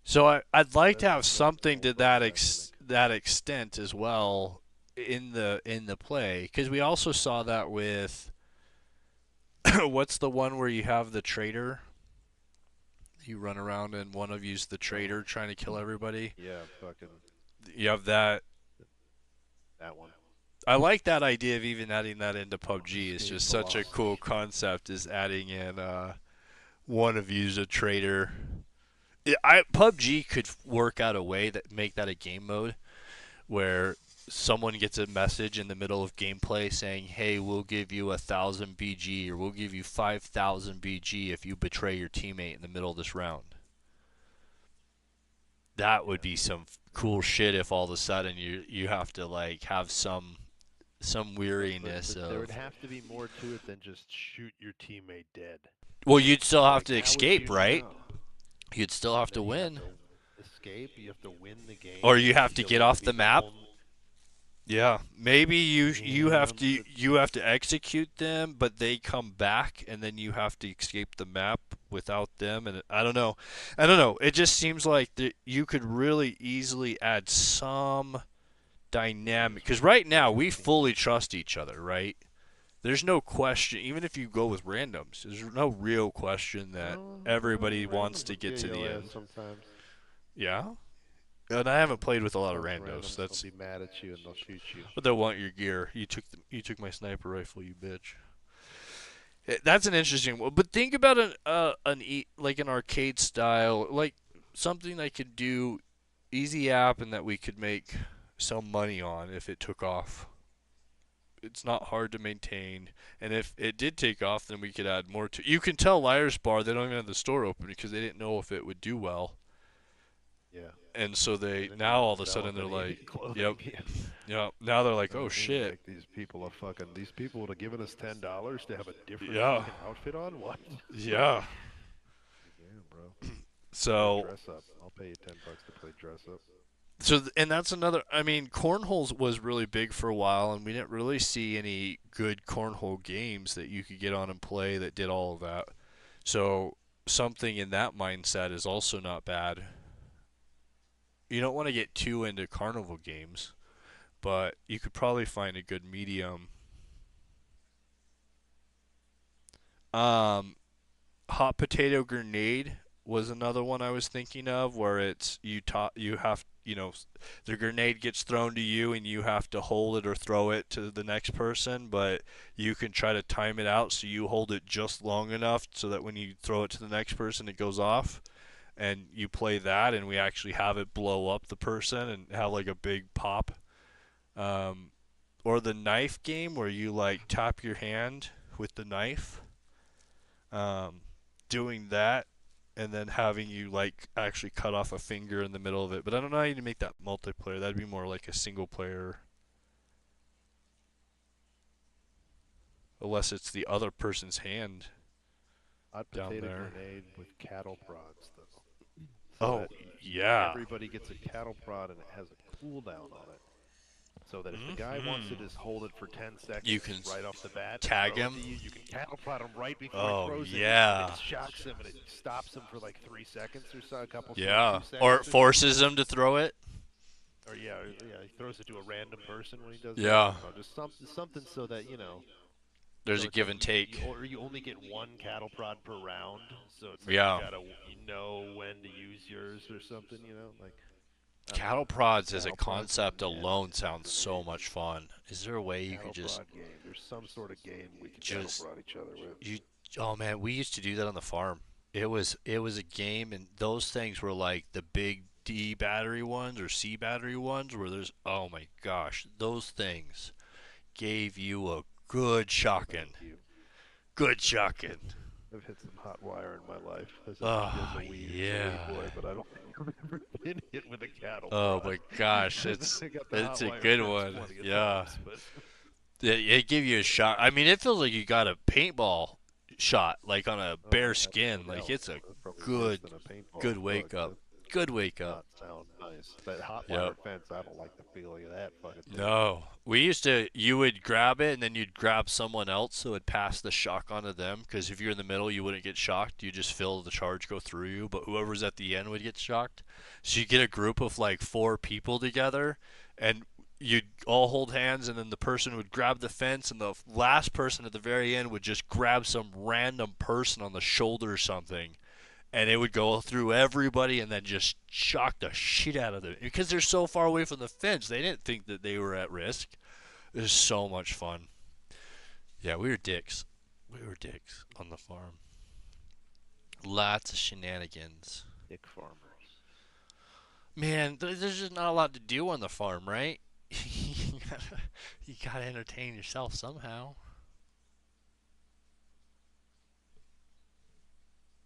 So I'd like to have something to that extent as well in the play, because we also saw that with what's the one where you have the traitor? You run around and one of you's the traitor trying to kill everybody. Yeah, fucking. You have that. That one. I like that idea of even adding that into PUBG. It's just such a cool concept, is adding in one of you's a traitor. PUBG could work out a way that make that a game mode where someone gets a message in the middle of gameplay saying, hey, we'll give you 1,000 BG, or we'll give you 5,000 BG if you betray your teammate in the middle of this round. That would be some cool shit if all of a sudden you have to like have some weariness But of. there would have to be more to it than just shoot your teammate dead. Well, you'd still have Like, to how would escape, you right? know? You'd still have to Then you win. Escape. You have to win the game. Or you have to kill get off the people. map. Yeah, maybe you have to execute them, but they come back, and then you have to escape the map without them. And I don't know. It just seems like you could really easily add some dynamic, because right now we fully trust each other, right? There's no question, even if you go with randoms, there's no real question that everybody wants to get to the end. Sometimes. Yeah. And I haven't played with a lot of randos. They'll be mad at you and they'll shoot you. But they'll want your gear. You took my sniper rifle, you bitch. That's an interesting one. But think about an arcade style, like something I could do, easy app, and that we could make some money on if it took off. it's not hard to maintain. And if it did take off, then we could add more to. You can tell Liar's Bar they don't even have the store open because they didn't know if it would do well. Yeah. And so they now all of a sudden they're like, yep, yeah. Now they're like, oh shit. Like, these people would have given us $10 to have a different Yeah. fucking outfit on. What? Yeah. Damn, bro. So. Dress up. I'll pay you $10 to play dress up. So and that's another. I mean, cornhole was really big for a while, and we didn't really see any good cornhole games that you could get on and play that did all of that. So something in that mindset is also not bad. You don't want to get too into carnival games, but you could probably find a good medium. Hot potato grenade was another one I was thinking of, where it's the grenade gets thrown to you and you have to hold it or throw it to the next person, but you can try to time it out so you hold it just long enough so that when you throw it to the next person it goes off. And you play that, and we actually have it blow up the person and have like a big pop. Or the knife game where you like tap your hand with the knife. Doing that, and then having you like actually cut off a finger in the middle of it. But I don't know how you make that multiplayer. That'd be more like a single player. Unless it's the other person's hand Hot down potato there. grenade with cattle prods, though. Oh, that yeah. Everybody gets a cattle prod and it has a cooldown on it. So that if the guy wants to just hold it for 10 seconds You can right off the bat, tag throw it him. to you can cattle prod him right before Oh, he throws yeah. it. It shocks him and it stops him for like 3 seconds or so, a couple Yeah. 2 seconds Or it something. forces him to throw it. Or yeah, he throws it to a random person when he does Yeah. that. Just something so that, There's so a it's give like and take. or you only get one cattle prod per round, so it's like Yeah. you gotta know when to use yours or something, like. I don't Cattle know. prods as a Cattle prods concept and- alone sounds so much fun. Is there a way you Cattle could just prod game. There's some sort of game we can just cattle prod each other with. Oh man, we used to do that on the farm. It was a game, and those things were like the big D battery ones or C battery ones where there's, oh my gosh, those things gave you a good shocking. Good shocking. I've hit some hot wire in my life as a, Oh, as a wee yeah. boy, but I don't think I've ever been hit with a cattle Oh prod. my gosh, it's I got the hot a wire good fence one. plenty of Yeah. times, but- It give you a shot. I mean, it feels like you got a paintball shot, like on a bare skin. Like it's a good, good wake up. Good wake up. Sound nice. That hot Yep. wire fence, I don't like the feeling of that fucking thing. No, you would grab it and then you'd grab someone else so it'd pass the shock onto them. Because if you're in the middle, you wouldn't get shocked. You just feel the charge go through you. But whoever's at the end would get shocked. So you get a group of like 4 people together, and you'd all hold hands, and then the person would grab the fence, and the last person at the very end would just grab some random person on the shoulder or something. And it would go through everybody and then just shock the shit out of them. Because they're so far away from the fence, they didn't think that they were at risk. It was so much fun. Yeah, we were dicks. We were dicks on the farm. Lots of shenanigans. Dick farmers. Man, there's just not a lot to do on the farm, right? You gotta entertain yourself somehow.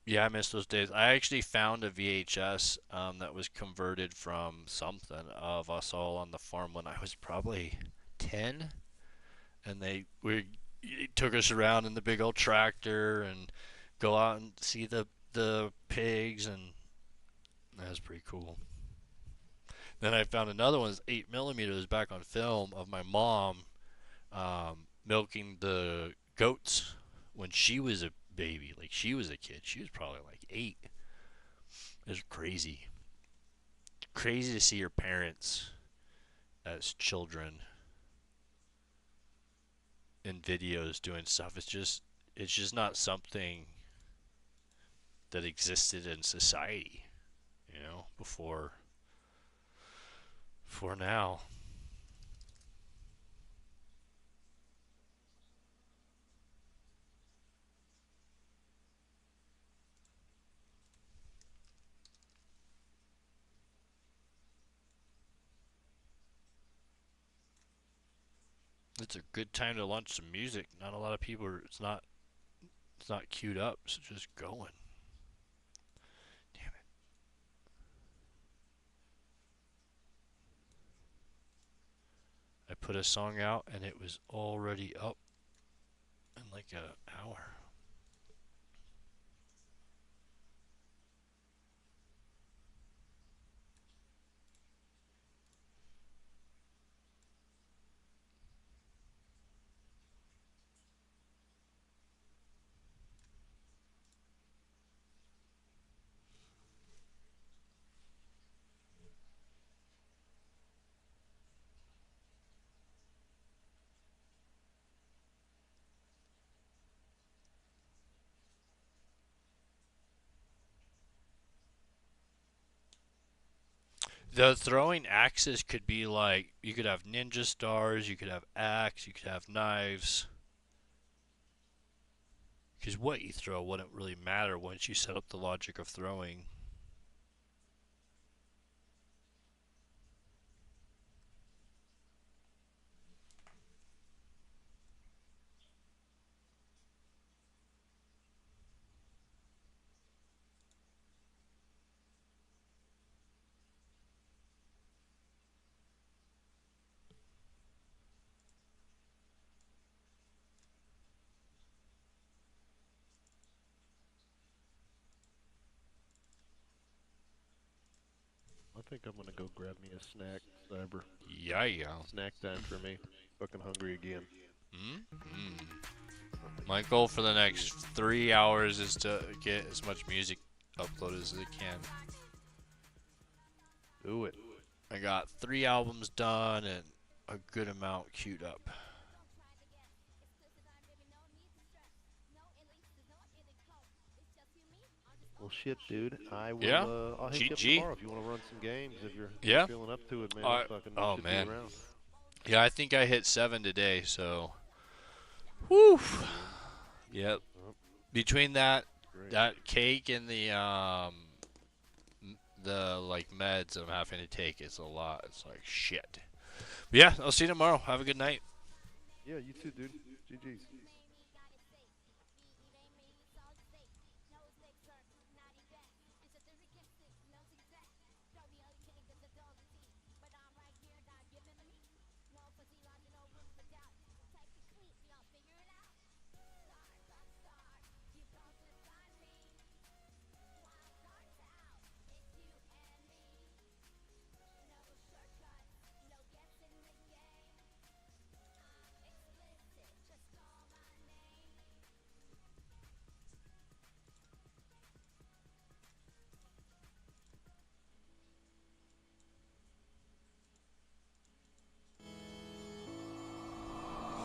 Yeah, I miss those days. I actually found a VHS that was converted from something of us all on the farm when I was probably 10, and we took us around in the big old tractor and go out and see the pigs, and that was pretty cool. Then I found another one, 8mm back on film of my mom milking the goats when she was a baby. Like, she was a kid. She was probably like 8. It was crazy. Crazy to see your parents as children in videos doing stuff. It's just not something that existed in society, before now. It's a good time to launch some music. Not a lot of people are, it's not queued up, so just going. Damn it. I put a song out and it was already up in like an hour. The throwing axes could be like, you could have ninja stars, you could have axe, you could have knives. Because what you throw wouldn't really matter once you set up the logic of throwing. I think I'm gonna go grab me a snack, Cyber. Yeah. Snack time for me. Fucking hungry again. My goal for the next 3 hours is to get as much music uploaded as I can. Do it. I got 3 albums done and a good amount queued up. Well, shit, dude. I will. Yeah. I'll hit you up GG. tomorrow if you want to run some games. If you're feeling up to it, man. Fucking Oh should be man. around. Yeah, I think I hit 7 today. So, whew. Yep. Between that cake and the like meds I'm having to take, it's a lot. It's like shit. But yeah, I'll see you tomorrow. Have a good night. Yeah, you too, dude. GG's.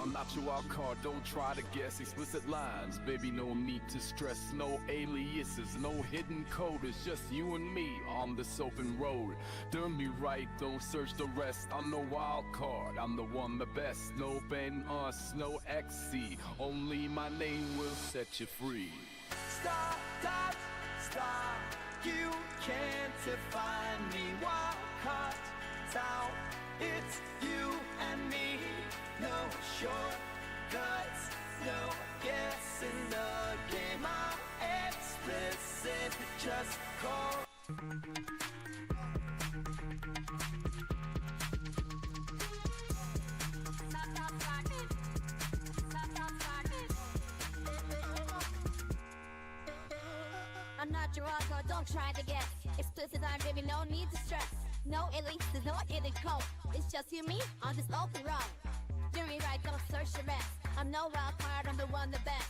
I'm not your wild card, don't try to guess. Explicit lines, baby, no need to stress. No aliases, no hidden code. It's just you and me on this open road. Do me right, don't search the rest. I'm no wild card, I'm the one, the best. No Ben us, no XC. Only my name will set you free. Stop, stop, stop. You can't define me. Wild card out. It's you and me. No shortcuts, no guessing the game. I'm explicit, just call. I'm not your author, don't try to guess. Explicit line, baby, no need to stress. No elites, no hidden code. It's just you and me on this open road. Do me right, don't search the rest. I'm no wild card, I'm the one, the best.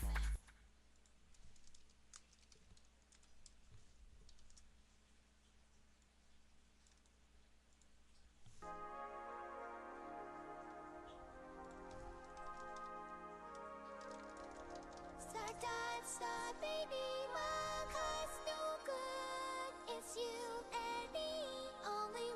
Start, baby, my car's no good. It's you and me, only.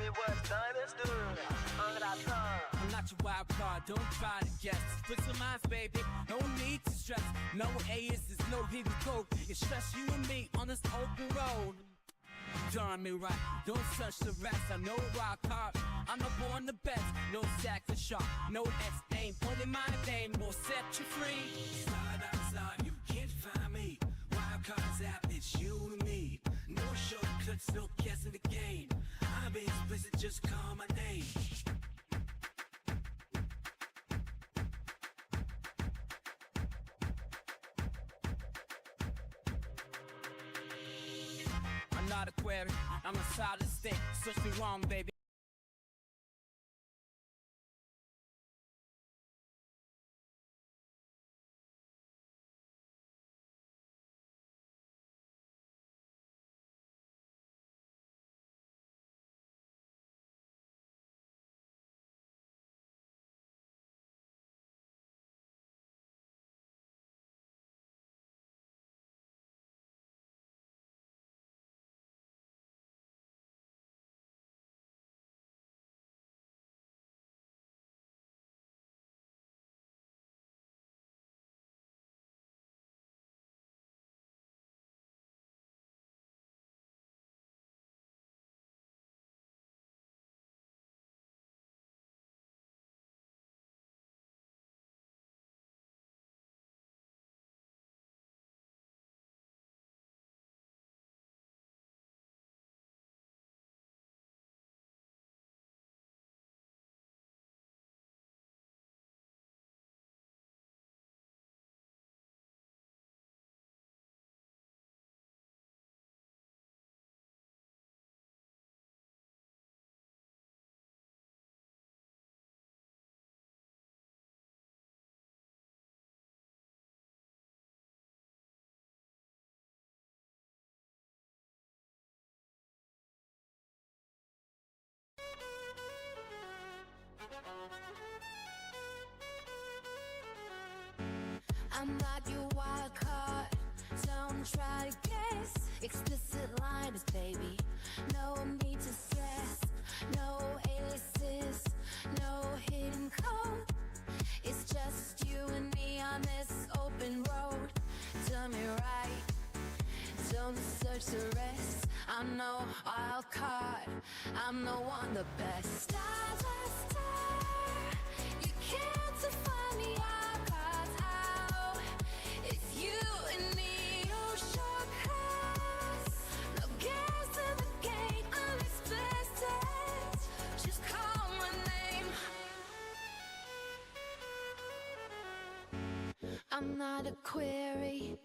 me what time is doing. I'm not your wild card, don't try to guess. Split some minds, baby, no need to stress. No aliases, no hidden code. It's just you and me on this open road. Darn me right, don't search the rest. I know wild card, I'm not born the best. No sack for shot, no X-aim. Pointing my name will set you free. Side outside, you can't find me. Wild cards app, it's you and me. No shortcuts, no guessing the game. I'm explicit, just call my name. I'm not a query, I'm a solid state. Search me wrong, baby. I'm not your wild card, don't try to guess. Explicit lines, baby, no need to stress. No aliases, no hidden code. It's just you and me on this open road. Tell me right, don't search the rest. I'm no wild card, I'm the one, the best. Stars are star, you can't define me. You and me, no shortcuts, no gas in the gate, unexpected. Just call my name. I'm not a query,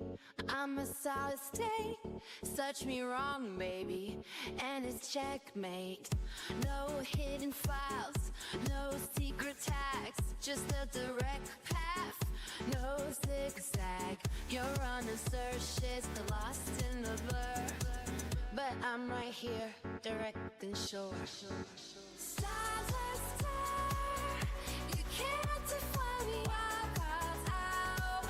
I'm a solid state. Search me wrong, baby, and it's checkmate. No hidden files, no secret tags, just a direct path. No zigzag, you're on a search, it's the lost in the blur. But I'm right here, direct and sure. Stars are star, you can't define me. Wild cards out,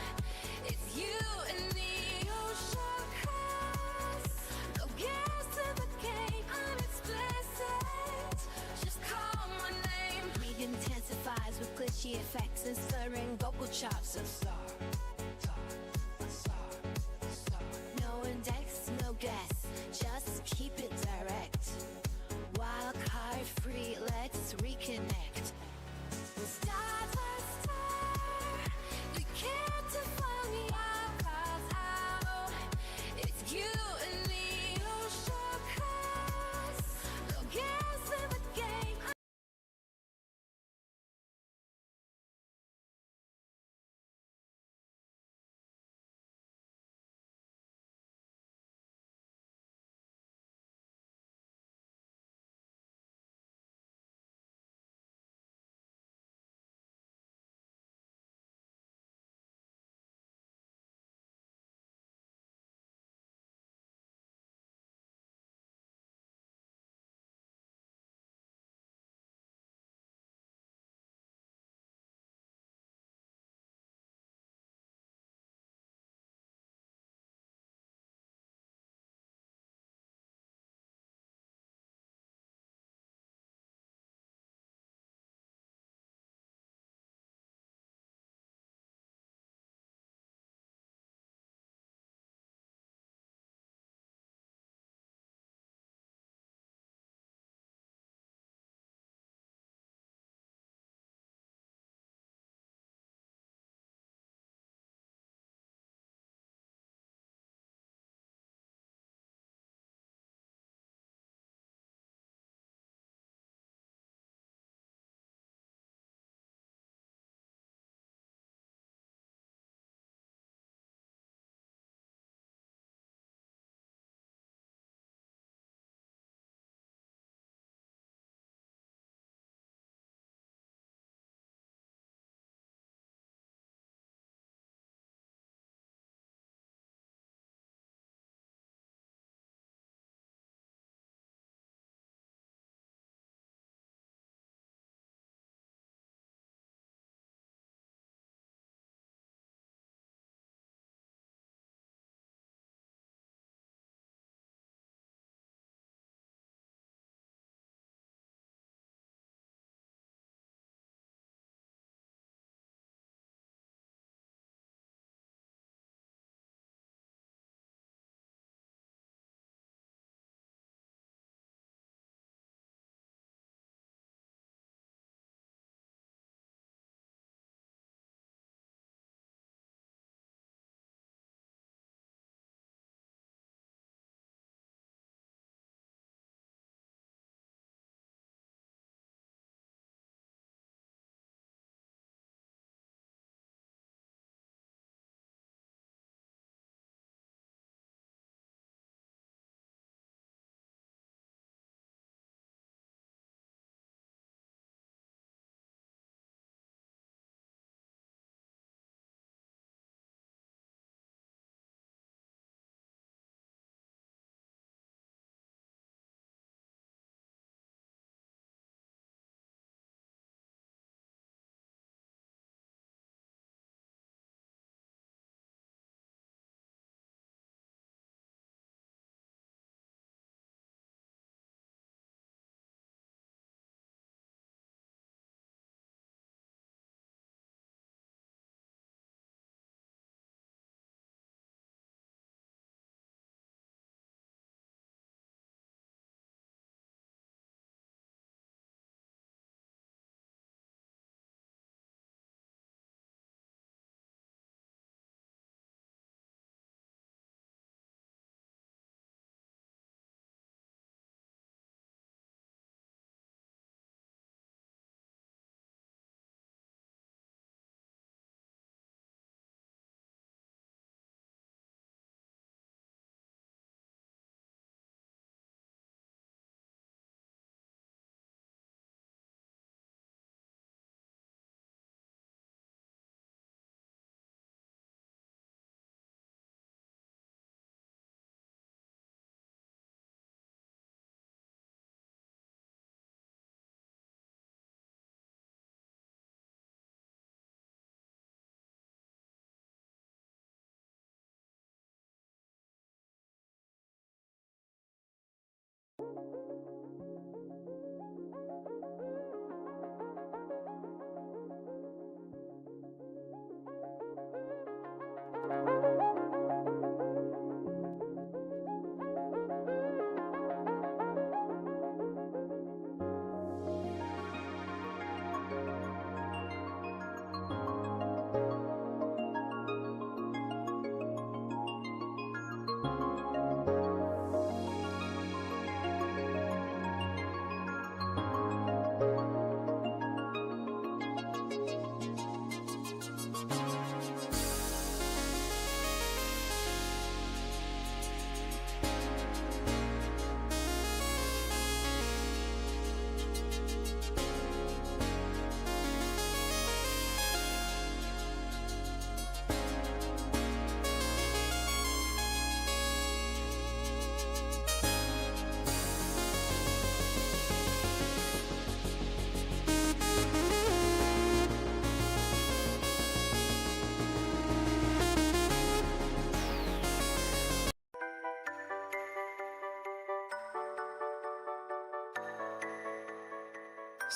it's you and me, no shortcuts, no gas in the game, unexplicit. Just call my name. Read intensifies with glitchy effects and stirring vocal chops of star. No index, no guess, just keep it direct. Wild card free, let's reconnect. Stars are star, you can't define me. Wild cards out, it's you and me, no shortcuts, no gas in the game.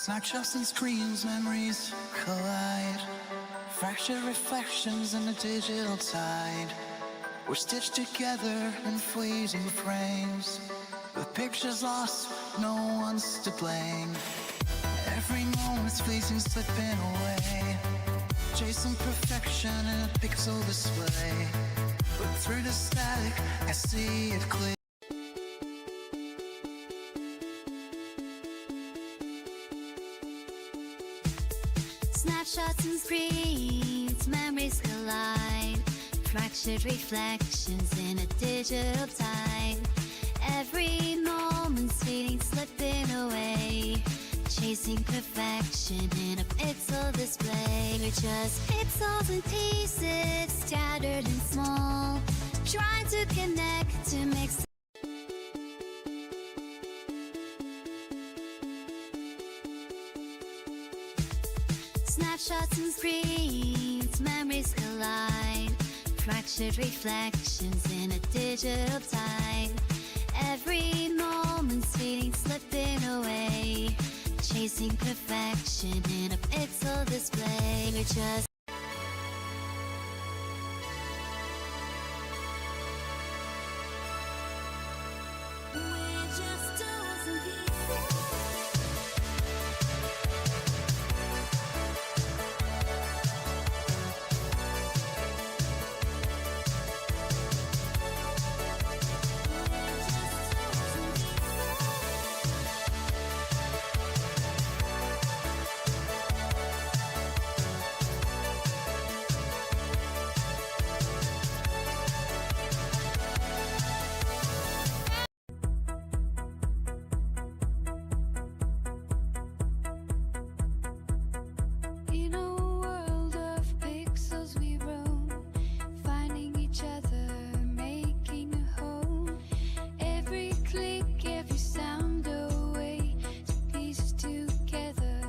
Snapshots and screens, memories collide. Fractured reflections in a digital tide. We're stitched together in fleeting frames. With pictures lost, no one's to blame. Every moment's fleeting, slipping away. Chasing perfection in a pixel display. But through the static, I see it clear. Snapshots and screens, memories collide. Fractured reflections in a digital time. Every moment's fleeting, slipping away. Chasing perfection in a pixel display. We're just pixels and pieces, scattered and small. Trying to connect to make sense. Snapshots and screens, memories collide. Fractured reflections in a digital time. Every moment's fleeting, slipping away. Chasing perfection in a pixel display. We're just in a world of pixels we roam, finding each other, making a home. Every click, every sound away, to piece together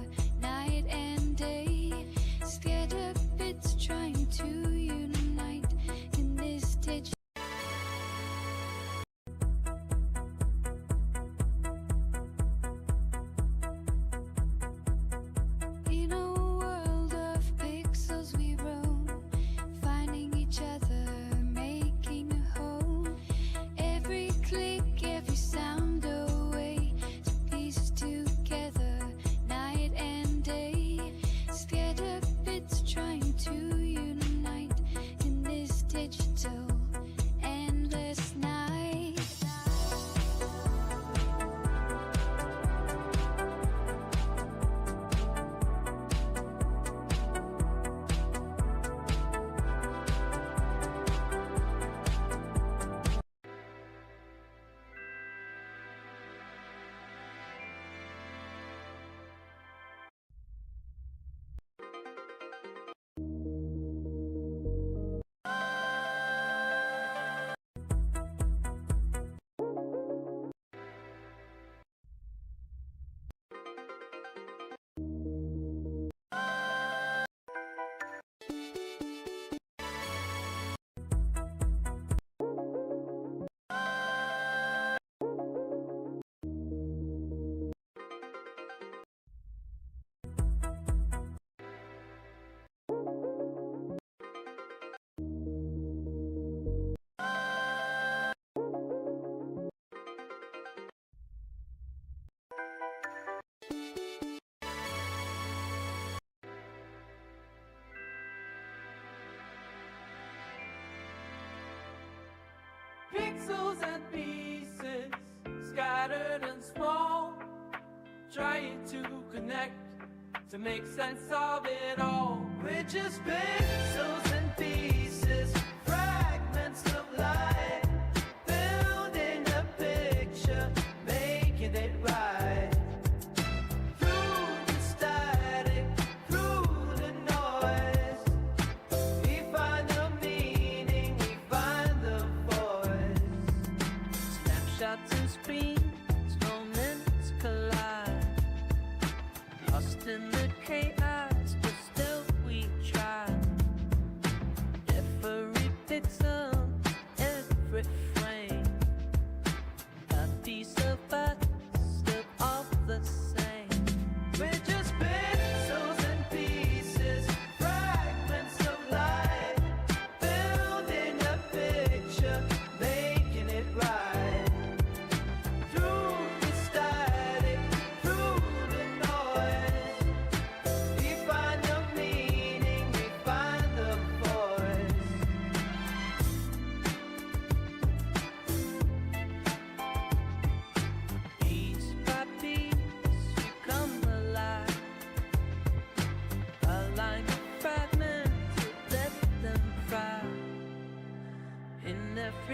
night and day. Scattered bits trying to unite in this digital. In a world of pixels we roam, finding each other, making a home. Every click, every sound away, to piece together night and day. Scattered bits trying to unite in this digital endless night. Pixels and pieces, scattered and small, trying to connect to make sense of it all. We're just pixels and pieces, fragments of light, building a picture, making it right. Through the static, through the noise, we find the meaning, we find the voice. Snapshots and screens, moments collide. Lost in the chaos, but still we try.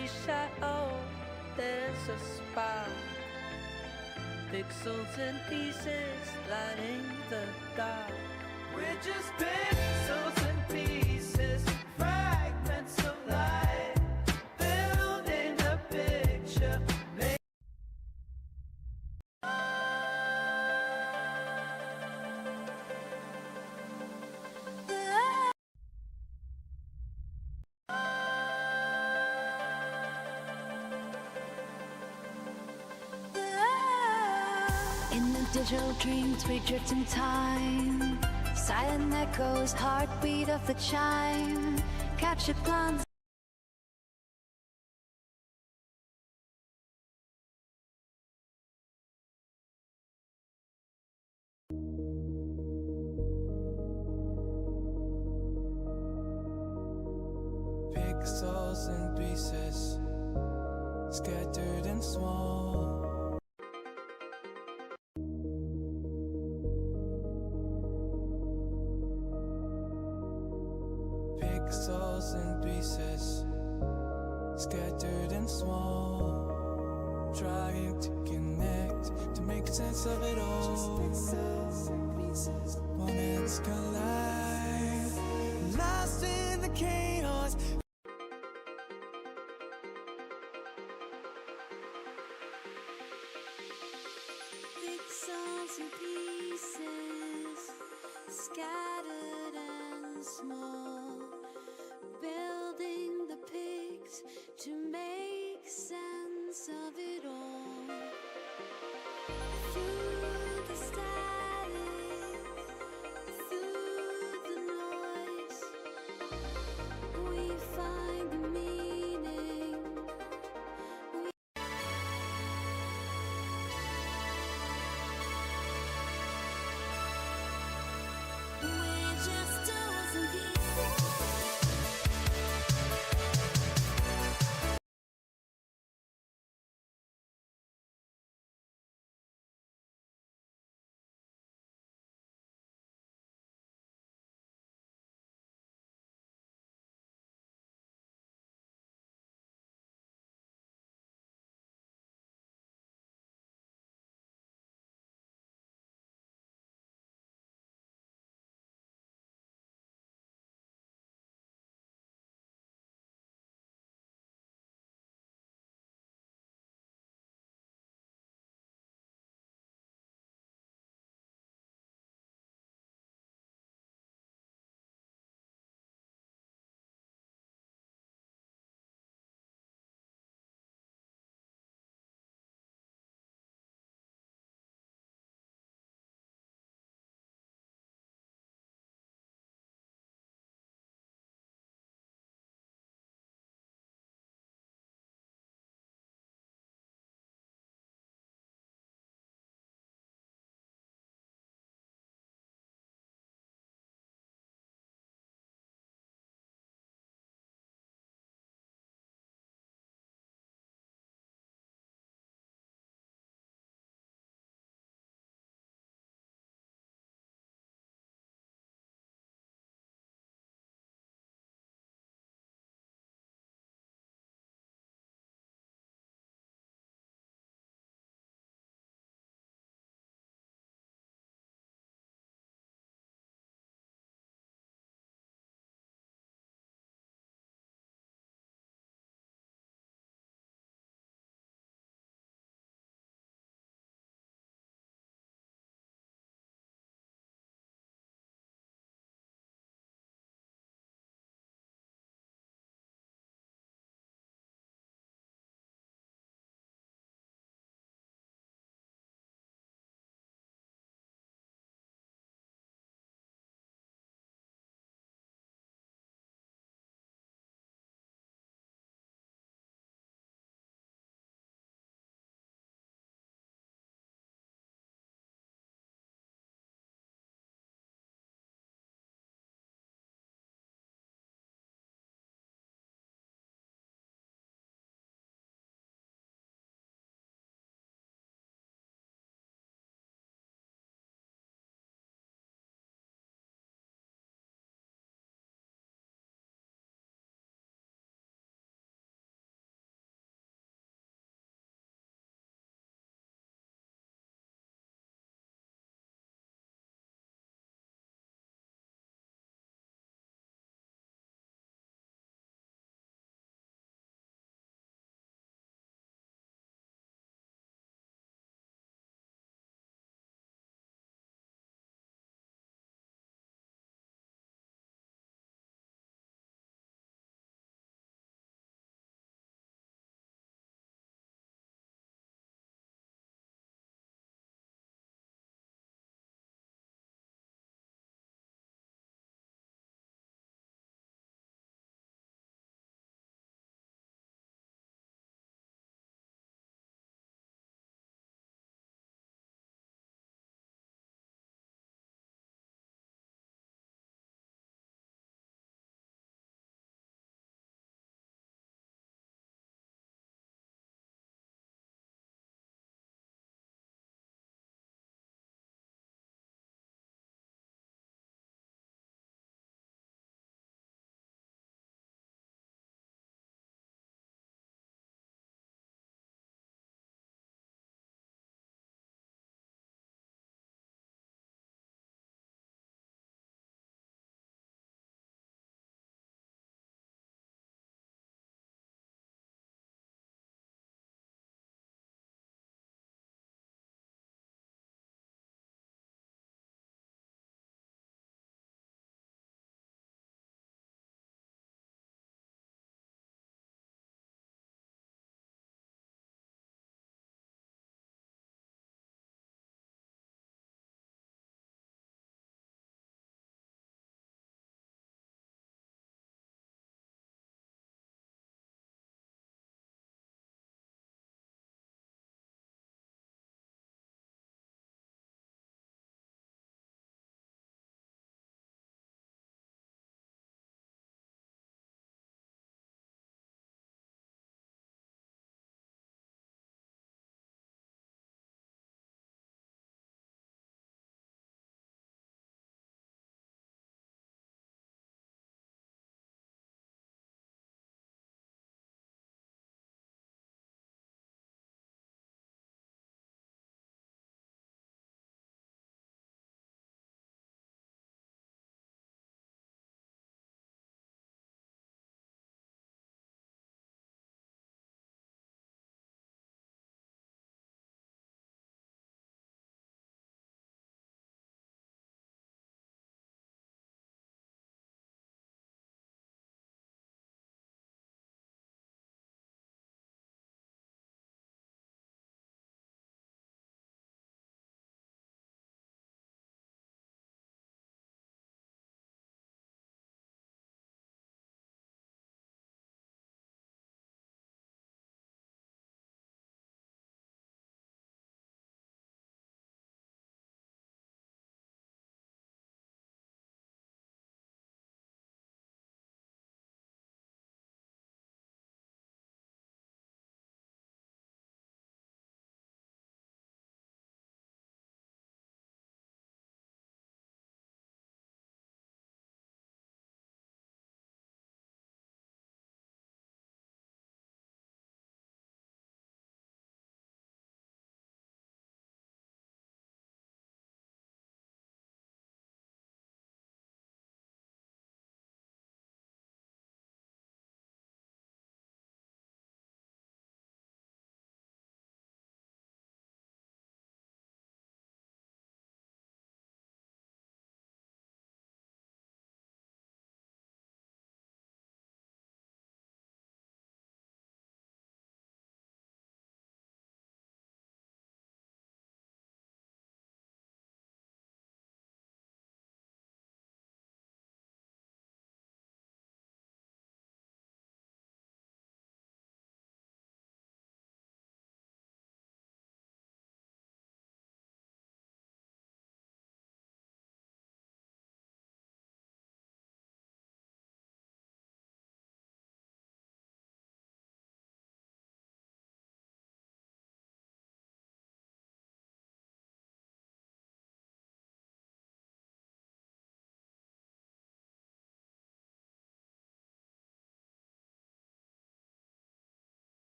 every shadow there's a spark. Pixels and pieces lighting the dark. We're just pixels and pieces, fragments of light, building a picture. In the digital dreams we drift in time. Silent echoes, heartbeat of the chime. Captured plans. Pixels and pieces, scattered and small. Pixels and pieces, scattered and small. Trying to connect, to make sense of it all. Moments collide, lost in the chaos. Pixels and pieces, scattered and small, building the pics to make sense of it all. Through the static, through the noise, we find the meaning. We're just tools and pieces.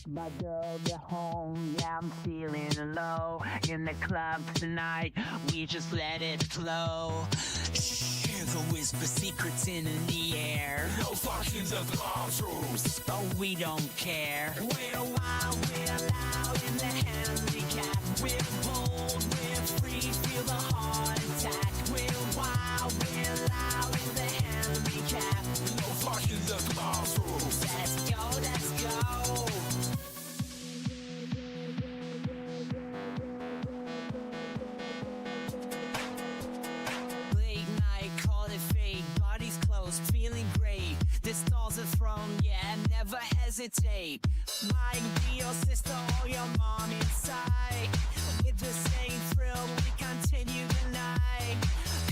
My girl, get home, yeah, I'm feeling low. In the club tonight, we just let it flow. Sugar whisper secrets in the air. No functions of the classrooms. Oh, we don't care. We're wild, we're loud in the handicap. We're bold, we're free, feel the heart attack. We're wild, we're loud in the handicap. No functions of the classrooms. Let's go, let's go. Feeling great, this stall's a throne, yeah, never hesitate. Might be your sister or your mom inside. With the same thrill, we continue the night.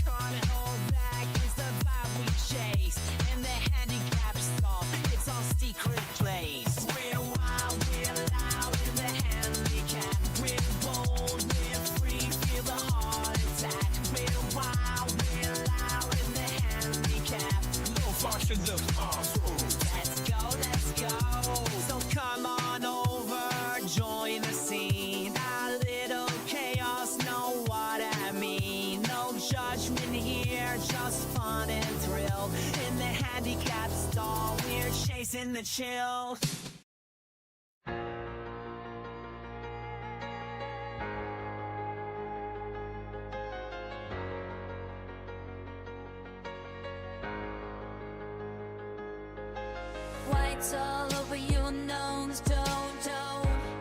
Can't hold back, it's the vibe we chase. And the handicap stall, it's our secret place. We're wild, we're loud in the handicap. We're bold, we're free, feel the heart attack. We're wild, we're loud in the handicap. Functions of classrooms. Let's go, let's go. So come on over, join the scene. A little chaos, know what I mean. No judgment here, just fun and thrill. In the handicap stall, we're chasing the chill. White's all over your nose, don't.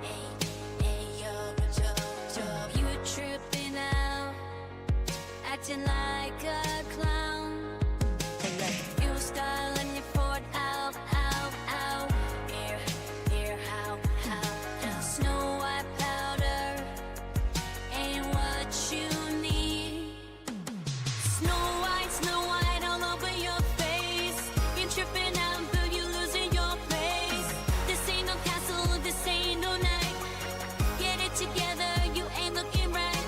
Hey, hey, you're a joke. You tripping out, acting like a clown. Your style and your Ford out. Here, how. Snow white powder ain't what you need. Snow white all over your face. You're tripping out. This ain't no night. Get it together, you ain't looking right.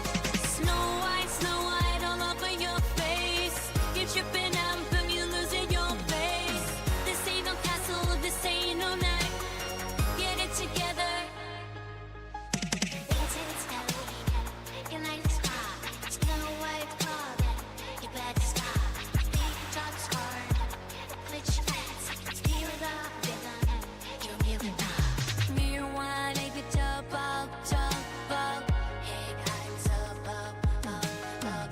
Snow white all over your face. You're tripping out, but you're losing your place. This ain't no castle, this ain't no night. Get it together. It's Halloween, your night is hot. Snow white calling, you better stop. Think the talk's hard, put your hands, steal it up, villain. You're really not. Mirror one, make it up. Hey, eyes up.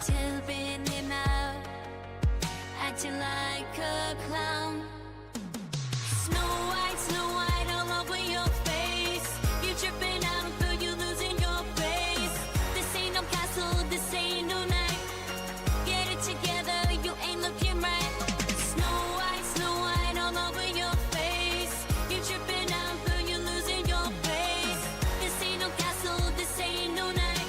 Tilting him out, acting like a clown. Snow white all over your face. You're tripping out, but you're losing your place. This ain't no castle, this ain't no night. Get it together, you ain't looking right. Snow white all over your face. You're tripping out, but you're losing your place. This ain't no castle, this ain't no night.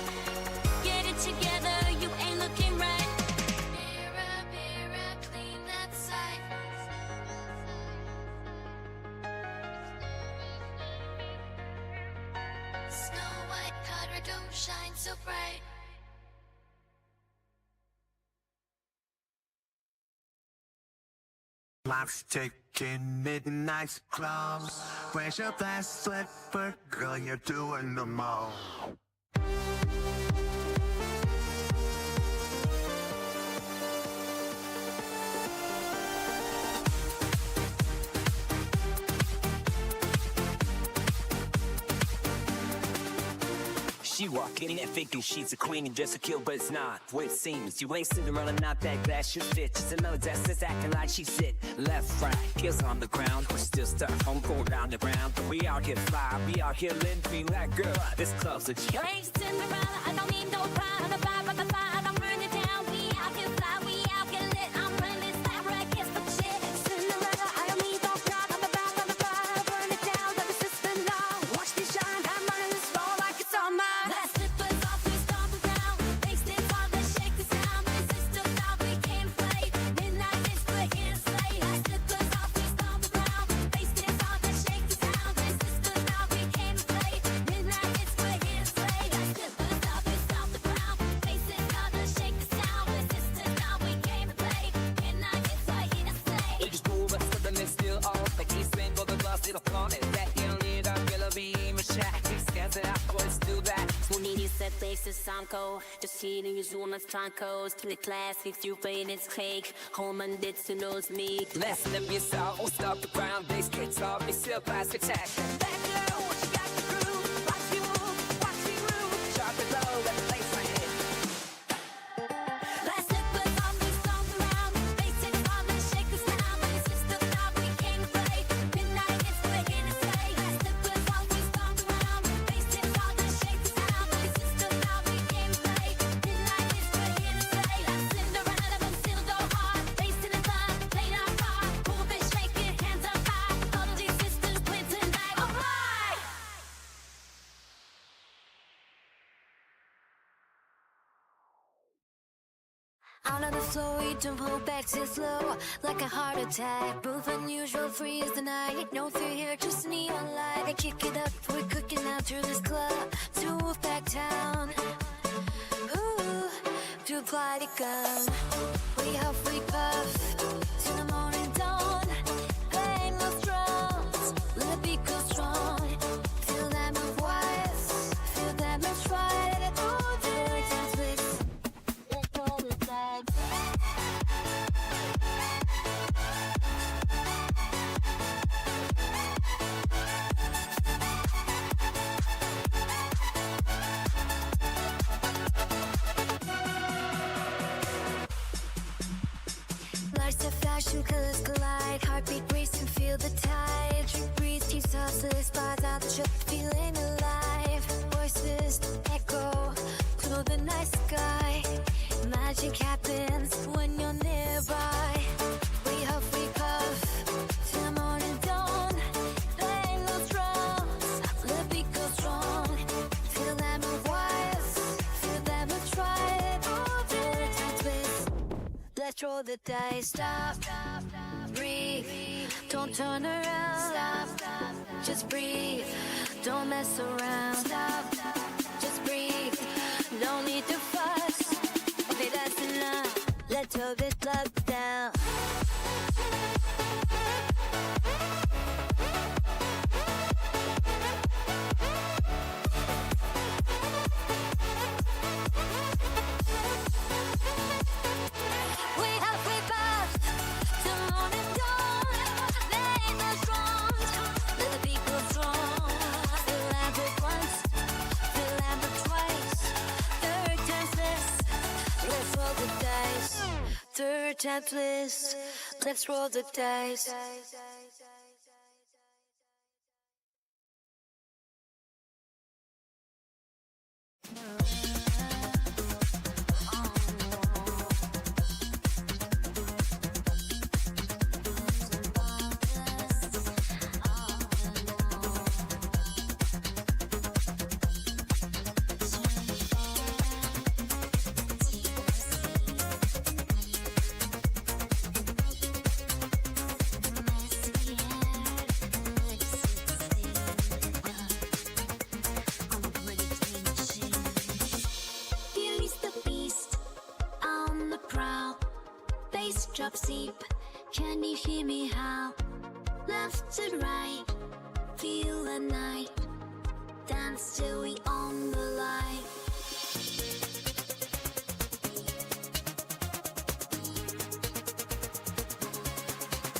Get it together, you ain't looking right. Mirror, clean that sight. Snow white powder don't shine so bright. Life's taking midnight clubs. Where's your best slipper? Girl, you're doing them all. She walking in thinking she's a queen and just to kill, but it's not what it seems. You ain't Cinderella, not that glass, you fit. Just another desk that's acting like she's sick. Left, right, heels on the ground. We're still stuck home, going round and round. But we out here fly, we out here living, feel like girl. This club's a joke. You ain't Cinderella, I don't need no pride. On the vibe of the fire, I'm burning down. We out here fly, we out here lit. I'm running this lab right against the shit. Cinderella, I don't need no pride. On the vibe of the fire, burn it down. Let the system know. Watch me shine, I'm running this floor like it's all mine. Let's slip us off, we stomp around. Bass dance on, let's shake the sound. The system out, we can't play. Midnight is we're here to slay. Let's slip us off, we stomp around. Bass dance on, let's shake the sound. The system out, we can't play. Midnight is we're here to slay. Let's slip us off, we stomp around. Bass dance on, let's shake the Franco. Just healing your zone as Francos. Till the class fix you pain its cake. Home and it's to knows me. Lesson of yourself, won't stop the ground. Bass kicks off, be still past attack. Back low, what you got the groove? Watch me move, watch me move. Drop it low, let the baseline hit. Last step was on these songs around. Basics on the shakers now. My sister thought we came to play. Midnight is breaking the say. Last step was on these songs around. Basics on the shakers now. My sister thought we came to play. Midnight is breaking the say. Like Cinderella, but still go hard. Facing the sun, played our part. Move and shake it, hands up high. All of these sisters win tonight. Alright. Out on the floor, we don't hold back too slow, like a heart attack. Move unusual, free as the night. No fear here, just neon light. They kick it up, we're cooking out through this club to Wolfpack Town. Ooh, to fly the gun. We huff, we puff till the morning dawn. Playing those drums, let the beat go strong. Feel that move wise, feel that move right. Oh, there it is, please. Let's roll the dice. Lights of fashion, colors collide. Heartbeat racing, feel the tide. Drink, breathe, keeps hustling. Spots out the trip, feeling alive. Voices echo through the night sky. Magic happens when you're nearby. We huff, we puff till the morning dawn. Playing those drums, let the beat go strong. Feel that move wise, feel that move right. Oh, very tight twist. Let's roll the dice. Stop, breathe. Don't turn around. Stop, just breathe. Don't mess around. Stop, just breathe. No need to fuss. Okay, that's enough. Let's hold this club down. We have we puffed till morning dawn. Lay those drums, let the beat go strong. Feel that beat once, feel that beat twice. Third time's bliss, let's roll the dice. Third time's bliss, let's roll the dice. Here is the beast on the prowl. Bass drops deep. Can you hear me howl? Left and right, feel the night. Dance till we own the light.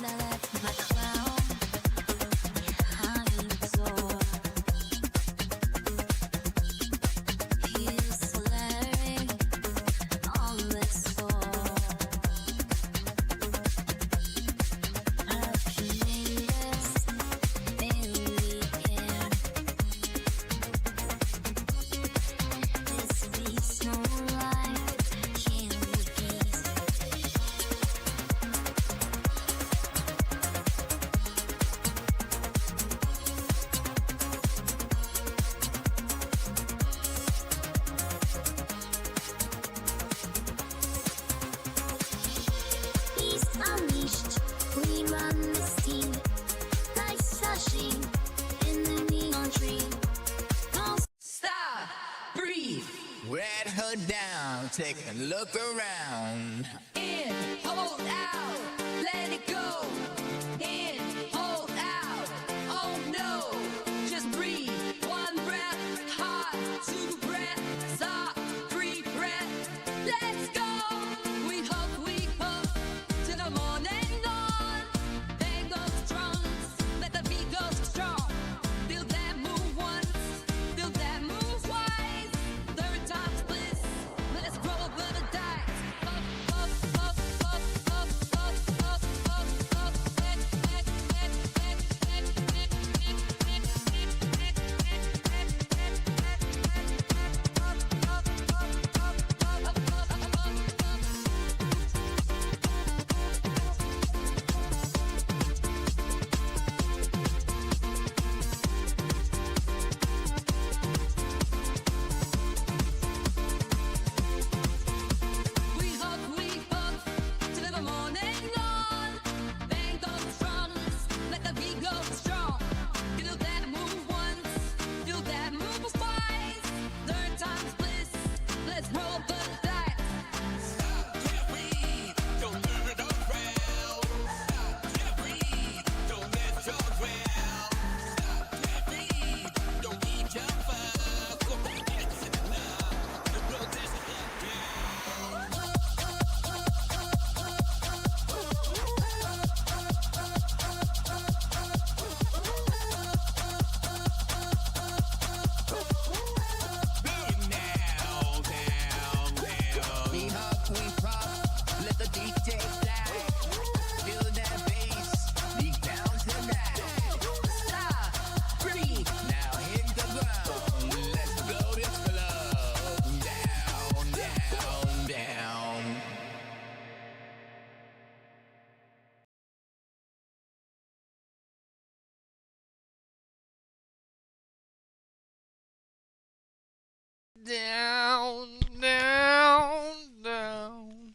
Now let my clown hang soar. He's flaring on the floor. Happiness in the air. This beats no life, can we peace? Beast unleashed, we run the steam. Lights flashing in the neon dream. Stop, breathe. Wet her down, take a look around. In, hold out, let it go. In, hold out, oh no. Just breathe, one breath, hard, two breaths, up. get down. Feel that bass, deep down tonight. Stop, breathe, now hit the ground. Let's blow this club down, down, down. Down, down, down,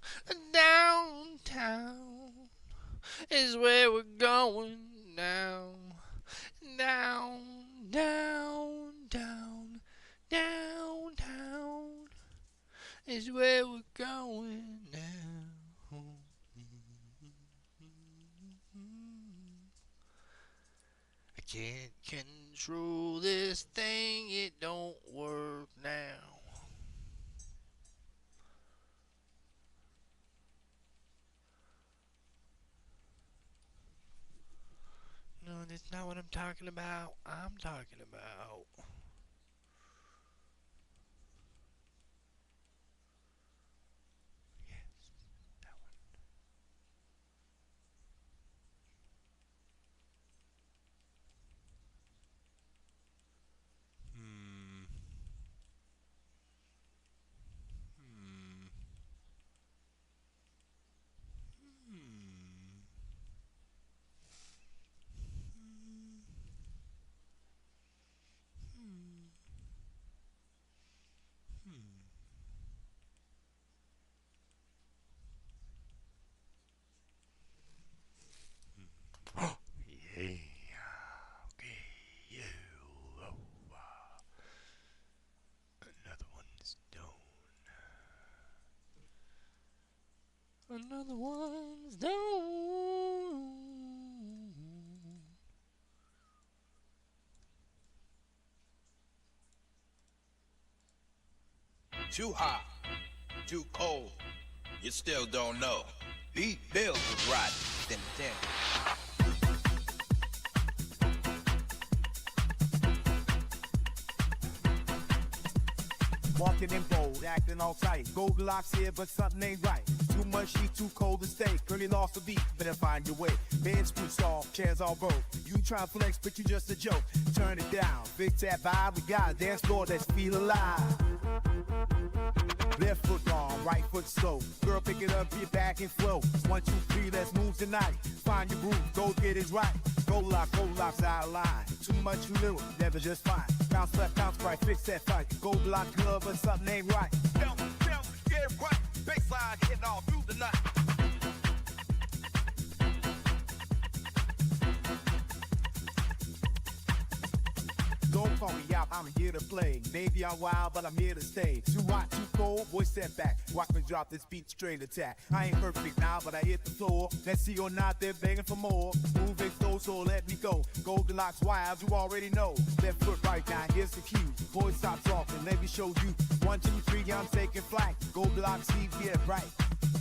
downtown is where we're going now. Down, down, down, downtown is where we're going now. I can't control this thing, it don't work now. No, that's not what I'm talking about. I'm talking about. Another one's down. Too hot, too cold, you still don't know. Beat Bill was right. Then. Walking in bold, acting all tight. Goldilocks here, but something ain't right. Too much heat, too cold to stay. Curly lost the beat, better find your way. Bed spruced off, chairs all broke. You try to flex, but you just a joke. Turn it down, fix that vibe. We got a dance floor that's feel alive. Left foot long, right foot slow. Girl, pick it up, get back and flow. 1, 2, 3, let's move tonight. Find your groove, go get it right. Goldilocks out of line. Too much, too little, never just fine. Bounce left, bounce right, fix that fight. Goldilocks club, but something ain't right. Bounce, get it right. Baseline hitting all through the night. Don't call me out, I'm here to play. Maybe I'm wild, but I'm here to stay. Too hot, too cold, boy, step back. Watch me drop this beat straight attack. I ain't perfect now, but I hit the floor. Let's see or not, they're begging for more. Moving slow, so let me go. Goldilocks wild, you already know. Left foot right now, here's the cue. Boy, stop talking, let me show you. 1, 2, 3, I'm taking flight. Goldilocks, see, get it right.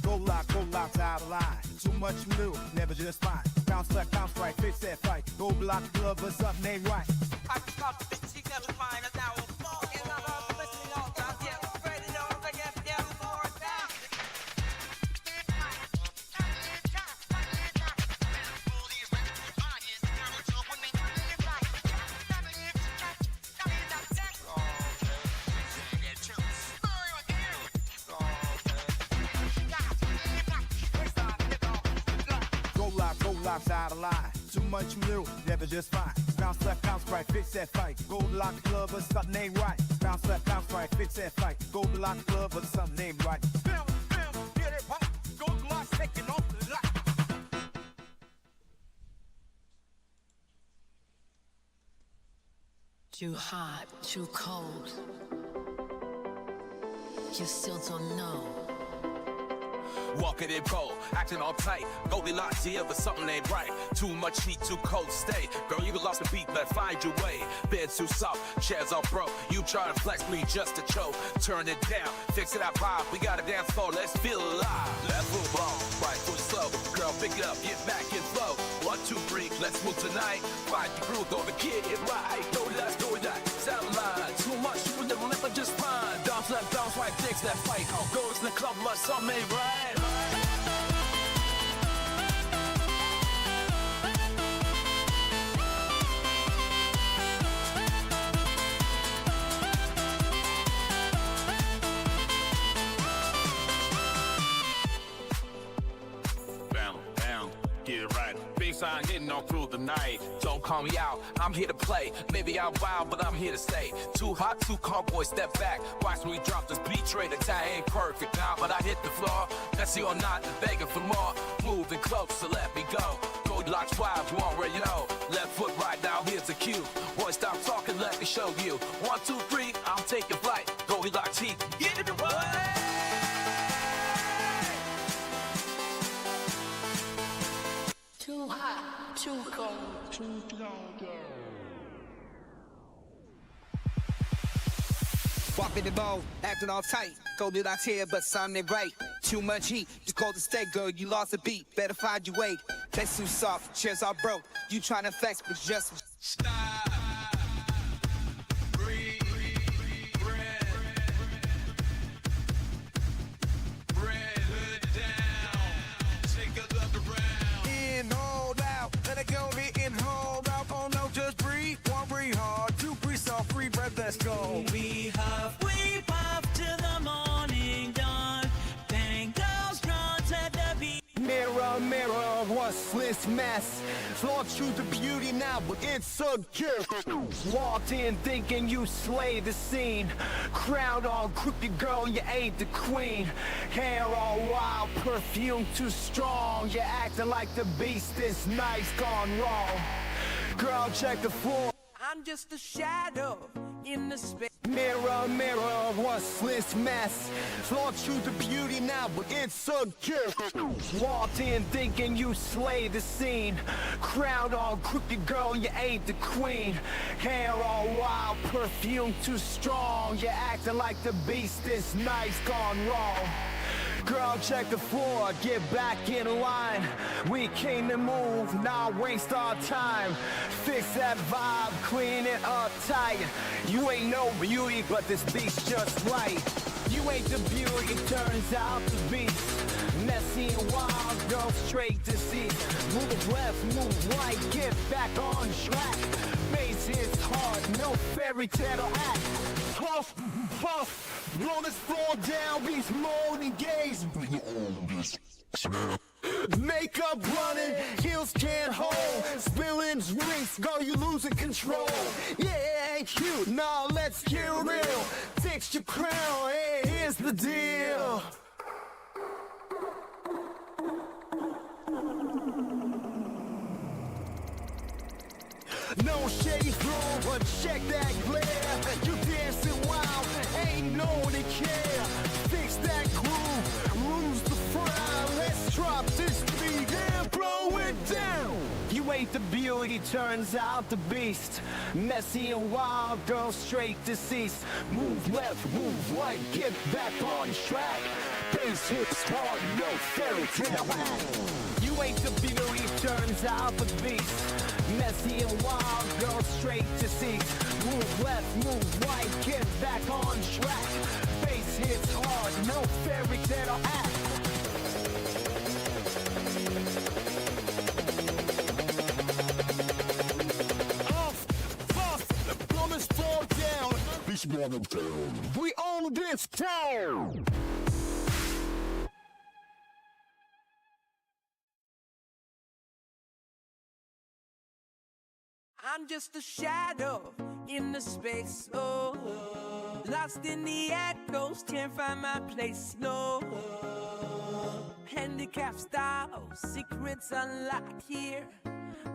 Goldilocks out of line. Too much, too little, never just fine. Bounce left, bounce right, fix that fight. Goldilocks club, but something ain't right. I just caught the bitch, she never find us out. And I'm up listening all time. Yeah, ready to know, I get down for it now. Goldilocks out of line. Too much, too little, never just fine. Bounce left, bounce right, fix that fight. Goldilocks club, but something ain't right. Bounce left, bounce right, fix that fight. Goldilocks club, but something ain't right. Get it right. Goldilocks taking off the light. Too hot, too cold. You still don't know. Walking in pole, acting all tight. Goldilocks, yeah, but something ain't right. Too much heat, too cold, stay. Girl, you lost the beat, but find your way. Bed too soft, chairs all broke. You try to flex me just to choke. Turn it down, fix it out vibe. We got a dance floor, let's feel alive. Left foot long, right foot slow. Girl, pick it up, get back and flow. 1, 2, 3, let's move tonight. Find your groove, gonna get it right. Goldilocks, sound line. Too much, you will never just find. Bounce left, bounce right, fix that fight. I'll go to the club, but something ain't right. down, down. Get it right. Baseline hitting all through the night. Don't call me out, I'm here to play. Maybe I'm wild, but I'm here to stay. Too hot, too cold, boy, step back. Watch me drop this beat trade. The time ain't perfect now, but I hit the floor. Messy or not, begging for more. Moving close, so let me go. Goldilocks wild, you already know. Left foot right now, here's the cue. Boy, stop talking, let me show you. 1, 2, 3, I'm taking flight. Goldilocks heat, get it right. Too hot, too cold, too long. Walking the ball, acting all tight. Goldilocks here, but something ain't right. Too much heat, just called to stay, girl. You lost a beat, better find your way. That's too soft, chairs all broke. You tryna flex, but just stop. In, hold out, let it go, in, hold out. Oh no, just breathe, one breathe hard, two breathe soft, free breath, let's go. We halfway puff to the morning dawn. Bang goes strong to the beat. Mirror, mirror, what's this mess? Flaunt you the beauty now, but it's a gift. Walked in thinking you slay the scene. Crowned all crooked, girl, you ain't the queen. Hair all wild, perfume too strong. You're acting like the beast, this night's gone wrong. Girl, check the floor. I'm just a shadow in the space. Mirror, mirror, what's this mess? Flaunt you the beauty now, but it's a gift. Walked in thinking you slay the scene. Crowned all crooked, girl, you ain't the queen. Hair all wild, perfume too strong. You're acting like the beast, this night's gone wrong. Girl, check the floor, get back in line. We came to move, not waste our time. Fix that vibe, clean it up tight. You ain't no beauty, but this beat's just right. You ain't the beauty, turns out to be messy and wild, girl, straight disease. Move left, move right, get back on track. Bass hits hard, no fairy tale act. Puff, puff, blow this floor down, beats more than gaze. Makeup running, heels can't hold. Spilling drinks, girl, you losing control. Yeah, it ain't cute, nah, let's get real. Fix your crown, hey, here's the deal. No shade through, but check that glare. You dancing wild, ain't no one to care. Fix that groove, lose the frown. Let's drop this beat and blow it down. You ain't the beauty, turns out the beast. Messy and wild, girl, straight deceased. Move left, move right, get back on track. Bass hits hard, no fairy tale act. You ain't the beauty, turns out the beast. Messy and wild, girl, straight deceased. Move left, move right, get back on track. Bass hits hard, no fairy tale act. Plumbers fall down. This man down. We own this town. I'm just a shadow in the space, oh. Lost in the echoes, can't find my place, no. Handicap style, secrets unlocked here.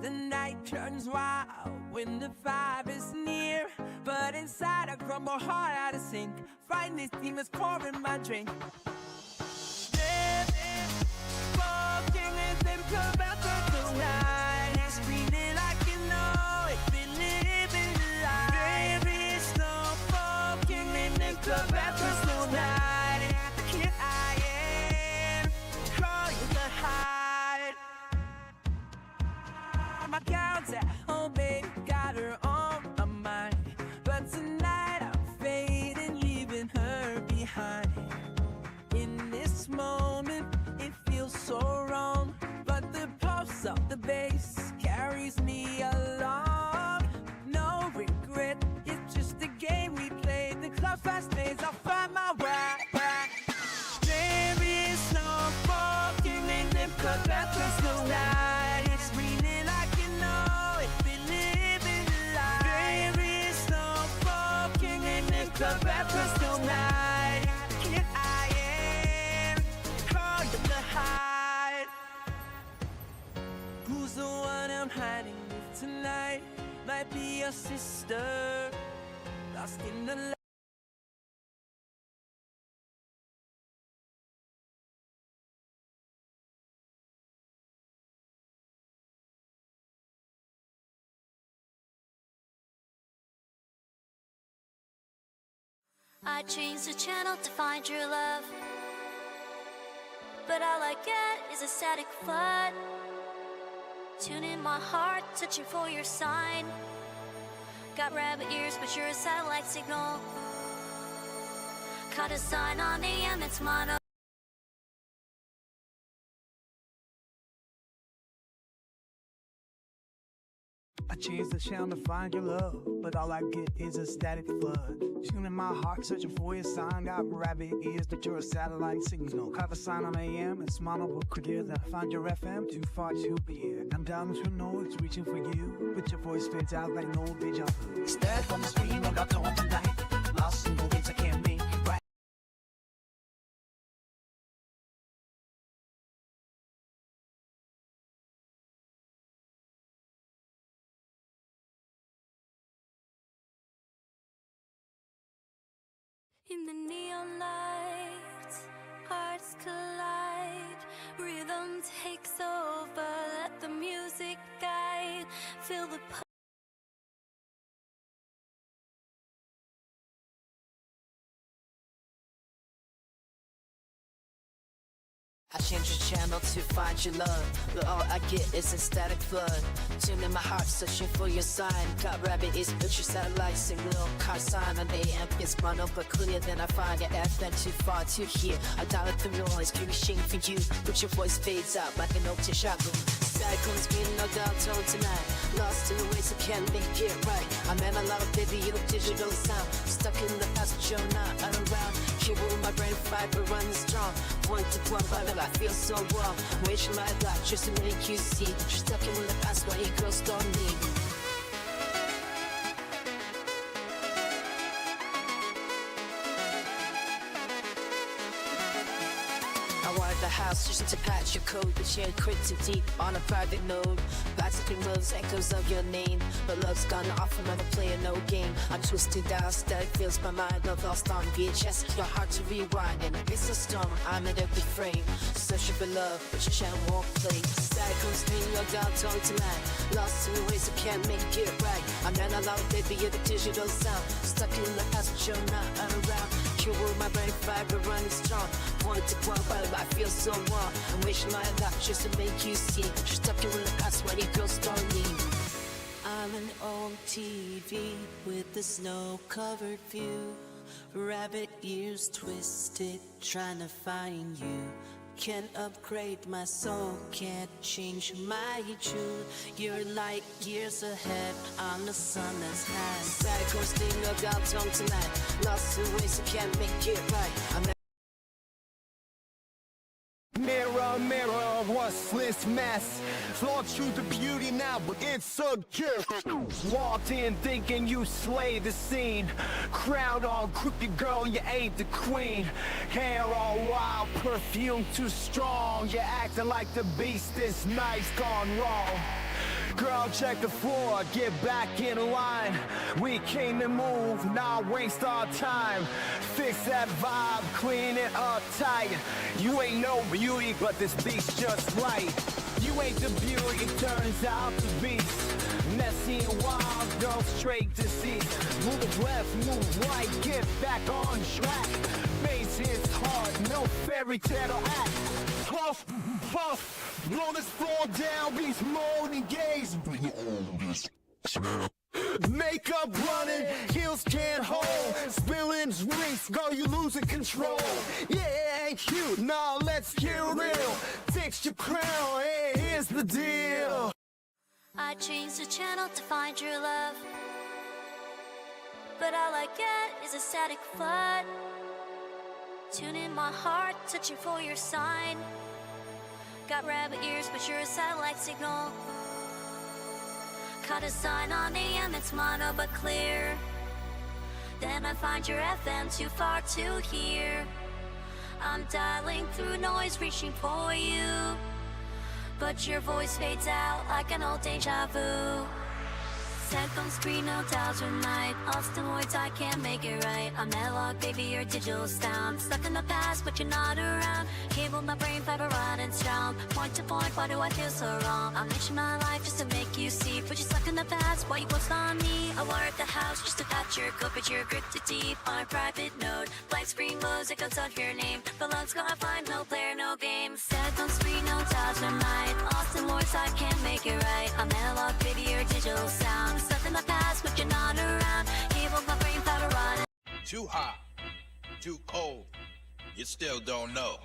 The night turns wild when the vibe is near. But inside I crumble hard out of sync. Find these demons pouring my drink. Walking with them about the night. Screaming like you know it, been living the life. Baby, slow walking in them about the night. Here I am, crawling to hide. My girl's at home, baby, got her on my mind. But tonight I'm fading, leaving her behind. the breakfast all night. Here I am, call you the hide. Who's the one I'm hiding with tonight? Might be your sister, lost in the light. I changed the channel to find your love, but all I get is a static flood. Tuning my heart, searching for your sign. Got rabbit ears, but you're a satellite signal. Caught a sign on AM, it's mono. I changed the channel to find your love, but all I get is a static flood. Tuning my heart, searching for your sign. Got rabbit ears, but you're a satellite signal. Caught the sign on AM, it's mono, but clear. Then I find your FM, too far to be. I'm down to know it's reaching for you, but your voice fades out like no deja vu. Stared on the screen, I got told tonight. Lost in the ways I can't make it right. In the neon lights, hearts collide. Rhythm takes over, let the music guide. Feel the I change the channel to find your love, but all I get is a static flood. Tuning my heart, searching for your sign. Got rabbit ears, but your satellite signal. Caught sign on AM, it's mono, but clear. Then I find it FM, too far to hear. I dial it through noise, curious for you, but your voice fades out like an old shadow. Cyclones being no doubt tone tonight. Lost in the ways I can't make it right. I'm analog, baby, you digital sound. Stuck in the past, but you're not around. Here with my brain fiber running strong. Point to point, but I feel so warm. Wishing my life just to make you see. You're stuck in the past, why you girls don't need. The house just to patch your code, but you're encrypted deep on a private node. Bicycle moves, echoes of your name, but love's gone off, another player, no game. I'm twisted down, static fills my mind. Love lost on VHS, your heart to rewind. And it's a storm, I'm in every frame. Searching for love, but your channel won't play. Cyclones spin your down tone tonight. Lost in the ways I can't make it right. I'm analog, baby, you're the digital sound. Stuck in the past, but you're not around. Cure with my brain fiber running strong. Point to point, but I feel so warm. I'm wishing my life just to make you see. You're stuck in the past, why you girls don't need. I'm an old TV with the snow-covered view. Rabbit ears twisted, trying to find you. Can't upgrade my soul, can't change my truth. You're like years ahead, I'm the sun that's high. Cyclones sting no doubt tone tonight. Lost in ways I can't make it right. Mirror, mirror of what's this mess. Flawed truth of beauty now, but it's a gift. Walked in thinking you slay the scene. Crowd all crooked, girl, you ain't the queen. Hair all wild, perfume too strong. You acting like the beast, this night's gone wrong. Girl, check the floor, get back in line. We came to move, not waste our time. Fix that vibe, clean it up tight. You ain't no beauty, but this beat's just right. You ain't the beauty, turns out to be messy and wild, girl, straight disease. Move left, move right, get back on track. Bass hits hard, no fairy tale act. Puff, puff, blow this floor down, beats moan and gaze. Makeup running, heels can't hold. Spilling drinks, girl, you losing control. Yeah, it ain't cute, nah, let's get real. Fix your crown, hey, here's the deal. I changed the channel to find your love, but all I get is a static flood. Tuning my heart, searching for your sign. Got rabbit ears, but you're a satellite signal. Caught a sign on AM, it's mono but clear. Then I find your FM too far to hear. I'm dialing through noise, reaching for you, but your voice fades out like an old deja vu. Second screen, no dials tonight. Austin words, I can't make it right. I'm analog, baby, your digital sound. Stuck in the past, but you're not around. Cable my brain, fiber rod and strong. Point to point, why do I feel so wrong? I'm mixing my life just to make you see, but you're stuck in the past, why you ghost on me? I wired the house just to patch your code, but you're crypted deep on a private note. Blank screen music, I'll tell your name. The love's gonna find no player, no game. Second screen, no dials tonight. Austin words, I can't make it right. I'm analog, baby, your digital sound. Stuck in the past, but you're not around. Cable my brain, fiber rod. Too hot, too cold, you still don't know.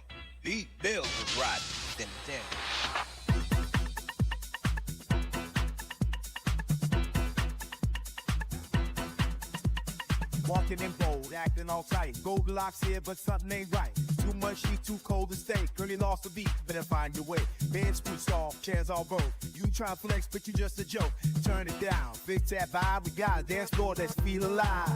Beat Bill was right. Then. Walking in bold, acting all tight. Goldilocks here, but something ain't right. Too much heat, too cold to stay. Curly lost the beat, better find your way. Bed spruced off, chairs all broke. You try to flex, but you just a joke. Turn it down, fix that vibe. We got a dance floor that's feel alive.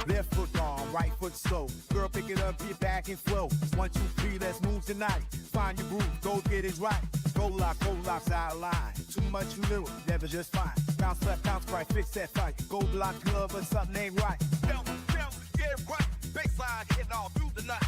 Left foot on, right foot slow. Girl, pick it up, get back and flow. 1, 2, 3, let's move tonight. Find your groove, go get it right. Goldilocks out of line. Too much, too little, never just fine. Bounce left, bounce right, fix that fight. Goldilocks club, but something ain't right. Bounce, get it right. Baseline hitting all through the night.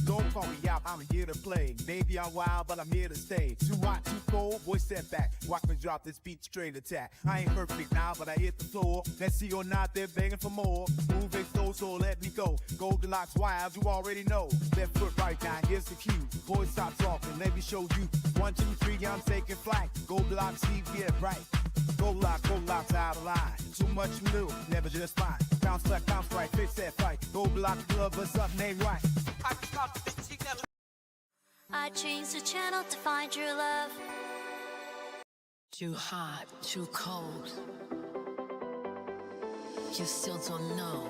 Don't call me out, I'm here to play. Maybe I'm wild, but I'm here to stay. Too hot, too cold, boy, step back. Watch me drop this beat straight attack. I ain't perfect now, but I hit the floor. Let's see or not, they're begging for more. Moving slow, so let me go. Goldilocks wild, you already know. Left foot right now, here's the cue. Boy, stop talking, let me show you. 1, 2, 3, I'm taking flight. Goldilocks, see, get right. Goldilocks out of line. Too much, too little, never just fine. Bounce left, bounce right, fix that fight. Goldilocks club, but something ain't right. I changed the channel to find your love. Too hot, too cold. You still don't know.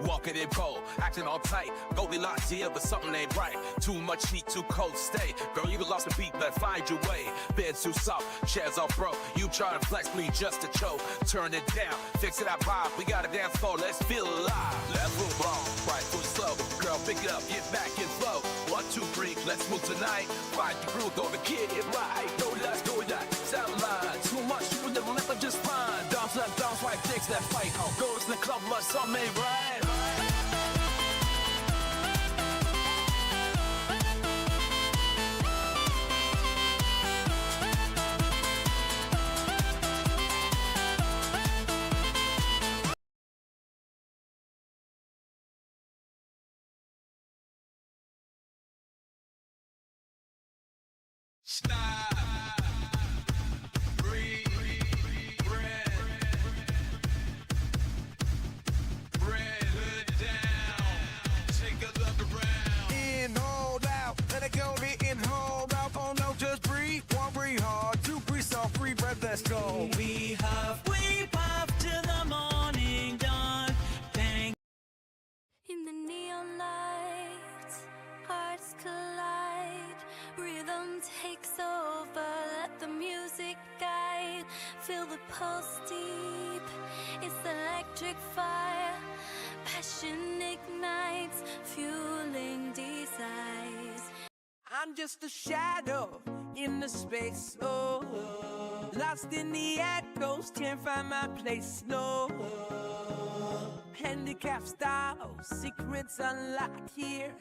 Walking in cold, acting all tight. Goldilocks here, but something ain't right. Too much heat, too cold to stay. Girl, you lost the beat, but find your way. Bed's too soft, chairs all broke. You try to flex, bleed just to choke. Turn it down, fix it out vibe. We got a dance floor, let's feel alive. Let's move on, right foot slow. Girl, pick it up, get back and flow. 1, 2, 3, let's move tonight. Find your groove, go to get it right. Goldilocks, sound line. Too much, you will never let them just fine. Dance left, dance right, fix that fight. Goes in the club, but something ain't right. Stop. Breathe. Bread. Hood down. Take a look around. In, hold out, let it go, in, hold out. Oh no, just breathe. 1, breathe hard, 2, breathe soft, 3 breath, let's go. We puff till the morning dawn. Bang. In the neon lights, hearts collide. Rhythm takes over, let the music guide. Feel the pulse deep, it's electric fire. Passion ignites, fueling desires. I'm just a shadow in the space, oh. Lost in the echoes, can't find my place, no. Handicap style, secrets unlocked here.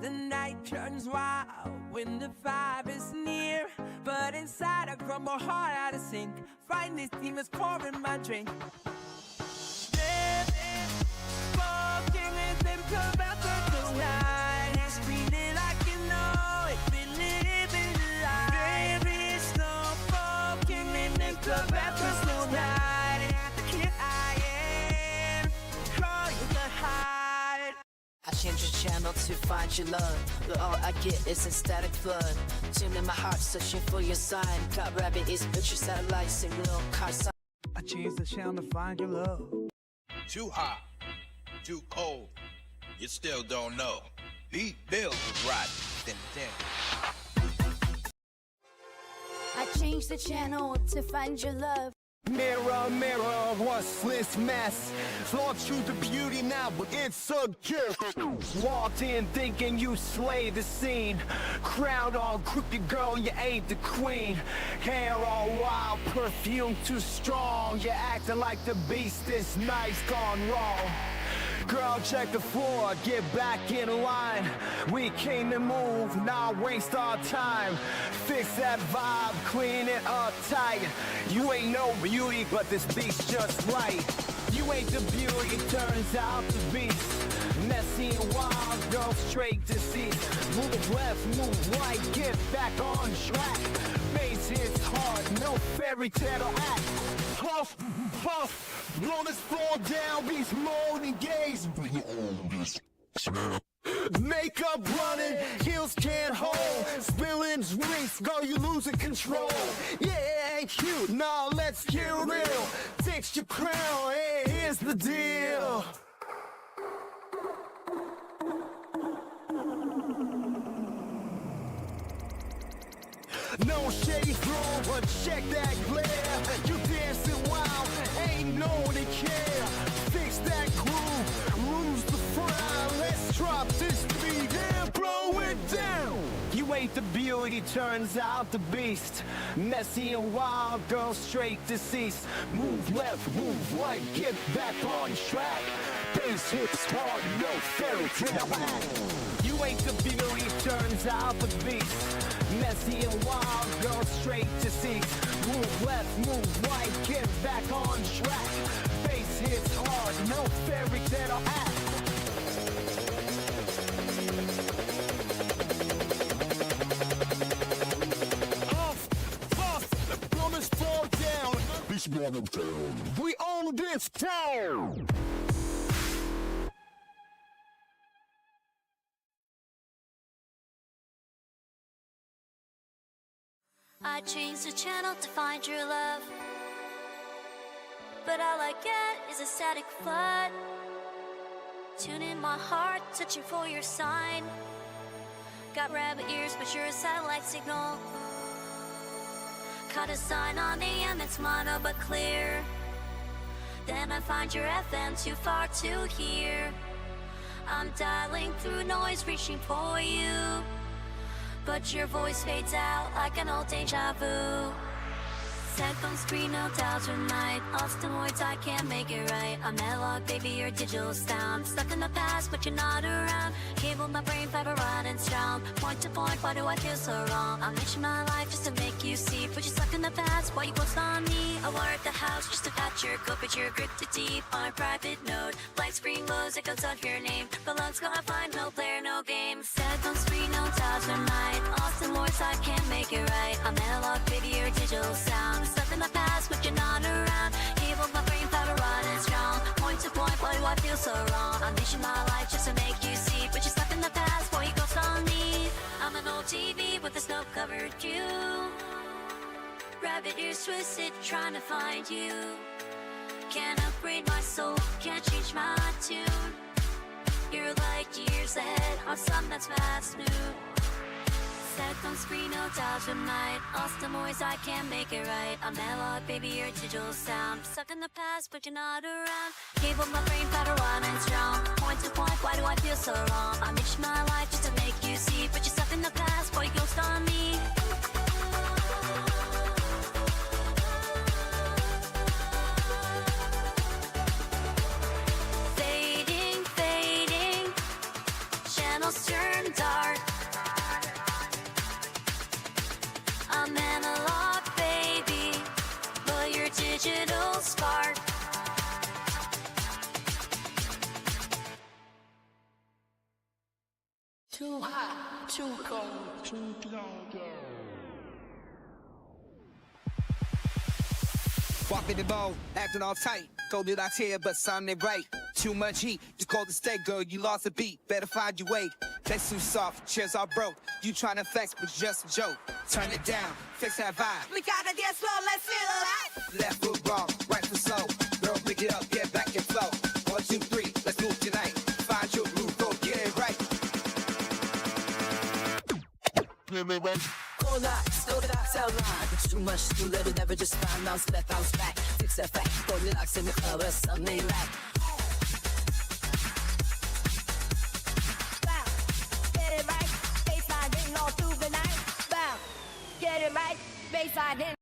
The night turns wild when the vibe is near. But inside I crumble hard out of sync. Find these demons pouring my drink. Fucking with them, come out the night. It's feeling like you know it, been living the life. Baby, it's no fucking in them, come out the night. Here I am, call you the hide. I change the channel to find your love, but all I get is a static flood. Tune in my heart, searching for your sign. Cloud rabbit is picture satellite signal. Car sign. I changed the channel to find your love. Too hot, too cold, you still don't know. Beat Bill was right. Then. change the channel to find your love. Mirror, mirror, what's this mess? Flaunt you the beauty now, but it's a gift. Walked in thinking you slayed the scene. Crowned all crooked, girl, you ain't the queen. Hair all wild, perfume too strong. You're acting like the beast, this night's gone wrong. Girl, check the floor, get back in line. We came to move, not waste our time. Fix that vibe, clean it up tight. You ain't no beauty, but this beat's just right. You ain't the beauty, turns out the beast. Messy and wild, girl, straight deceased. Move left, move right, get back on track. Bass hits hard, no fairy tale act. Puff, puff, blow this floor down, beats more than gaze. Makeup running, heels can't hold. Spilling drinks, girl, you losing control. Yeah, it ain't cute, nah, let's get real. Take your crown, hey, here's the deal. No shady flow, but check that glare. You dancing wild, ain't no one to care. Fix that groove, lose the frown. Let's drop this beat and blow it down. You ain't the beauty, turns out the beast. Messy and wild, girl, straight deceased. Move left, move right, get back on track. Bass hits hard, no fairy tale act. You ain't the beauty, turns out the beast. Messy and wild, girl, straight deceased. Move left, move right, get back on track. Bass hits hard, no fairy tale act. Fall down. We own this town. I changed the channel to find your love, but all I get is a static flood. Tuning my heart, touching for your sign. Got rabbit ears, but you're a satellite signal. Caught a sign on AM, it's mono but clear. Then I find your FM too far to hear. I'm dialing through noise, reaching for you, but your voice fades out like an old deja vu. Headphones screen, no doubt tonight. Austin words, I can't make it right. I'm analog, baby, you're digital sound. Stuck in the past, but you're not around. Cable my brain, fiber running strong. Point to point, why do I feel so wrong? I'm mixing my life just to make you see. But you're stuck in the past, why you ghost on me? I wired the house just to catch your code, but you're gripped deep on a private node. Blank screen glows, echoes of your name. But love's gonna find no player, no game. Headphones screen, no doubt tonight. Austin words, I can't make it right. I'm analog, baby, you're digital sound. Stuck in the past, but you're not around. Cable my brain, fiber running strong. Point to point, why do I feel so wrong? I'm dishing my life just to make you see, but you're stuck in the past, boy, you ghost on me. I'm an old TV with a snow-covered view. Rabbit ears twisted, trying to find you. Can't upgrade my soul, can't change my tune. You're like years ahead on something that's past noon. Headphones screen, no doubt tonight. Austin voice, I can't make it right. I'm analog, baby, you're digital sound. Stuck in the past, but you're not around. Cable my brain, powder running strong. Point to point, why do I feel so wrong? I'm itching my life just to make you see, but you're stuck in the past, boy, you ghost on me. Fading, fading, channels turn dark. I'm analog, baby, but you're digital spark. Too hot, too cold, too long. Walk in the bowl, acting all tight. Told it I tear, but son ain't right. Too much heat, just called to stay, girl. You lost a beat, better find your weight. That's too soft, chairs all broke. You tryna flex, but it's just a joke. Turn it down, fix that vibe. We gotta dance slow, let's feel alive. Left foot wrong, right foot slow. Girl, pick it up, get back and flow. 1, 2, 3, let's move tonight. Find your groove, go get it right. Cool night, slow it up, tell lie. It's too much, too little, never just find bounce back, bounce back. Fix that fact, Goldilocks in the club, or something they lack. Bow, get it right, baseline hitting all through the night. Bow, get it right, baseline hitting.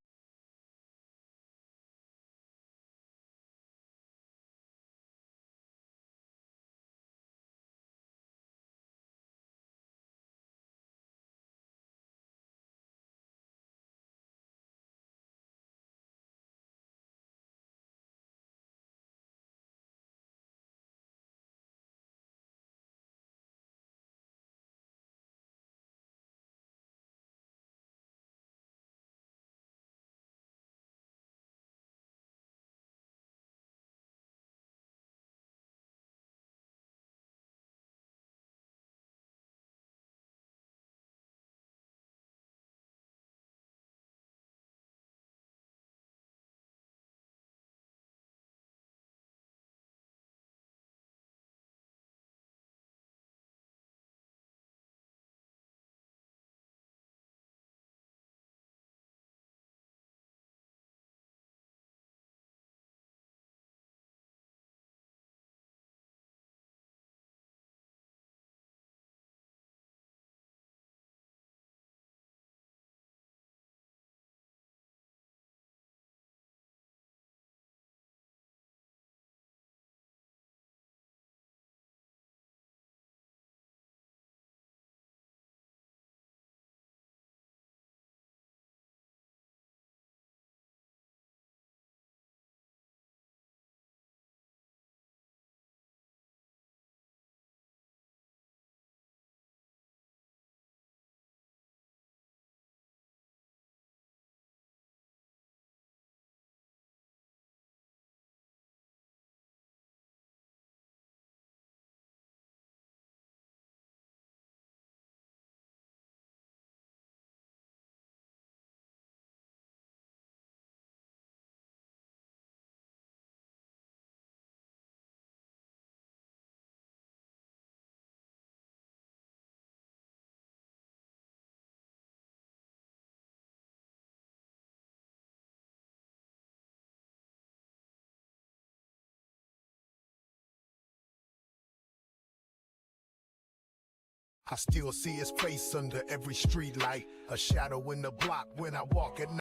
I still see his face under every street light, a shadow in the block when I walk at night.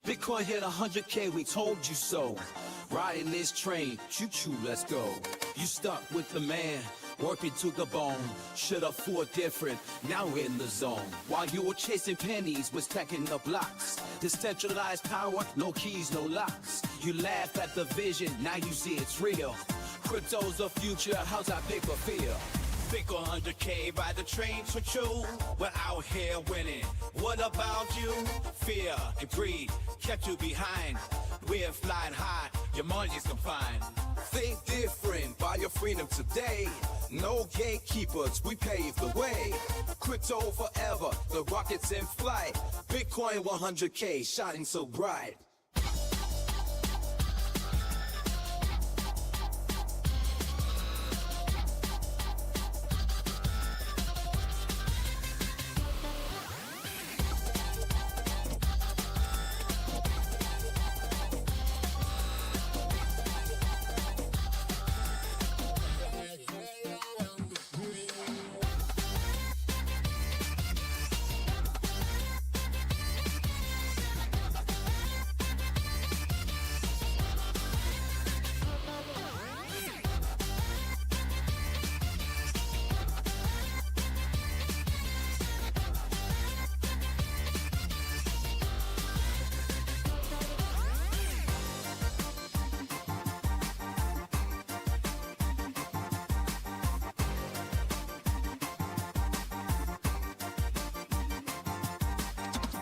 Bitcoin hit 100K, we told you so. Riding this train, choo-choo, let's go. You stuck with the man, working to the bone. Should have fought different, now we're in the zone. While you were chasing pennies, was stacking the blocks. Decentralized power, no keys, no locks. You laugh at the vision, now you see it's real. Crypto's the future, how's that paper feel? Bitcoin 100K, ride the train for you. We're out here winning. What about you? Fear and greed kept you behind. We're flying high, your money's confined. Think different, buy your freedom today. No gatekeepers, we pave the way. Crypto forever, the rocket's in flight. Bitcoin 100K, shining so bright.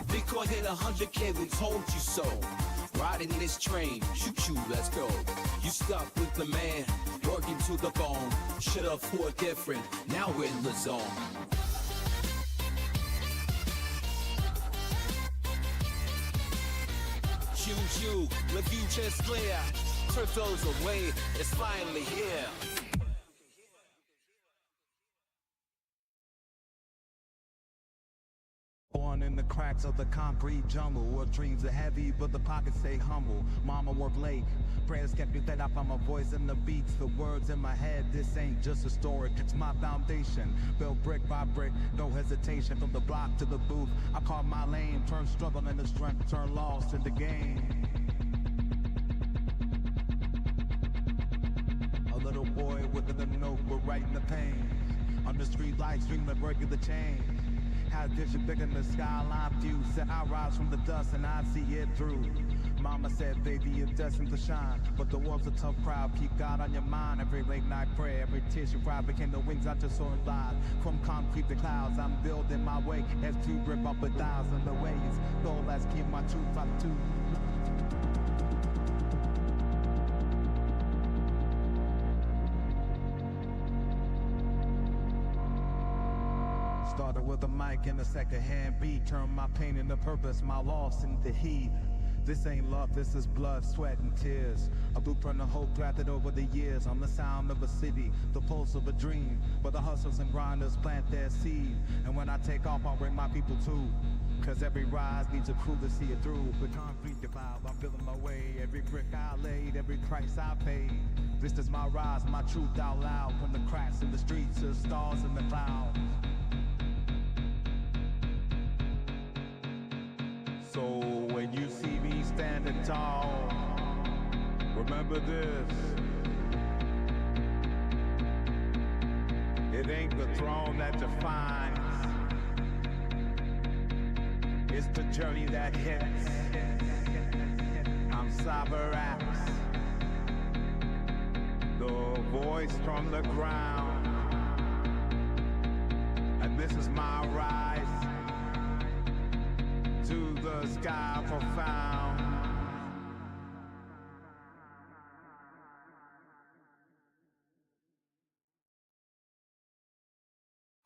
Bitcoin hit 100K, we told you so. Riding this train, choo-choo, let's go. You stuck with the man, working to the bone. Should've fought different, now we're in the zone. Choo-choo, the future's clear. Crypto's away, it's finally here. Born in the cracks of the concrete jungle, where dreams are heavy, but the pockets stay humble. Mama worked late, prayers kept me fed. I found my voice in the beats, the words in my head. This ain't just a story, it's my foundation. Built brick by brick, no hesitation. From the block to the booth, I caught my lane. Turn struggle into strength, turn lost into gain. A little boy with a notebook writing the pain. On the street lights, dreaming of breaking the chain. Had a vision bigger than the skyline view. Said I rise from the dust and I see it through. Mama said, baby, you're destined to shine. But the world's a tough crowd, keep God on your mind. Every late night prayer, every tear you cry became the wings I just saw and fly. From concrete to clouds, I'm building my way. As to rip up 1,000 the ways. Though let's keep my truth out too. Started with a mic and a second-hand beat. Turned my pain into purpose, my loss into heat. This ain't love, this is blood, sweat, and tears. A blueprint of hope drafted over the years. I'm the sound of a city, the pulse of a dream. Where the hustlers and grinders plant their seed. And when I take off, I'll bring my people too. Cause every rise needs a crew to see it through. The concrete divide, I'm feeling my way. Every brick I laid, every price I paid. This is my rise, my truth out loud. From the cracks in the streets to stars in the clouds. So when you see me standing tall, remember this. It ain't the throne that defines, it's the journey that hits. I'm Cyber Axe, the voice from the ground, and this is my rise to the sky profound.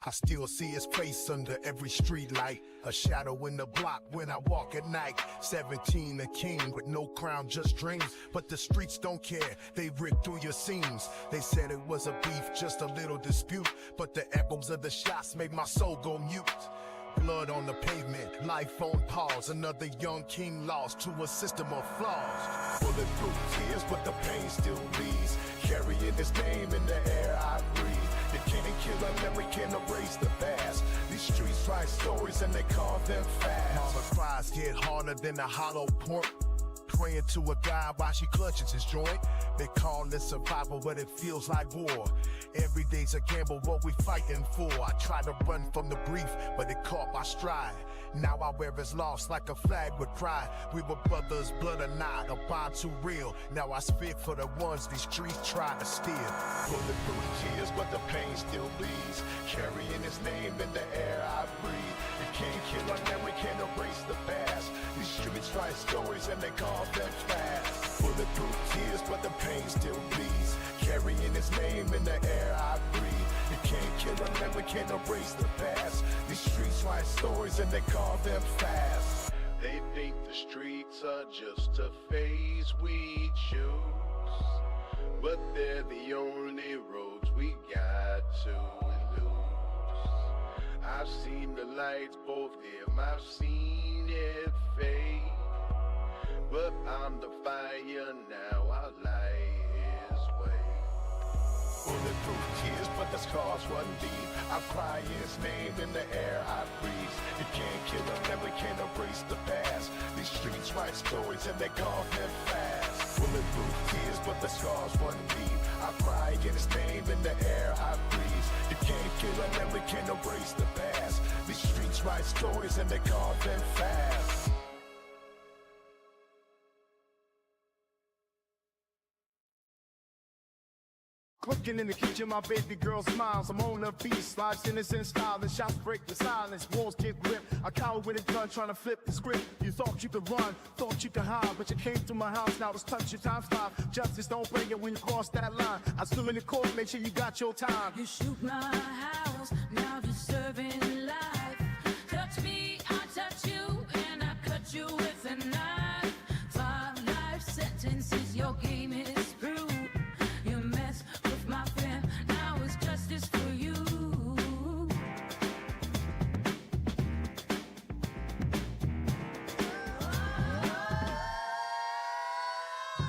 I still see his face under every street light. A shadow in the block when I walk at night. 17, a king with no crown, just dreams. But the streets don't care, they rip through your seams. They said it was a beef, just a little dispute. But the echoes of the shots made my soul go mute. Blood on the pavement, life on pause. Another young king lost to a system of flaws. Bulletproof tears, but the pain still bleeds. Carrying his name in the air I breathe. The can't kill a memory, can't erase the past. These streets write stories and they call them fast. Mama cries get harder than a hollow point. Praying to a God while she clutches his joint. They call it survival, but it feels like war. Every day's a gamble, what we fighting for. I tried to run from the brief, but it caught my stride. Now I wear his loss like a flag with pride. We were brothers, blood or not, a bond too real. Now I speak for the ones these streets try to steal. Bulletproof tears, but the pain still bleeds. Carrying his name in the air I breathe. You can't kill a memory, can't erase the past. These streets write stories and they call them fast. Bulletproof tears, but the pain still bleeds. Carrying his name in the air I breathe. You can't kill a memory, can't erase the past. These streets write stories and they call them fast. They think the streets are just a phase we choose, but they're the only roads we got to lose. I've seen the lights both dim, I've seen it fade, but I'm the fire now, I'll light his way. Bulletproof tears, but the scars run deep. I cry his name in the air I breathe. You can't kill a memory, can't erase the past. These streets write stories and they call them fast. Bulletproof tears, but the scars run deep. I cry his name in the air I breathe. You can't kill a memory, can't erase the past. These streets write stories and they call them fast. Cooking in the kitchen, my baby girl smiles. I'm on her feet, slides innocent style, and shots break the silence. Walls get ripped. I cower with a gun, trying to flip the script. You thought you could run, thought you could hide, but you came through my house. Now it's touch your times 5. Justice don't break it when you cross that line. I stood in the court, make sure you got your time. You shoot my house, now you're serving life. Touch me, I touch you, and I cut you with a knife. 5 life sentences, your game is through. You mess with my fam, now it's justice for you.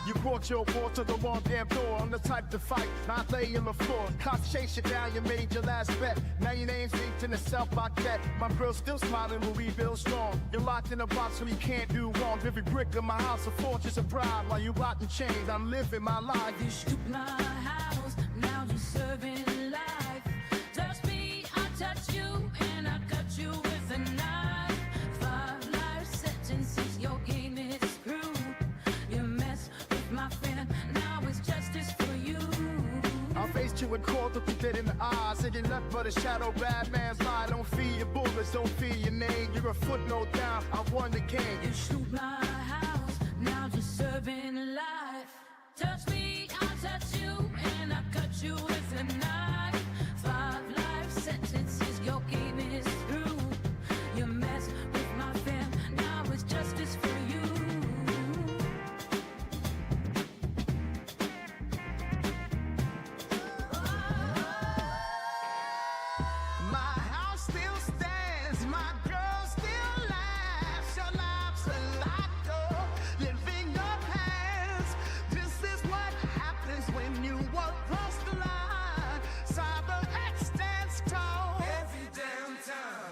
You brought your war to the wrong damn door. I'm the type to fight, not lay on the floor. Cops chase you down, you made your last bet. Now your name's linked in the self like that. My girl's still smiling, but we build strong. You're locked in a box so you can't do wrong. Every brick of my house a fortress of pride. While you locked in chains, I'm living my life. You shoot my house, now you're serving life. Touch me, I touch you, and I cut you with a knife. 5 life sentences, your game is screwed. You mess with my friend, now it's justice for you. I faced you in court, looked you dead in the eyes. Said you're nothing but a shadow, bad man's lie. Don't fear your bullets, don't fear your name. You're a footnote down, I won the game. You shoot my house, now you're serving life. Touch me, I touch you, and I cut you with a knife. 5 life sentences, your game is through. You mess with my fam, now it's justice for you. My house still stands, my girl still laughs. Your life's a lot, living your past. This is what happens when you walk across the line. Cyber X stands tall every damn time.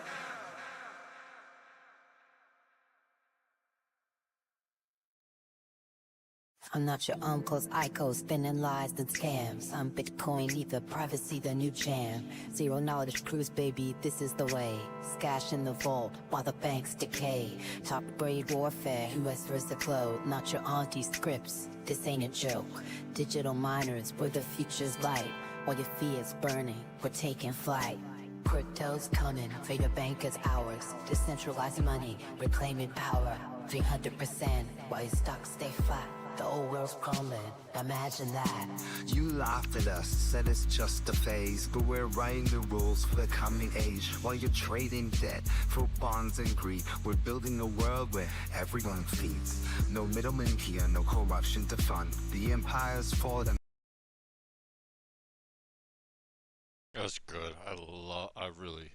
I'm not your uncle's ICO spinning lies and scams. I'm Bitcoin, either privacy, the new jam. Zero knowledge cruise, baby, this is the way. Scash in the vault while the banks decay. Top grade warfare, US versus clone. Not your auntie's scripts, this ain't a joke. Digital miners, where the future's light. While your fear's burning, we're taking flight. Crypto's coming, for your bankers ours. Decentralized money, reclaiming power. 300% while your stocks stay flat. The old world's crumbling, imagine that. You laugh at us, said it's just a phase, but we're writing the rules for the coming age. While you're trading debt for bonds and greed, we're building a world where everyone feeds. No middlemen here, no corruption to fund. The empire's fallen. That's good. I really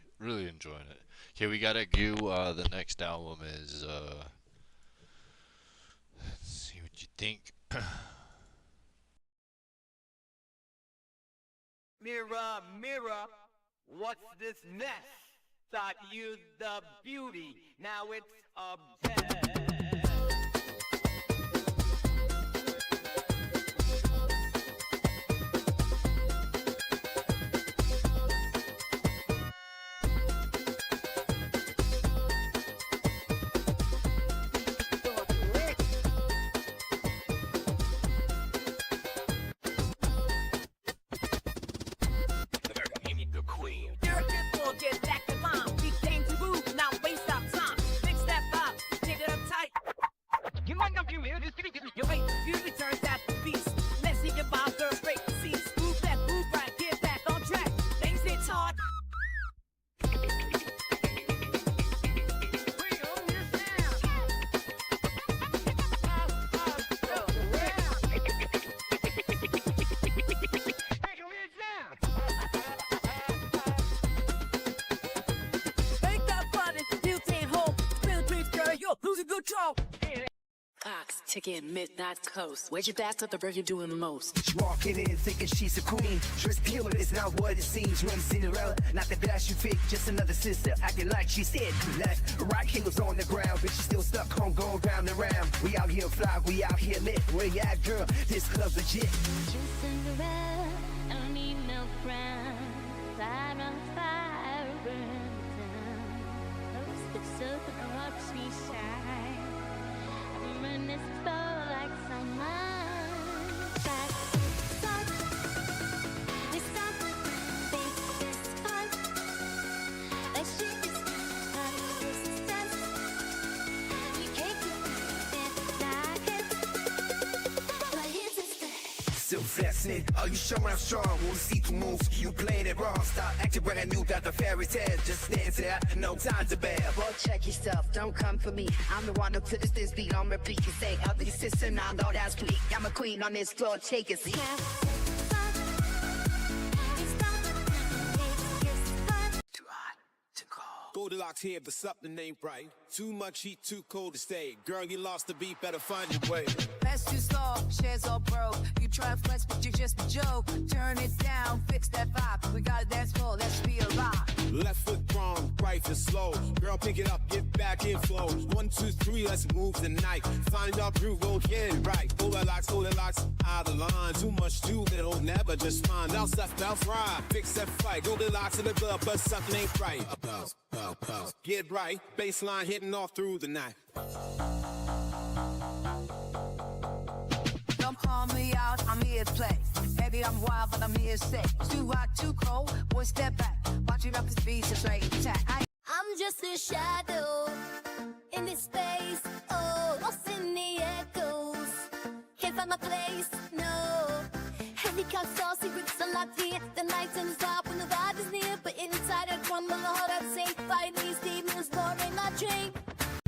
enjoying it. Okay, we gotta do the next album is let's see what you think. Mirror, mirror, what's this mess? Thought you the beauty, now it's a bed. Get back to bomb. We came to move, now waste our time. Fix that vibe, take it up tight. You might not be real, this thing you wait, you returns at the beast. Let's see your vibe, third straight seats. Move back, move right, get back on track. Things hit hard. Clocks ticking, midnight close. Where's your back up the bird you're doing the most? Walking in thinking she's a queen. Dress pure is not what it seems. You ain't Cinderella, not the best you pick. Just another sister acting like she said. Left, right heels on the ground, but she still stuck home going round and round. We out here fly, we out here lit. Where you at, girl? This club's legit. Just Cinderella, I don't need no crown. Light on fire, burn down. Hopes it's up and watch me shine. I'm running this flow like someone. Back, stop. They stop. They just fight. That shit is not resistance. You can't keep it like it. But here's the thing. Still flexing, are you showing I'm strong? Wanna see two moves, you playing it wrong. Stop acting when I knew that the fairy tale. Just stand there, no time to bear. Well, check yourself, don't come for me. I'm the one who puts this beat on repeat. You say, ugly sister, now know that's weak. I'm a queen on this floor, take a seat. Too hot to cold. Goldilocks here, but something ain't right. Too much heat, too cold to stay. Girl, you lost the beat, better find your way. That's too slow, shares all broke. You try to flex, but you just a joke. Turn it down, fix that vibe. We got a dance floor, let's be alive. Left foot wrong, right foot slow. Girl, pick it up, get back in flow. 1, 2, 3, let's move tonight. Find our groove, go get it right. Goldilocks, out of line. Too much too little, never just find out stuff, bounce right. Fix that fight, Goldilocks in the club, but something ain't right. Get right, baseline hitting off through the night. Don't call me out, I'm here to play. Maybe I'm wild, but I'm here to stay. It's too hot, too cold, boy step back. Watching up the beats, it's right attack. I'm just a shadow in this space. Oh, lost in the echoes. Can't find my place, no. Handicapped star secrets are locked in. The night turns dark when the vibe is near. But inside I crumble, all that same fight. These demons boring my dream.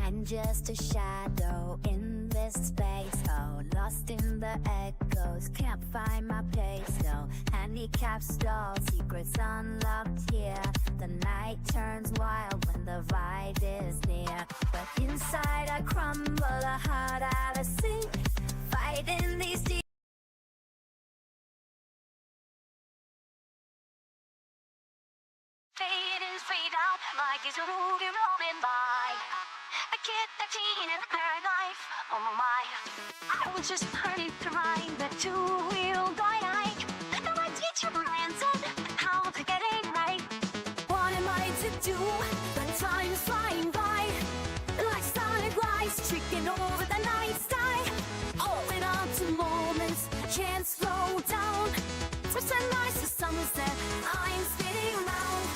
I'm just a shadow in this space. Oh, lost in the echoes. Can't find my place, no. Handicapped stall, secrets unlocked here. The night turns wild when the vibe is near. But inside I crumble, a heart out of sync. Fighting these demons. Fade in, fade out, like it's a movie rolling by. I get that teen in her life, oh my. I was just learning to ride the two-wheel bike. Now I teach you Branson how to get it right. What am I to do? The time's flying by. Like sonic lights streaking over the night sky. Holding on to moments, can't slow down. From sunrise to sunset, I'm spinning round.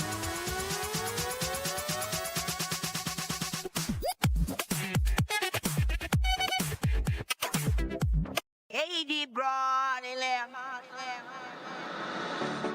Hey, deep broad,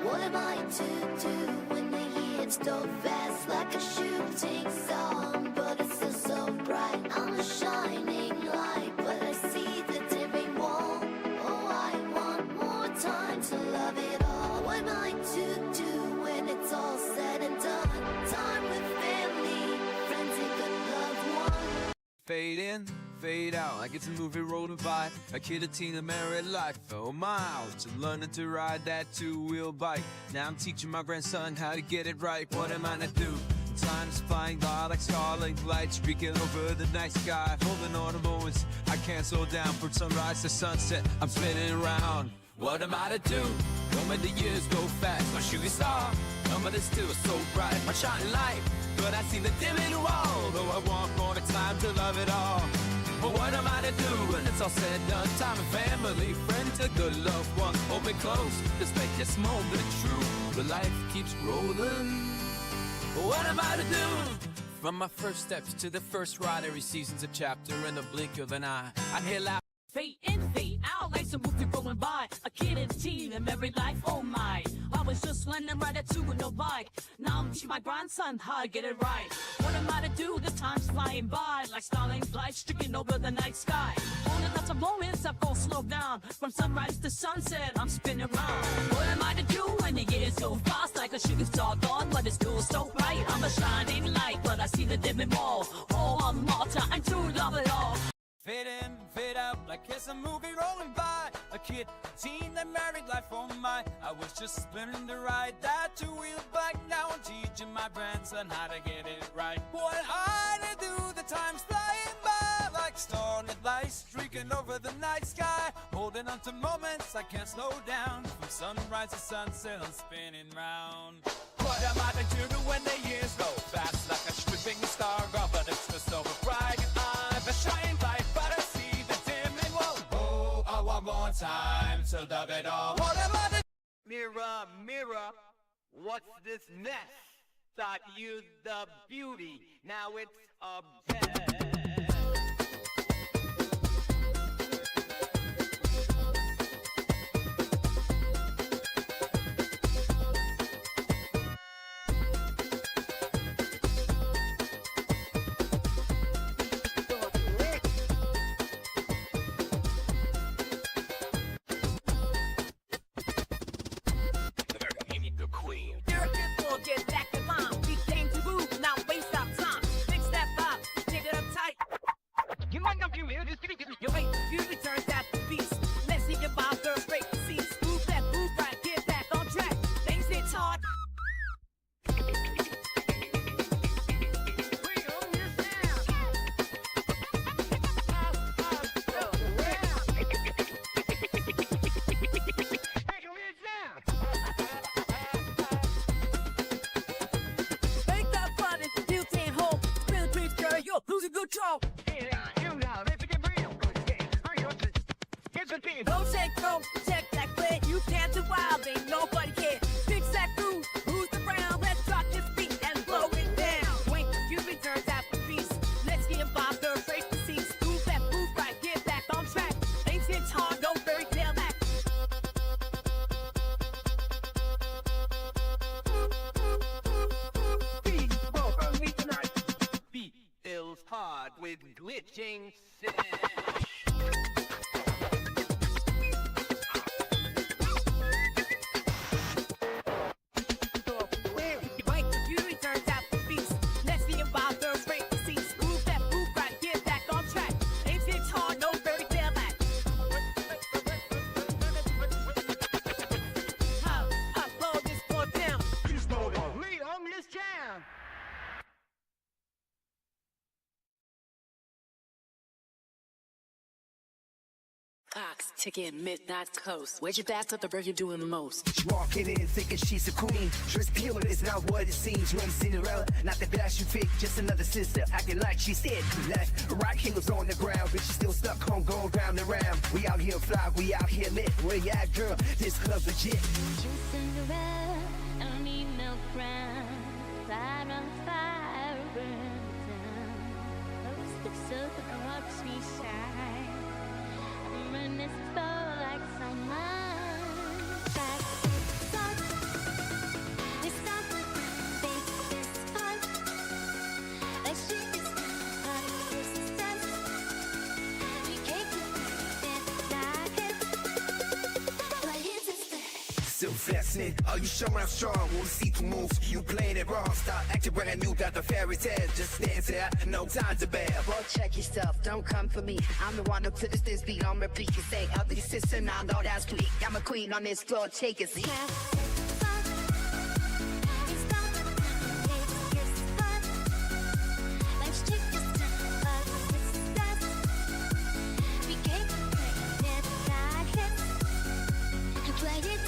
What am I to do when the years go fast like a shooting song? But it's still so bright. I'm a shining light, but I see the dimming wall. Oh, I want more time to love it all. What am I to do when it's all said and done? Time with family, friends, and good loved ones. Fade in, fade out, like it's a movie rolling by. A kid, a teen, a married life. Oh my, to learning to ride that two-wheel bike. Now I'm teaching my grandson how to get it right. What am I to do? Time's flying by like starlight lights streaking over the night sky. Holding on to moments, I can't slow down. From sunrise to sunset, I'm spinning around. What am I to do? When the years go fast, my shooting star. But it's still so bright, my shining light. But I see the dimming wall. Though I want more time to love it all. But what am I to do when it's all said and done? Time and family, friends, a good loved one. Open close, let's make this moment true. But life keeps rolling. But what am I to do? From my first steps to the first ride, every season's a chapter in the blink of an eye. I hear loud. Fade in, fade out, like some movie rolling by. A kid and teen, a married life, oh my. I was just learning right at two with no bike. Now I'm teaching my grandson how to get it right. What am I to do? The time's flying by. Like starling lights streaking over the night sky. Only lots of moments I go slow down. From sunrise to sunset, I'm spinning around. What am I to do when the years go fast? Like a shooting star gone, but it's still so bright. I'm a shining light, but I see the dimming wall. Oh, one more time to love it all. Fade in, fade out, like it's a movie rolling by. A kid, a teen, a married life, oh my. I was just learning to ride that two-wheel bike. Now I'm teaching my grandson how to get it right. What I to do, the time's flying by. Like starlit lights streaking over the night sky. Holding on to moments I can't slow down. From sunrise to sunset, I'm spinning round. What am I to do when the years go fast? Like a shooting star, but it's just so bright. I'm a shining light, but I see the dimming wall. Oh, I want more time to love it all. What am I to Mirror, mirror, what's this mess? Thought you the beauty, now it's a bed. Get back to mom. We came to move, now waste pitching scene. Wait, beauty turns out the beast. Let's see about those great deceits. Move that move right, get back on track. Ain't it hard, no fairy tale act. Upload this for them. Lead on this jam. Clocks ticking, midnight close. Where's your back up the bird you're doing the most? Walking in thinking she's a queen. Dress pure is not what it seems. You ain't Cinderella, not the glass you pick. Just another sister acting like she said. Left, right heels on the ground, but she still stuck home going round and round. We out here fly, we out here lit. Where you at, girl? This club legit. True Cinderella, I don't need no crown. Fire on fire, burn down. Oh, sticks up and watch me shine. I'm running this floor like someone. Back to the sun. This time, face this fun. Let's shake this up, this is done. We can't keep it like it. But here's the thing. Still flexing, are you showing I'm strong? Wanna see two moves, you playing it wrong. Stop acting brand new, got the fairy tale. Just dance there, no time to bear. Well, check yourself, don't come for me. I'm the one who puts this beat on repeat. You say, other sister, now know that's bleak. I'm a queen on this floor, take a seat. Let's take this up, this is done. We can't play it like it. Play it.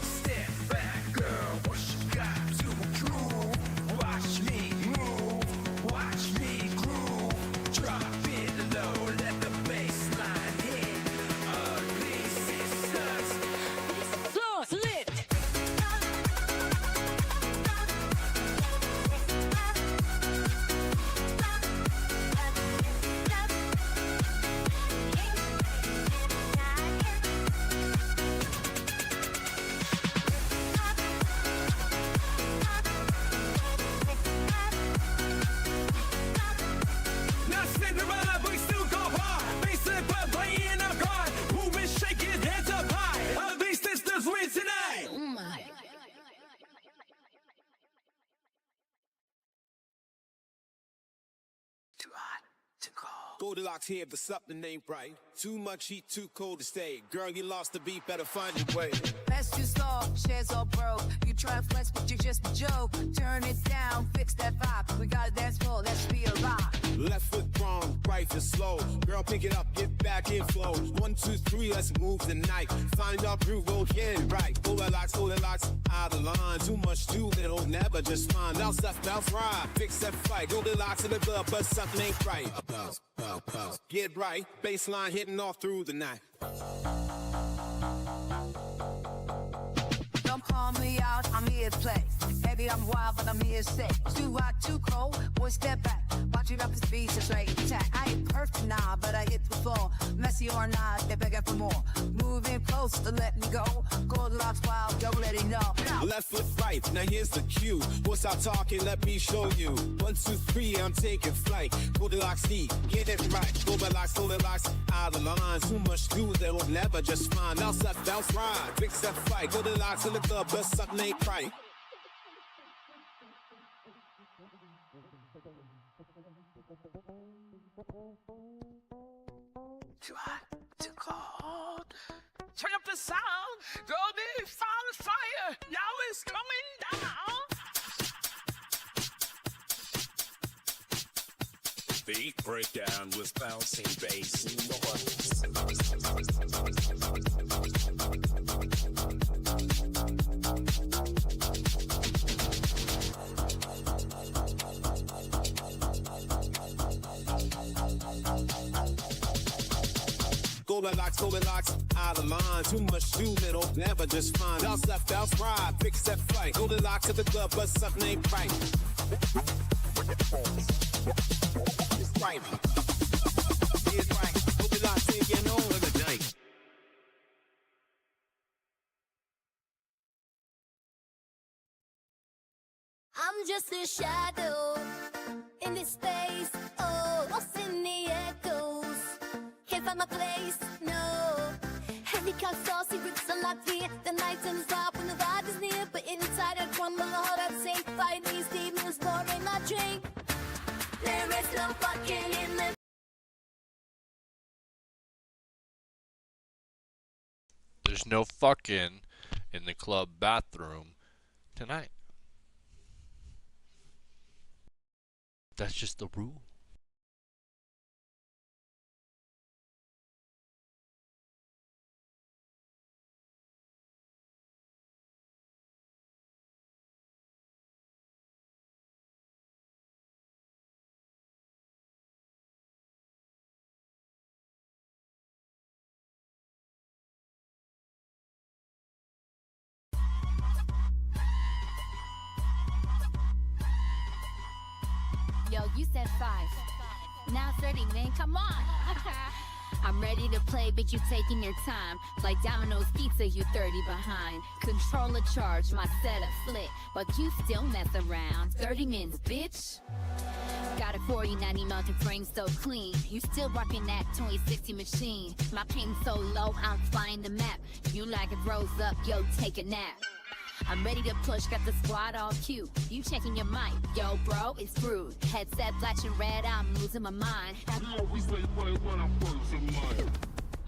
Step back, girl, what you got to prove? Watch me move, watch me groove. Drop it low, let the bass line hit. Ugly sisters. Floor's lit. Now Cinderella, we still go hard. Basic but playing our guard. Moving, shaking, hands up high. All these sisters win tonight. Oh my. Too hot, too cold. Goldilocks here, but something ain't right. Too much heat, too cold to stay. Girl, you lost the beat, better find your way. That's too slow, shares all broke. You try to flex, but you're just a joke. Turn it down, fix that vibe. We got a dance floor, let's be a rock. Left foot wrong, right foot slow. Girl, pick it up, get back in flow. 1, 2, 3, let's move tonight. Find our groove, go again, right. Goldilocks, out of line. Too much, too little, never just fine. Bounce left, bounce right. Fix that fight. Goldilocks in the club, but something ain't right. Bounce, bounce, bounce. Get right, baseline hitting off through the night. Don't call me out, I'm here to play. Maybe I'm wild, but I'm here to stay. Too hot, too cold, boy, step back. Watching up the speed, just right attack. I ain't perfect now, but I hit the floor. Messy or not, they're begging for more. Moving close to let me go. Goldilocks wild, don't let it know. Now. Left foot right, now here's the cue. We'll stop talking, let me show you. 1, 2, 3, I'm taking flight. Goldilocks deep, get it right. Goldilocks, out of line. Too much glue, they will never just find. Bounce left, bounce right. Fix that fight. Goldilocks in the club, but something ain't right. Too hot, too cold. Turn up the sound. Go be fire. Now it's coming down. Beat breakdown with bouncing bass. Goldilocks, out of line. Too much, too little, never just fine. Bounce left, bounce right, fix that fight. Goldilocks at the club, but something ain't right. It's right. It's right. Goldilocks taking over the night. I'm just a shadow in this space. Oh, what's in the echoes. Can't find my place, no. Handicap saw secrets unlocked here. The night turns dark when the vibe is near. But inside I crumble, all that same fight. These demons boring my drink. There is no fucking in the. There's no fucking in the club bathroom tonight. That's just the rule. Yo, you said 5. Now it's 30, man. Come on. I'm ready to play, but you taking your time. Like Domino's Pizza, you 30 behind. Controller charge, my setup split, but you still mess around. 30 minutes, bitch. Got a 4090 mountain frame so clean. You still rocking that 2060 machine. My pain so low, I'm flying the map. You like it rose up, yo, take a nap. I'm ready to push, got the squad all cute. You checking your mic, yo, bro, it's screwed. Headset flashing red, I'm losing my mind.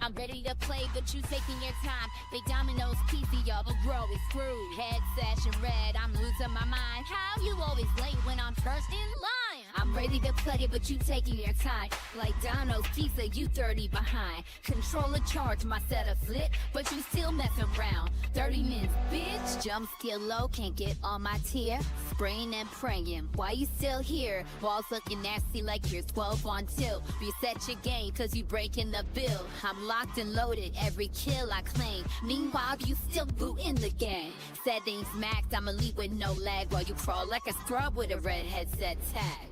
I'm ready to play, but you taking your time. Big Domino's PC, yo, but bro, it's screwed. Headset flashing red, I'm losing my mind. How you always late when I'm first in line? I'm ready to play it, but you taking your time. Like Domino's Pizza, you 30 behind. Controller charge, my setup's lit, but you still messing around. 30 minutes, bitch. Jump skill low, can't get on my tier. Spraying and praying, why you still here? Walls looking nasty like you're 12 on tilt. Reset your game, cause you breaking the bill. I'm locked and loaded, every kill I claim. Meanwhile, you still booting the game. Settings maxed, I'm elite with no lag. While you crawl like a scrub with a red headset tag.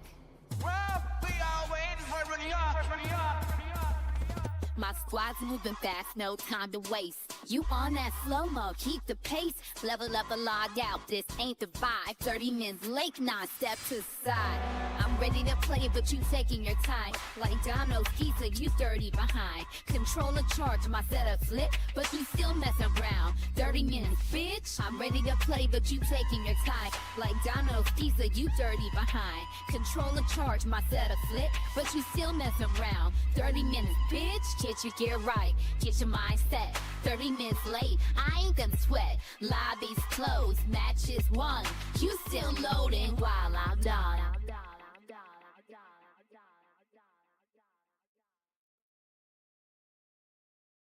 My squad's moving fast, no time to waste. You on that slow-mo, keep the pace. Level up and log out, this ain't the vibe. 30 minutes late, nah, step to the side. I'm ready to play, but you taking your time. Like Domino's Pizza, you 30 behind. Controller charge, my setup's lit, but you still messing around. 30 minutes, bitch. I'm ready to play, but you taking your time. Like Domino's Pizza, you 30 behind. Controller charge, my setup's lit, but you still messing around. 30 minutes, bitch. Get your gear right, get your mind set. 30 minutes late, I ain't gonna sweat. Lobbies closed, matches won. You still loading while I'm done.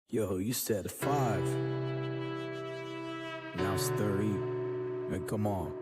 Yo, you said 5. Now it's 30. Hey, come on.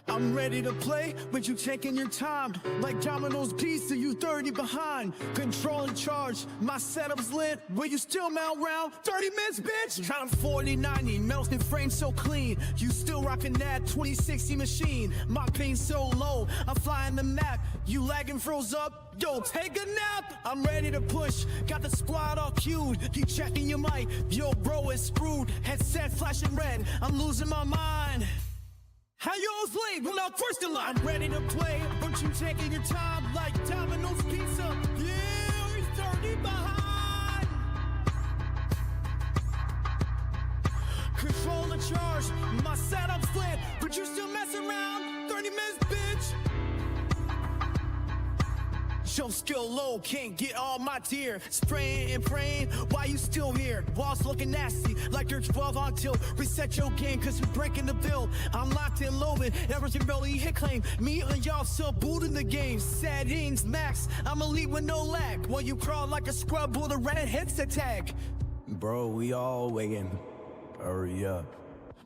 I'm ready to play, but you taking your time. Like Domino's Pizza, you 30 behind. Control and charge, my setup's lit, but you still mount round. 30 minutes, bitch! I'm 4090, melting frame so clean. You still rocking that 2060 machine. My pain so low, I'm flying the map. You lagging, froze up, yo, take a nap. I'm ready to push, got the squad all queued. You checking your mic, yo, bro, it's screwed. Headset flashing red, I'm losing my mind. How you always late when I'm first in line? I'm ready to play, but you taking your time like Domino's Pizza. Yeah, he's 30 behind. Control the charge, my setup's lit, but you still mess around. 30 minutes, bitch. Show skill low, can't get all my tier. Spraying and praying, why you still here? Walls looking nasty, like you're 12 on tilt. Reset your game, cause you're breaking the bill. I'm locked and loaded, everything really hit claim. Me and y'all still booting the game. Settings max, I'm elite with no lag. While you crawl like a scrub with a red headset tag. Bro, we all waiting. Hurry up.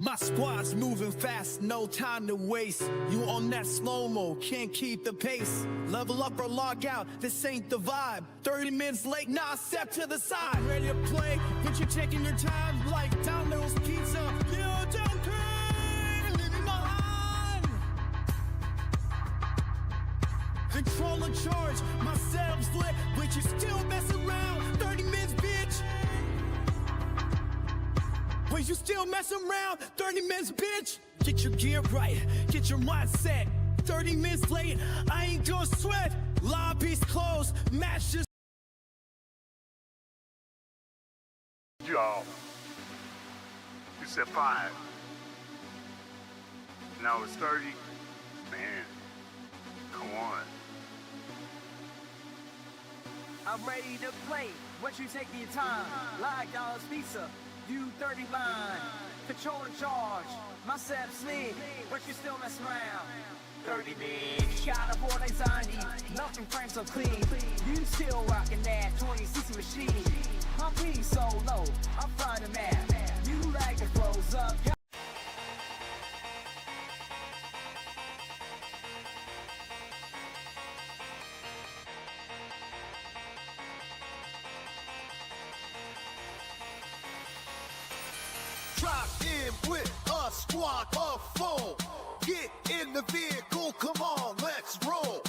My squad's moving fast, no time to waste. You on that slow-mo, can't keep the pace. Level up or log out, this ain't the vibe. 30 minutes late, nah, step to the side. Ready to play, but you're taking your time like Domino's Pizza. You don't care, leaving behind. Control and charge, my setup's lit, but you still mess around. 30 minutes, bitch. But you still messing around, 30 minutes, bitch. Get your gear right, get your mindset. 30 minutes late, I ain't gonna sweat. Lobby's closed, match just. Yo, you said 5. Now it's 30. Man, come on. I'm ready to play. What you taking your time? Like Dollar's Pizza, view 30 line. Control and charge. My set sleep, but you still mess around. 30 minutes. Got a board anxiety, nothing framed so clean. You still rocking that 2060 machine. My P so low, I'm flying the map. You like the flows up. Drop in with a squad of 4. Get in the vehicle, come on, let's roll.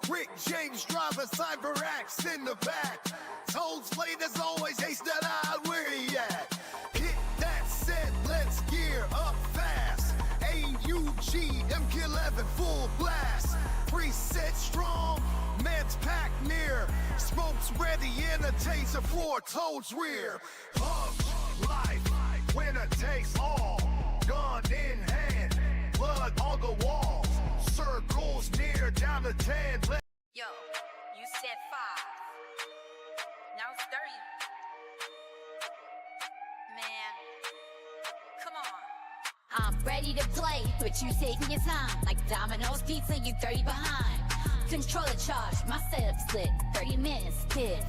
Rick James driving CyberX in the back. Toads late as always, ace that eye, where he at? Hit that set, let's gear up fast. AUG, MK11 full blast. Preset strong, man's packed near. Smoke's ready in a taser for Toad's rear. Hugs, life, winner takes all. Gun in hand, blood on the walls. Circles near, down to 10. Yo, you said 5. Now it's 30. Man, come on. I'm ready to play, but you taking your time. Like Domino's Pizza, you 30 behind. Control the charge, my setup's lit. 30 minutes, kids.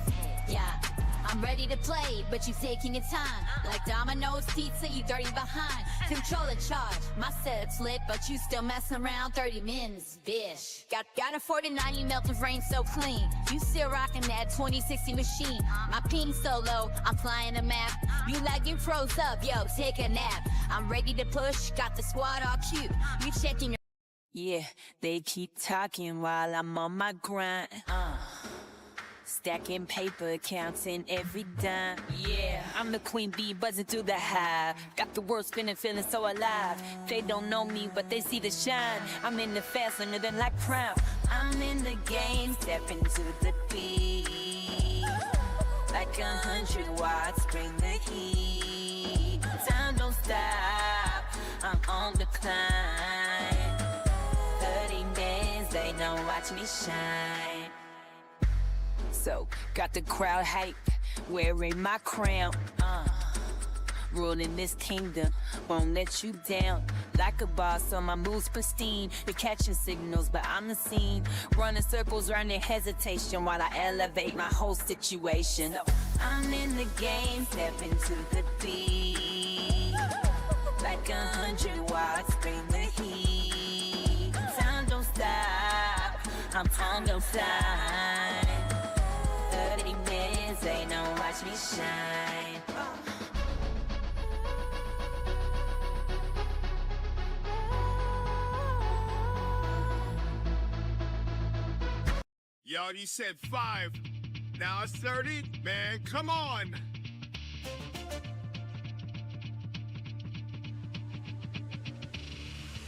Yeah, I'm ready to play, but you taking your time. Like Domino's Pizza, you 30 behind. Control the charge, my setup's lit, but you still messing around. 30 minutes, bitch. Got a 49, you melting frame so clean. You still rocking that 2060 machine. My ping so low, I'm flying the map. You lagging froze up, yo, take a nap. I'm ready to push, got the squad all cute. You checking your. Yeah, they keep talking while I'm on my grind. Stacking paper, counting every dime. Yeah, I'm the queen bee buzzing through the hive. Got the world spinning, feeling so alive. They don't know me, but they see the shine. I'm in the fast lane, living like prime. I'm in the game, step into the beat. Like 100 watts, bring the heat. Time don't stop, I'm on the climb. 30 minutes, they don't watch me shine. So, got the crowd hype, wearing my crown. Ruling this kingdom, won't let you down. Like a boss, on my moves pristine. You're catching signals, but I'm the scene. Running circles around in hesitation while I elevate my whole situation. I'm in the game, step into the beat. Like 100 watts, bring the heat. Time don't stop, I'm on the fly. 30 minutes, they don't watch me shine. Yo, you said 5. Now it's 30? Man, come on.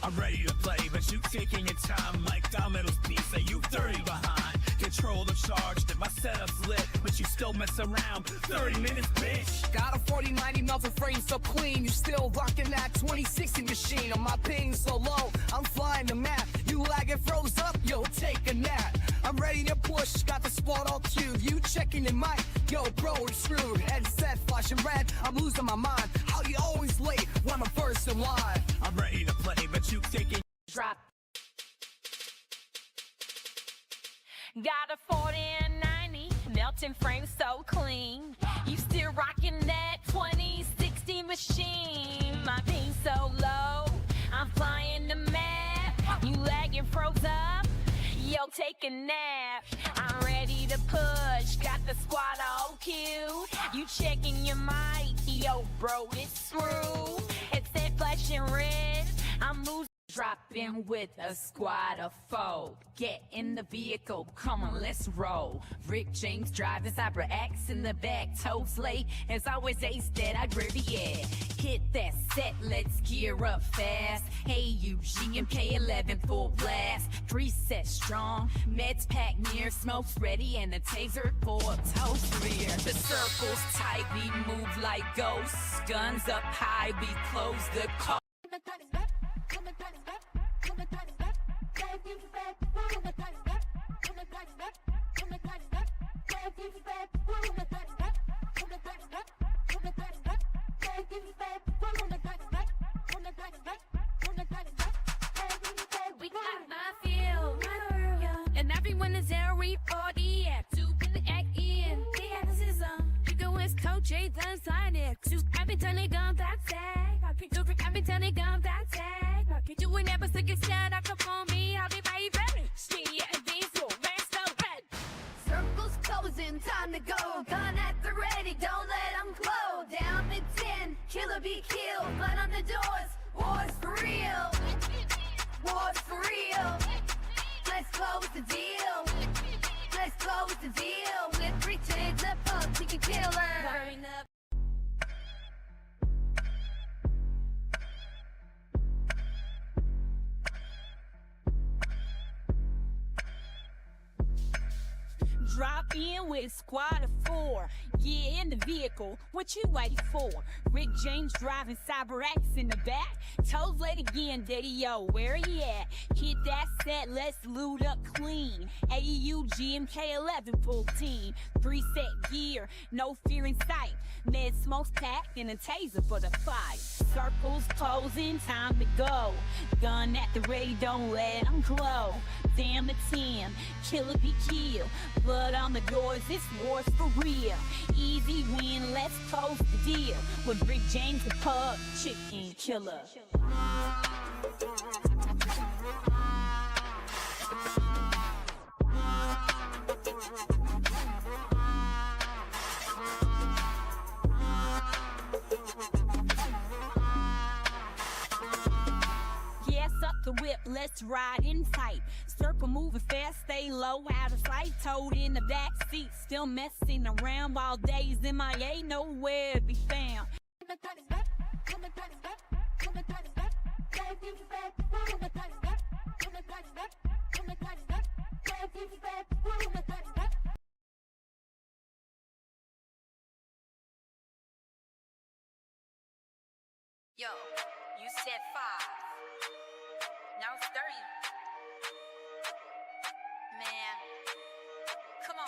I'm ready to play, but you taking your time like Domino's Pizza, you 30 behind. Control the charge, that my setup's lit, but you still mess around. 30 minutes, bitch. Got a 4090 melting frame so clean, you still rocking that 2060 machine. On my ping so low, I'm flying the map. You lagging froze up, yo, take a nap. I'm ready to push, got the spot all cued. You checking the mic, yo, bro, it's screwed. Headset flashing red, I'm losing my mind. How you always late when I'm first in line? I'm ready to play, but you taking. Drop. Got a 40 and 90, melting frame so clean. You still rocking that 2060 machine. My ping so low, I'm flying the map. You lagging froze up, yo, take a nap. I'm ready to push, got the squad all cute. You checking your mic, yo, bro, it's through. It's that flashing red, I'm losing. drop in with a squad of four. Get in the vehicle, come on, let's roll. Rick James driving, Cyber X in the back, toes late. As always, Ace dead, I grab the air. Hit that set, let's gear up fast. Hey, UGMK11 full blast. 3 sets strong, meds packed near, smokes ready, and the taser for a toast rear. The circle's tight, we move like ghosts. Guns up high, we close the car. We got my field, and everyone is there. We party at 2 in the act in. The athleticism. You go West Coast, Jay done sign it. I've been telling them that tag. I've been telling them that tag. You will never stick a shot up on me. I'll be my ready. See and these will rest so red. Circles closing, time to go. Gun at the ready, don't let them glow. Down to 10, killer be killed. Blood on the doors, war's for real. War's for real. Let's close the deal. Let's close the deal. With 3 chains up, taking killer. Burn up. Drop in with a squad of 4. Yeah, in the vehicle. What you waiting for? Rick James driving, Cyber X in the back. Toes late again, Daddy, yo, where he at? Hit that set, let's loot up clean. AEU GMK11 full team. 3 set gear, no fear in sight. Med smokes packed and a taser for the fight. Circles closing, time to go. Gun at the ready, don't let them glow. Damn the 10, killer be killed. Blood on the doors, this war's for real. Easy win, let's close the deal. With Rick James, the pub chicken killer. Gas up the whip, let's ride in tight. Circle moving fast, stay low, out of sight. Toad in the back seat, still messing around while days MIA, nowhere to be found. Yo, you said 5. Now it's 30. Man, come on.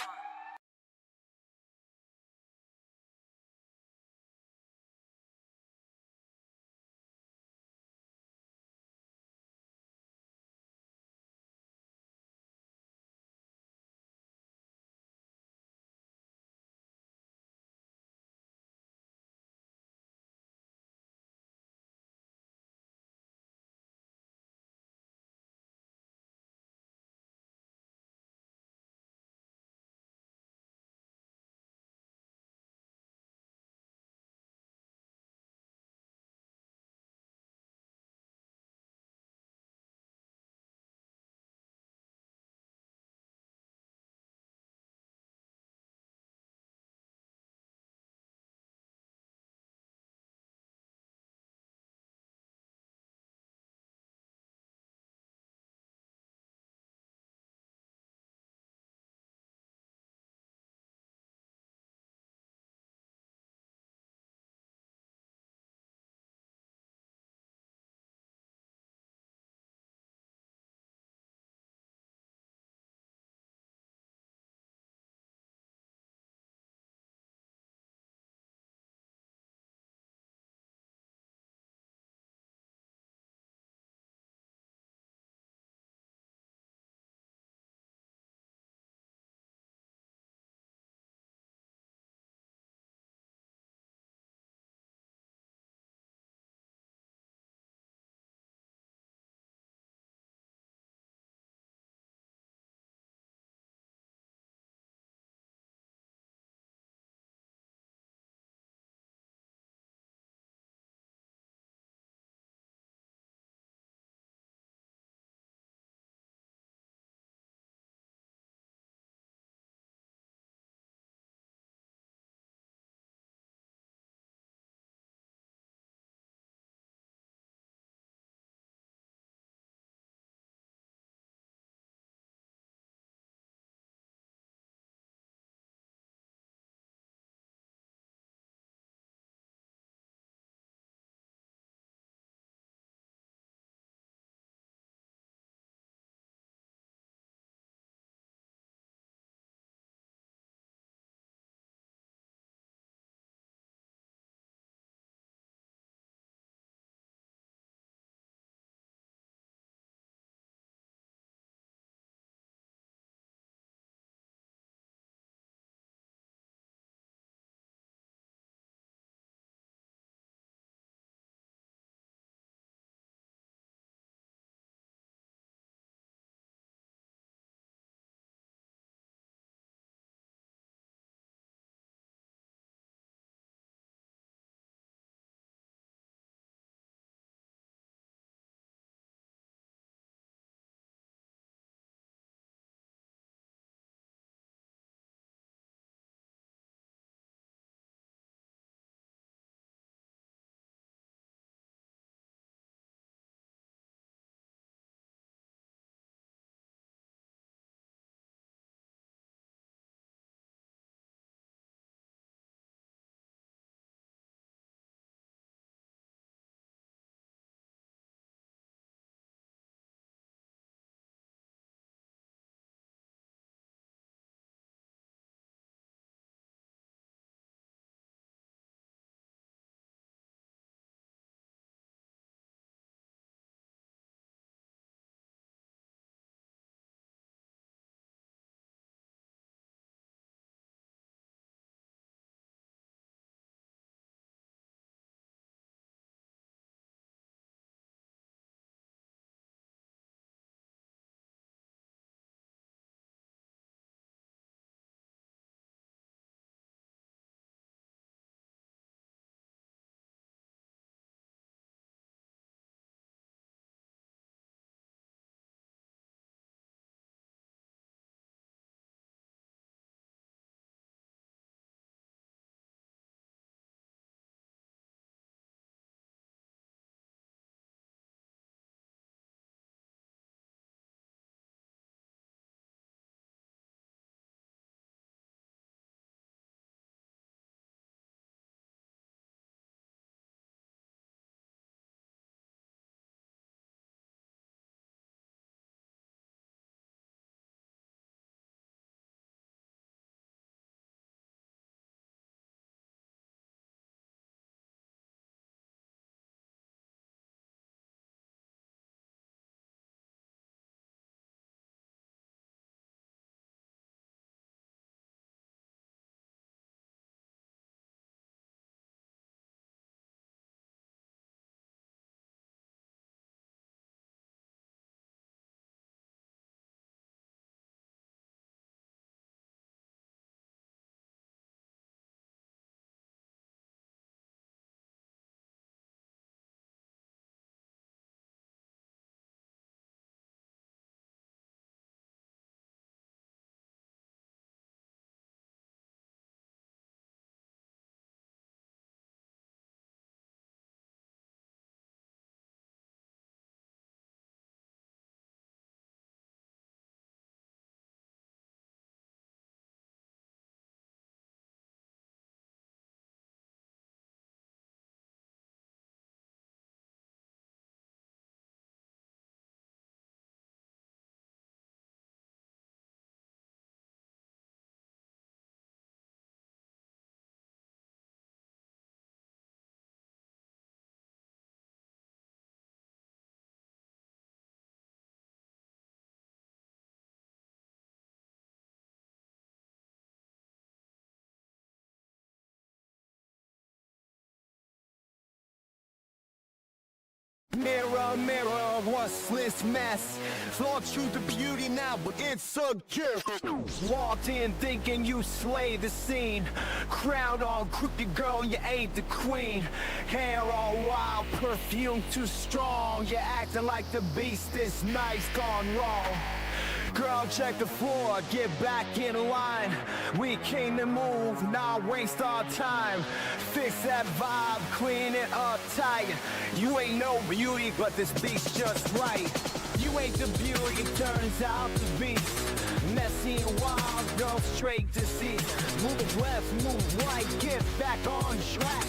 Mirror, mirror, what's this mess? Flawed through the beauty now, but it's a gift. Walked in thinking you slay the scene. Crowned all crooked girl, you ain't the queen. Hair all wild, perfume too strong. You're acting like the beast, this night's gone wrong. Girl, check the floor, get back in line. We came to move, not waste our time. Fix that vibe, clean it up tight. You ain't no beauty, but this beat's just right. You ain't the beauty, turns out to be messy and wild, go straight to see. Move left, move right, get back on track.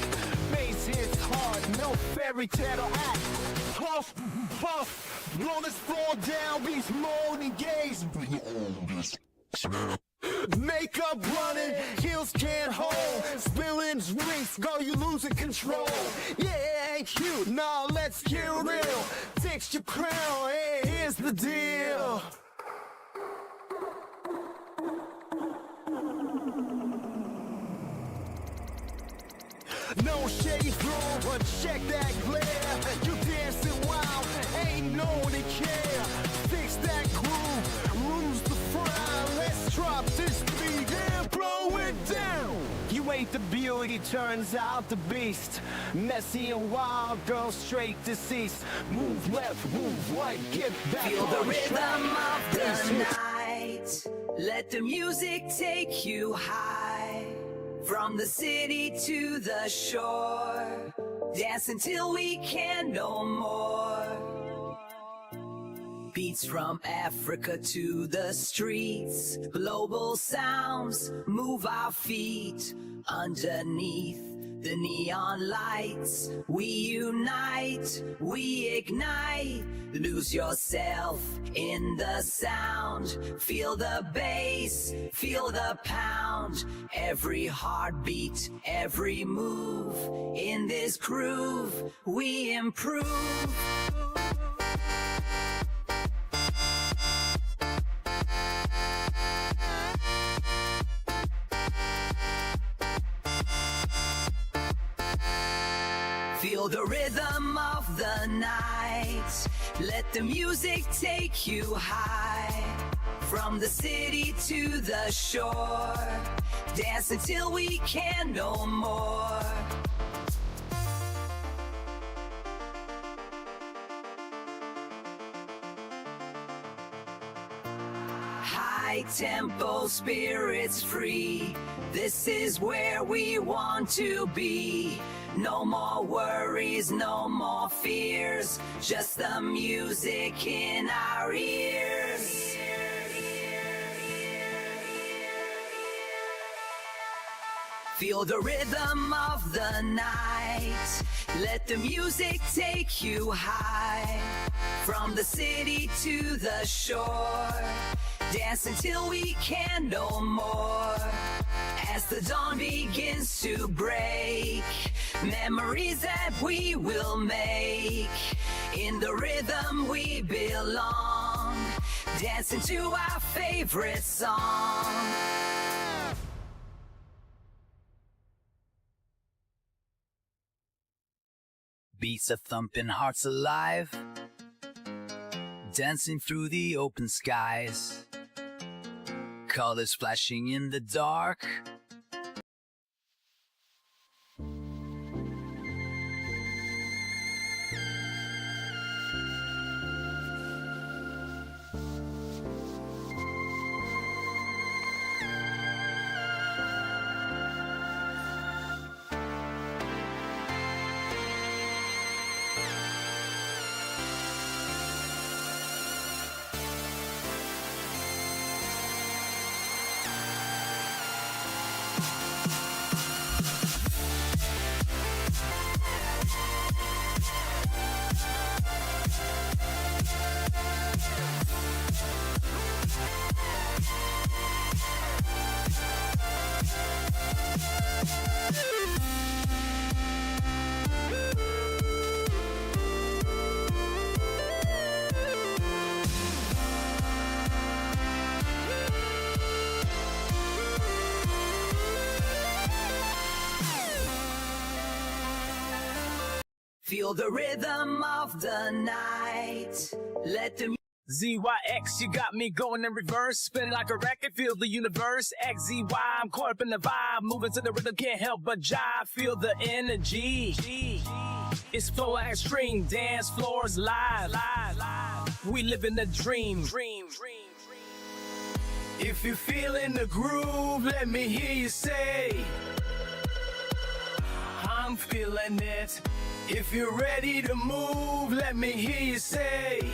Bass hits hard, no fairy tale act. Puff, puff, blow this floor down, beats more than gaze. Makeup running, heels can't hold. Spilling drinks, girl, you losing control. Yeah, it ain't cute, nah, let's get real. Fix your crown, hey, here's the deal. No shade through, but check that glare. You dancing wild, ain't no one to care. Fix that groove, rules the fry. Let's drop this beat and blow it down. You ain't the beauty, turns out the beast. Messy and wild, girl, straight deceased. Move left, move right, get back. Feel the on rhythm track. of the night. Let the music take you high. From the city to the shore. Dance until we can no more. Beats from Africa to the streets. Global sounds move our feet. Underneath the neon lights, we unite, we ignite. Lose yourself in the sound. Feel the bass, feel the pound. Every heartbeat, every move. In this groove, we improve. Feel the rhythm of the night. Let the music take you high. From the city to the shore. Dance until we can no more. High tempo, spirits free. This is where we want to be. No more worries, no more fears. Just the music in our ears. Feel the rhythm of the night. Let the music take you high. From the city to the shore. Dance until we can no more. As the dawn begins to break, memories that we will make. In the rhythm we belong, dancing to our favorite song. Beats are thumping, hearts alive, dancing through the open skies. Colors flashing in the dark. Feel the rhythm of the night. Let the ZYX, you got me going in reverse, spinning like a record, feel the universe. XZY, I'm caught up in the vibe, moving to the rhythm, can't help but jive. Feel the energy. It's flow like extreme, dance floors live. We live in the dream. If you feel in the groove, let me hear you say, I'm feeling it. If you're ready to move, let me hear you say,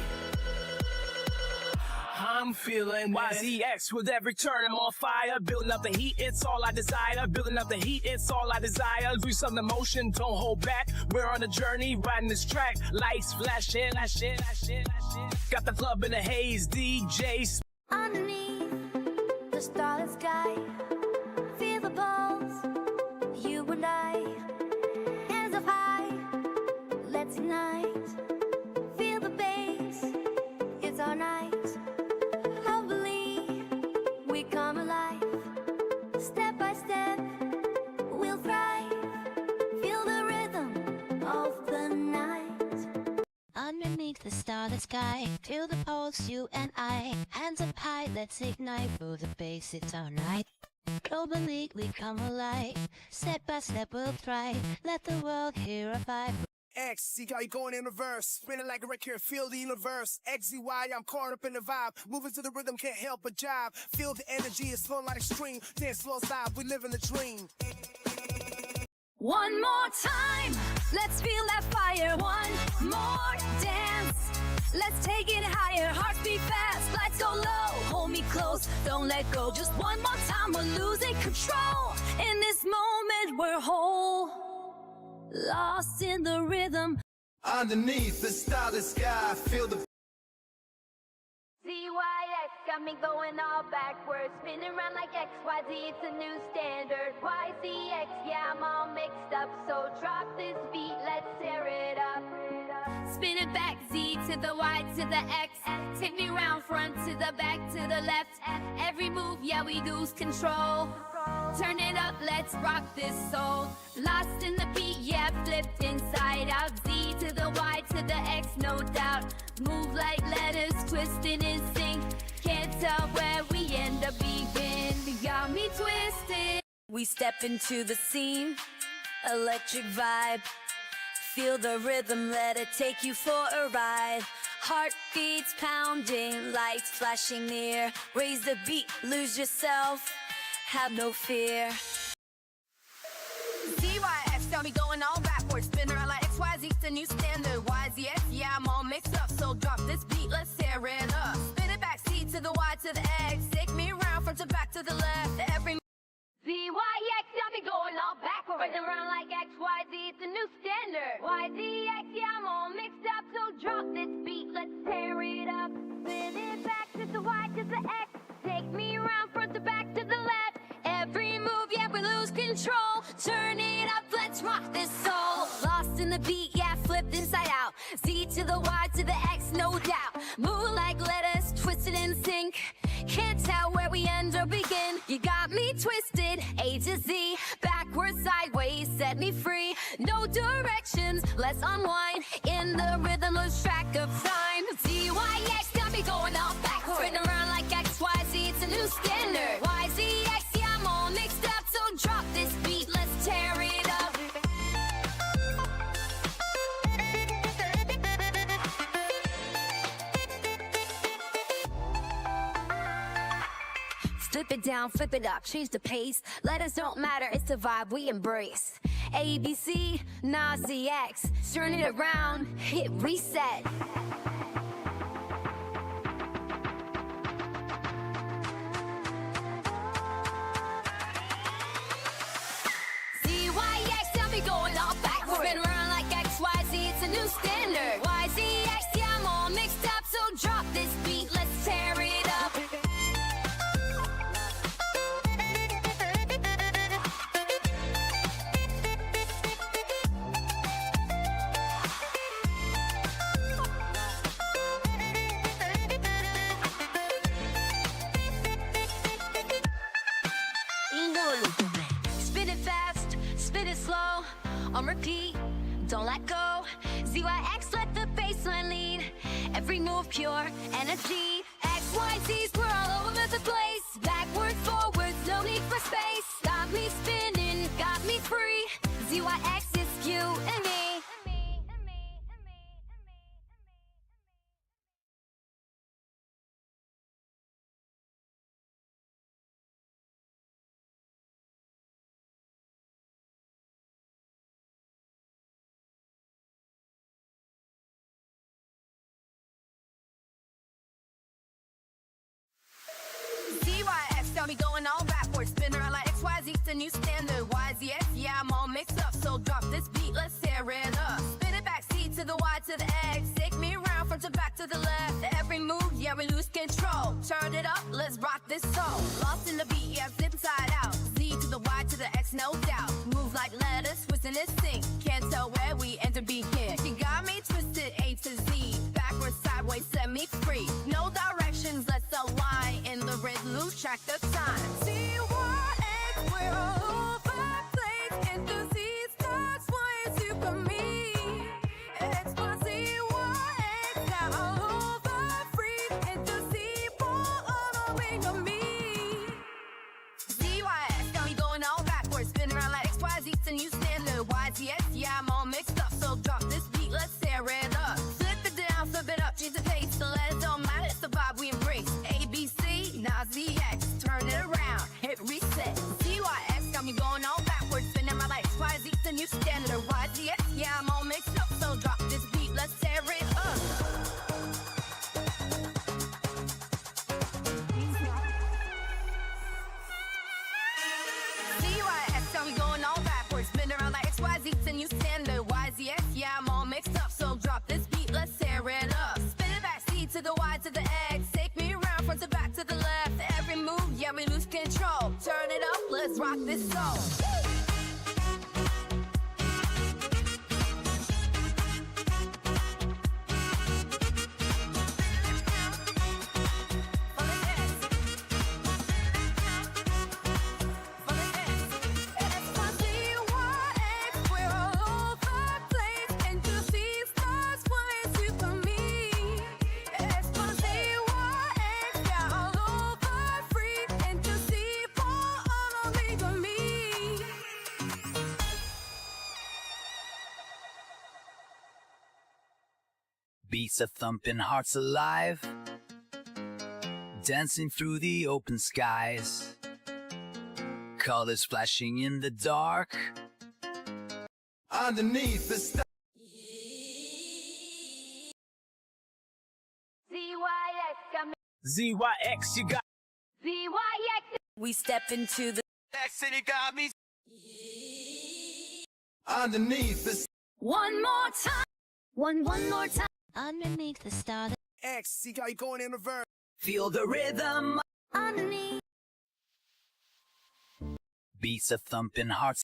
I'm feeling YZX with every turn, I'm on fire. Building up the heat, it's all I desire. Building up the heat, it's all I desire. Do some emotion, don't hold back. We're on a journey, riding this track. Lights flashing, got the club in the haze, DJ. Underneath the starlit sky, feel the pulse, you and I, hands up high, let's ignite. Feel the bass, it's our night. Humbly, we come alive. Step by step, we'll thrive. Feel the rhythm of the night. Underneath the starlit sky, feel the pulse, you and I. Hands up high, let's ignite. Feel the bass, it's our night. Globally, we come alive. Step by step, we'll thrive. Let the world hear a vibe. X, see how you going in reverse, spinning like a record, feel the universe. XZY, I'm caught up in the vibe, moving to the rhythm, can't help but jive. Feel the energy, it's flowing like extreme, dance slow side, we live in the dream. One more time, let's feel that fire. One more dance, let's take it higher. Hearts beat fast, lights go low. Hold me close, don't let go. Just one more time, we're losing control. In this moment, we're whole, lost in the rhythm. Underneath the starlit sky, feel the ZYX got me going all backwards, spinning around like XYZ, it's a new standard. YZX, yeah, I'm all mixed up, so drop this beat, let's tear it up. Spin it back, Z to the Y to the X. Take me round front to the back to the left. Every move, yeah, we lose control. Turn it up, let's rock this soul. Lost in the beat, yeah, flipped inside out. Z to the Y to the X, no doubt. Move like letters, twisting in sync. Can't tell where we end up begin. You got me twisted. We step into the scene, electric vibe. Feel the rhythm, let it take you for a ride. Heartbeats pounding, lights flashing near. Raise the beat, lose yourself, have no fear. ZYX got me going all backwards, spin around like XYZ, the new standard. YZX, yeah, I'm all mixed up, so drop this beat, let's tear it up. Spin it back, C to the Y to the X. Take me around front to back to the left. Every ZYX got me going all backwards, spinning around like XYZ, it's a new standard. YZX, yeah, I'm all mixed up, so drop this beat, let's tear it up. Spin it back to the Y to the X. Take me around front to back to the left. Every move, yeah, we lose control. Turn it up, let's rock this soul. Lost in the beat, yeah, flipped inside out. Z to the Y to the X, no doubt. Move like letters, twisted in sync. Can't tell where we end or begin. You got me twisted, A to Z. Backwards, sideways, set me free. No directions, let's unwind. In the rhythm, lose track of time. ZYX got me going all backwards. Spin around like XYZ, it's a new standard. YZX, yeah, I'm all mixed up, so drop this beat, let's tear it up. Flip it down, flip it up, change the pace. Letters don't matter, it's the vibe we embrace. ABC, Nas ZX, turn it around, hit reset. ZYX got me going all backwards, spin around like XYZ, it's a new standard. YZX, yeah, I'm all mixed up, so drop this beat, let's tear it up. Spin it fast, spin it slow, on repeat, don't let go. ZYX, let the baseline lead. Every move pure energy. XYZ's, we're all over the place. Backwards, forwards, no need for space. Got me spinning, got me free. ZYX is you and me. ZYX got me going all backwards. Spin around like XYZ's the new standard. YZX, yeah, I'm all mixed up. So drop this beat, let's tear it up. Spin it back, C to the Y to the X. Take me around front to back to the left. Every move, yeah, we lose control. Turn it up, let's rock this song. Lost in the beat, yeah, zip inside out. Z to the Y to the X, no doubt. Move like letters, twisting this thing. Can't tell where we enter, begin. She got me twisted A to Z. Backwards, sideways, set me free. No directions, let's align. In the rhythm, lose track of time. ZYX, we're all over place. Into Z starts flying super me. It's my ZYX, got all over free. Into Z, all over me. ZYX got me going all backwards. Spin around like XYZ, the new standard. YZX, yeah, I'm all mixed up. So drop this beat, let's tear it up. Flip it down, flip it up, change the pace. The letters don't matter, it's the vibe we embrace. ABC, now ZX, turn it around, hit reset. ZYX got me going all backwards. Spin around like XYZ, the new standard. YZX, yeah, I'm all mixed up. So drop this beat, let's tear it up. ZYX got me going all backwards. Spin around like XYZ, the new standard. YZX, yeah, I'm all mixed up. So drop this beat, let's tear it up. Spin it back, C to the Y to the X. Take me around front to back to the left. Every move, yeah, we lose control. Turn it up, let's rock this song. Beats are thumping, hearts alive, dancing through the open skies, colors flashing in the dark. Underneath the stars. ZYX got me. ZYX, you got ZYX. We step into the X and you got me. Underneath the stars. one more time. One more time. Underneath the star. X, see how you going in reverse. Feel the rhythm. Underneath. Beats are thumping, hearts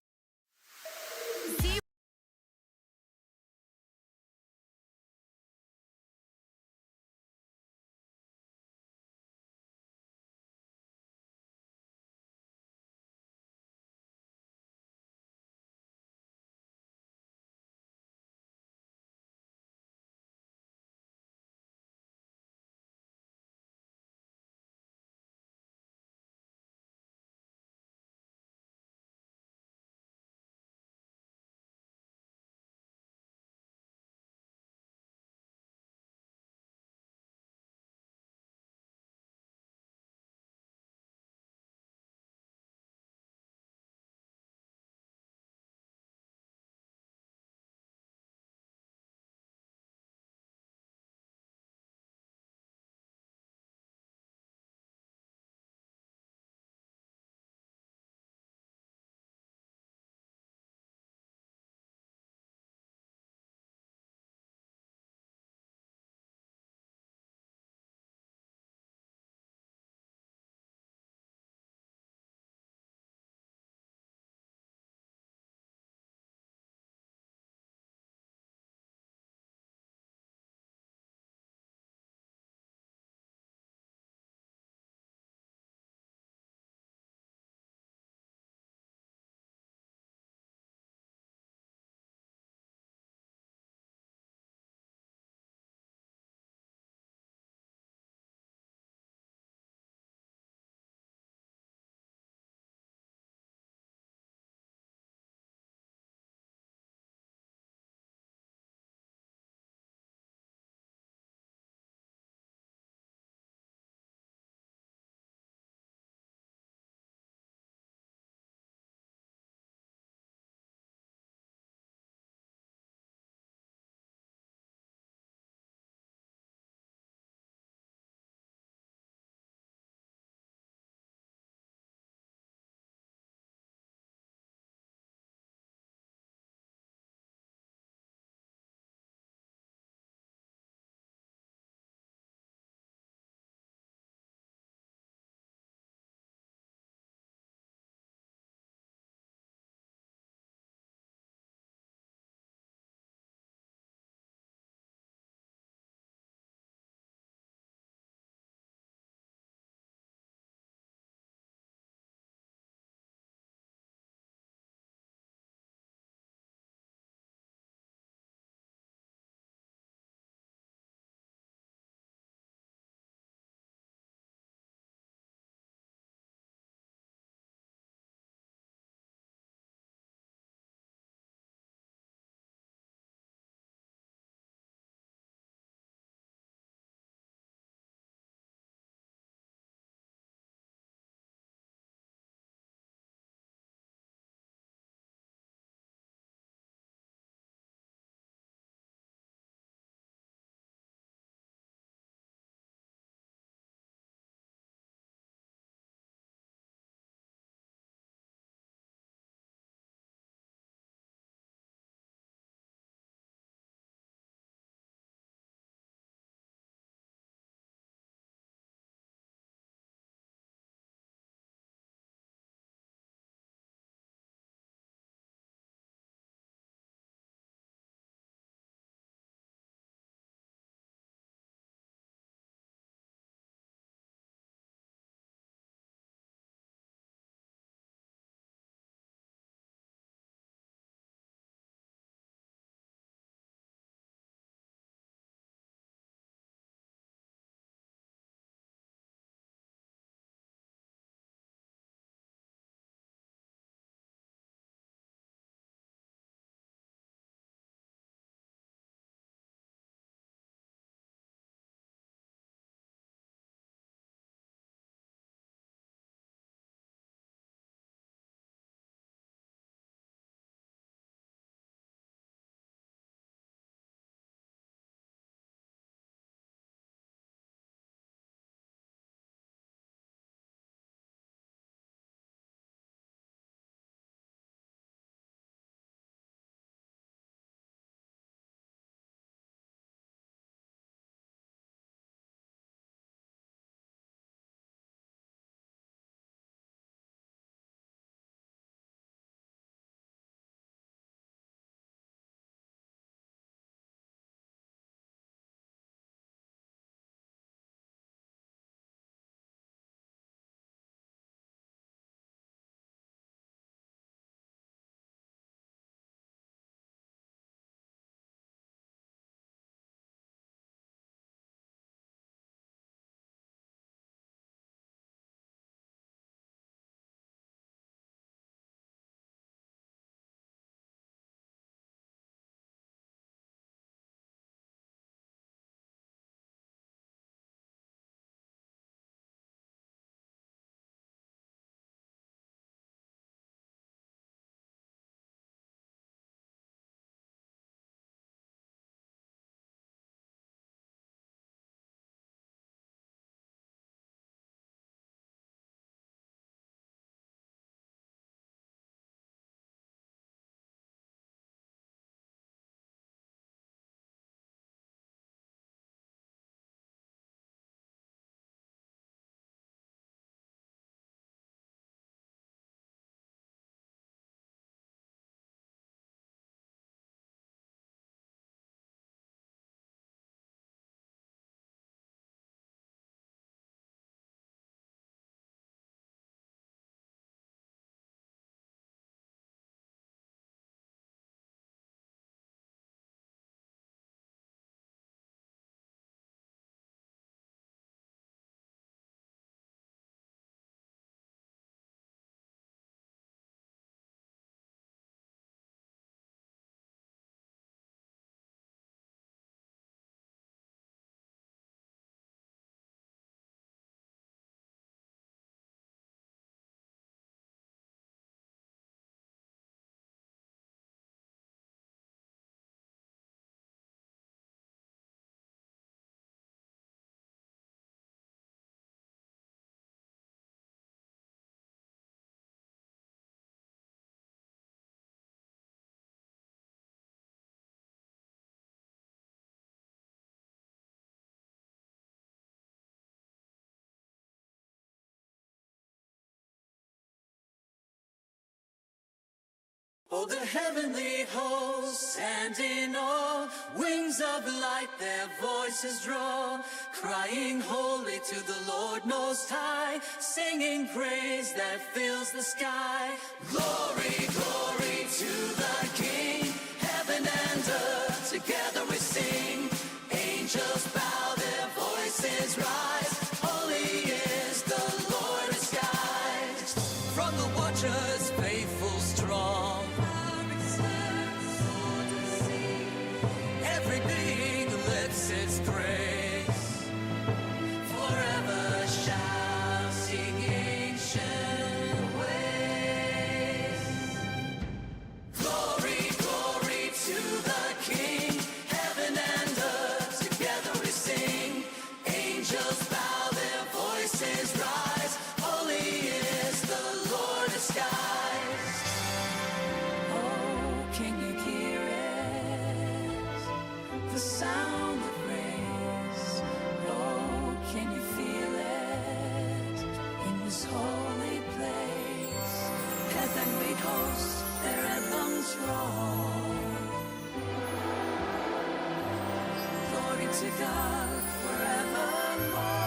Oh, the heavenly hosts, and in all wings of light their voices draw, crying holy to the Lord Most High, singing praise that fills the sky. Glory, glory to the King, heaven and earth together we sing. Angels bow, their voices rise, holy is the Lord of skies. From the watchers faithful strong, every being lifts its praise, forever shouting ancient ways. Glory, glory to the King, heaven and earth together we sing. Angels bow, their voices rise, holy is the Lord of skies. Oh, can you hear it? The sound of praise. Oh, can you feel it in this holy place? Heavenly hosts, their anthems roar. Glory to God forevermore.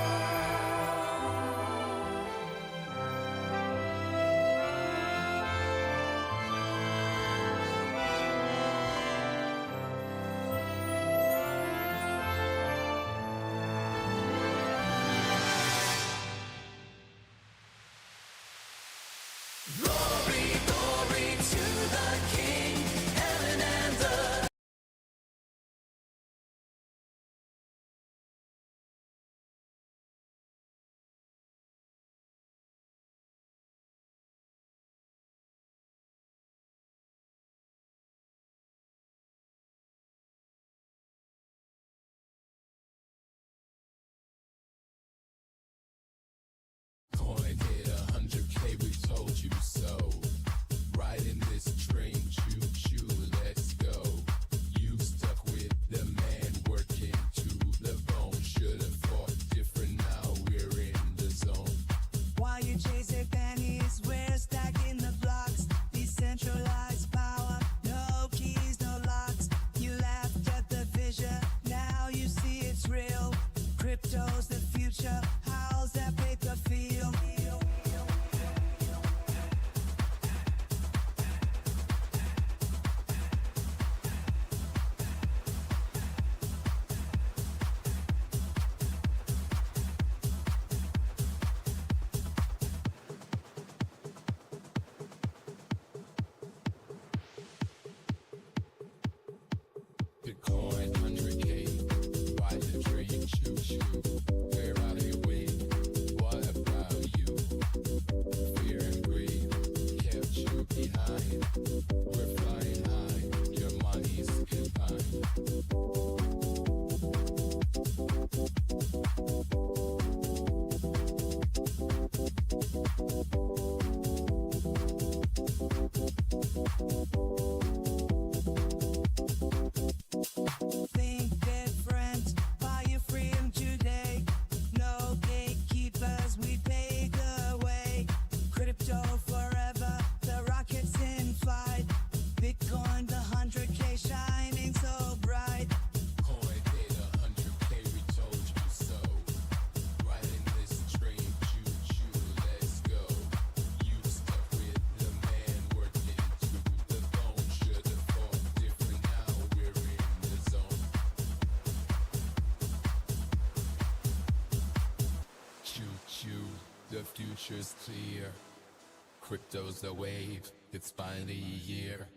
Glory, glory to the King, heaven and earth. Coin hit 100K, we told you so. Riding this train, choo choo, let's go. You stuck with the man working to the bone. Should've fought different, now we're in the zone. While you chasing pennies, we're stacking the blocks. Decentralized power, no keys, no locks. You laughed at the vision, now you see it's real. Crypto's the future, how's that paper feel? Bitcoin 100K, ride the train, choo choo. We're out here with, what about you? Fear and greed kept you behind. We're flying high, your money's divine. Think different, buy your freedom today. No gatekeepers, we pave the way. Crypto forever, the rocket's in flight. Bitcoin, the 100K shining so bright. Coin hit 100K, we told you so. Riding this train, choo choo, let's go. You stuck with the man working to the bone. Should've fought different, now we're in the zone. Choo choo, the future's clear. Crypto's the wave, it's finally a year.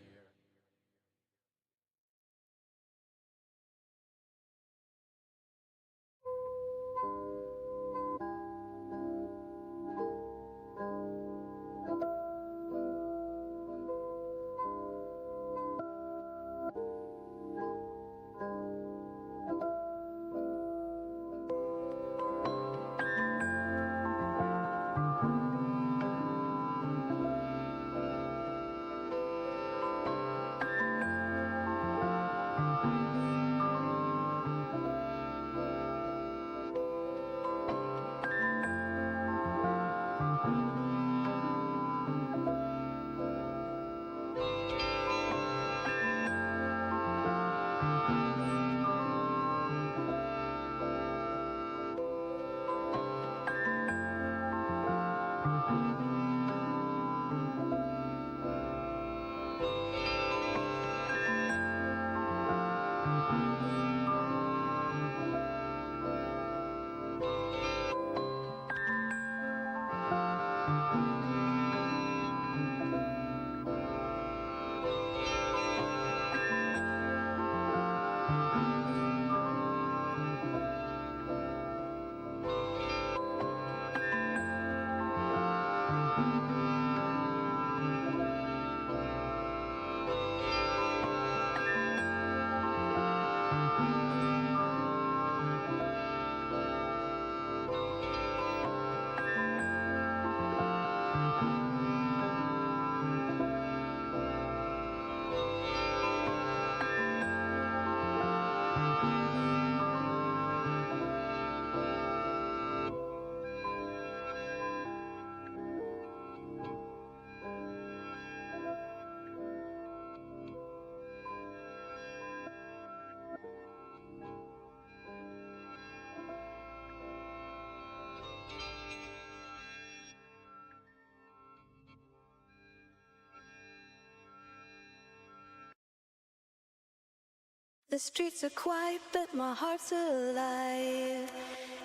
The streets are quiet, but my heart's alive.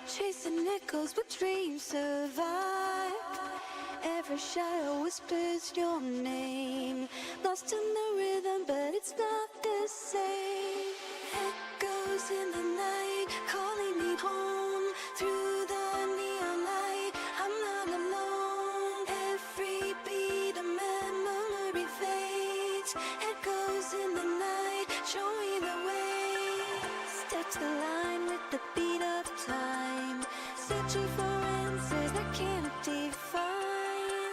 Chasing echoes, but dreams survive. Every shadow whispers your name. Lost in the rhythm, but it's not the same. Echoes in the night, calling me home. Through the neon light, I'm not alone. Every beat, a memory fades. Echoes in the night, show me the way. Step to the line with the beat of time. Searching for answers I can't define.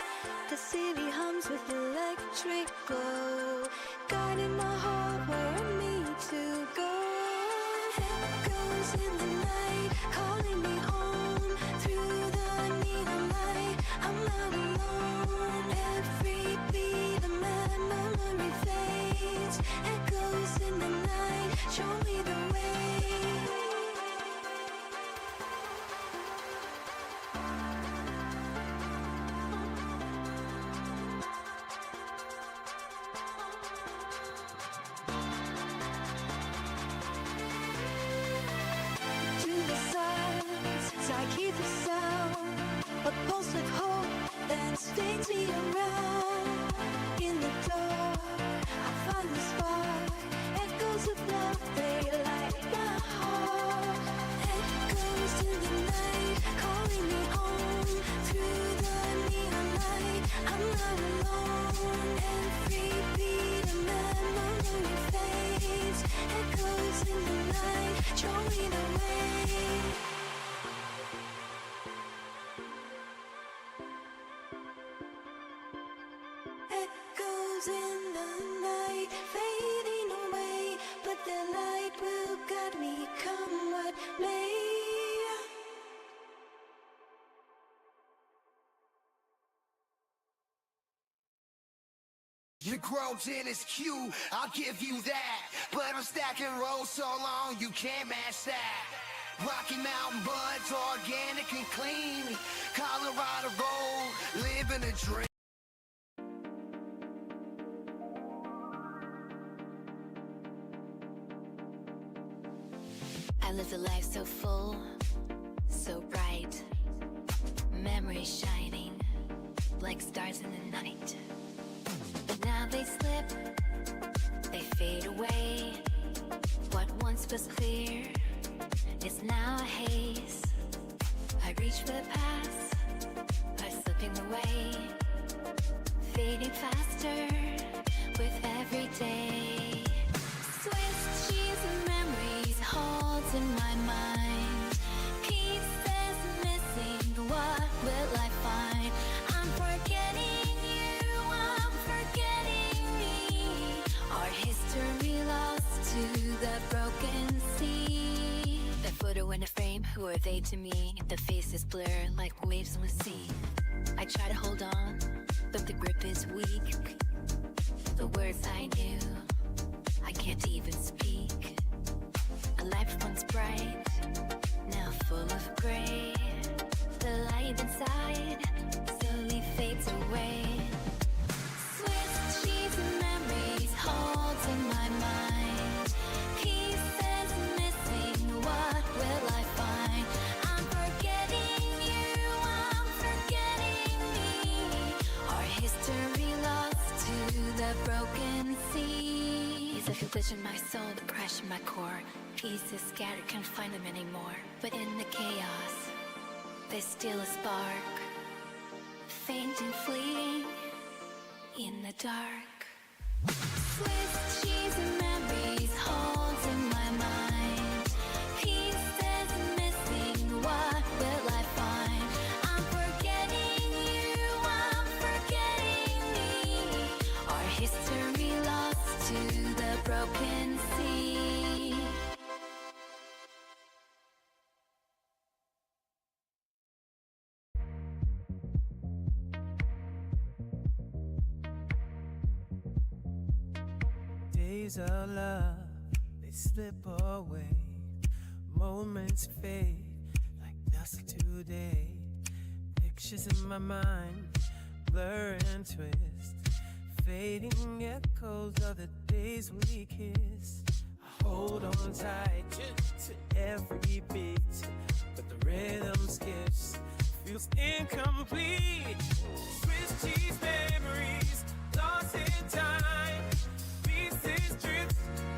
The city hums with electric glow, guiding my heart where I need to go. Echoes in the night, calling me home. Through the neon light, I'm not alone. Every beat, a memory fades. Echoes in the night, show me the way. To the silence, I hear the sound. A pulse of hope that spins me around. In the dark, I find the spark. Echoes of love, they light my heart. Echoes in the night, calling me home. Through the neon light, I'm not alone. Every beat, a memory fades. Echoes in the night, show me the way. Echoes in the night, fading away, but the light will guide me, come what may. Your growth in is cute, I'll give you that. But I'm stacking rolls so long you can't match that. Rocky Mountain buds, organic and clean. Colorado gold, living a dream. I lived a life so full, so bright. Memories shining like stars in the night. But now they slip, they fade away. What once was clear is now a haze. I reach for the past, I'm slipping away. Fading faster with every day. Swiss cheese and memories holds in my mind. Pieces missing, what will I find? I'm forgetting you, I'm forgetting me. Our history lost to the broken sea. The photo in the frame, who are they to me? The faces blur like waves on the sea. I try to hold on, but the grip is weak. The words I knew, I can't even speak. A life once bright, now full of gray. The light inside slowly fades away. Swiss cheese and memories holds in my mind. Pieces missing, what will I find? I'm forgetting you, I'm forgetting me. Our history lost to the broken sea. It's a glitch in my soul, the crash in my core. Pieces scattered, can't find them anymore. But in the chaos, there's still a spark. Faint and fleeting in the dark. Swiss cheese and memories holds in my mind. Pieces missing, what will I find? I'm forgetting you, I'm forgetting me. Our history lost to the broken sea. Days of love, they slip away. Moments fade like dusk today. Pictures in my mind blur and twist. Fading echoes of the days we kissed. I hold on tight to every beat, but the rhythm skips, feels incomplete. Swiss cheese memories, lost in time, pieces drift,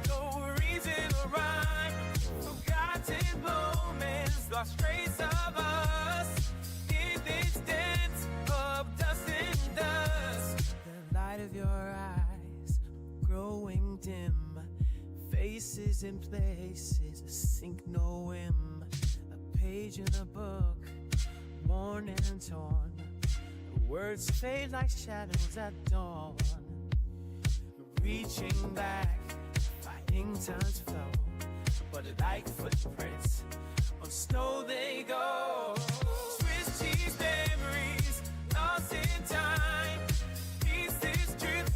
no reason or rhyme. Forgotten moments, lost trace of us in this dance of dust and dust. The light of your eyes growing dim, faces in places sink no whim. A page in a book, worn and torn. The words fade like shadows at dawn. Reaching back, fighting time's flow, but like footprints on snow they go. Swiss cheese memories, lost in time. Pieces drift,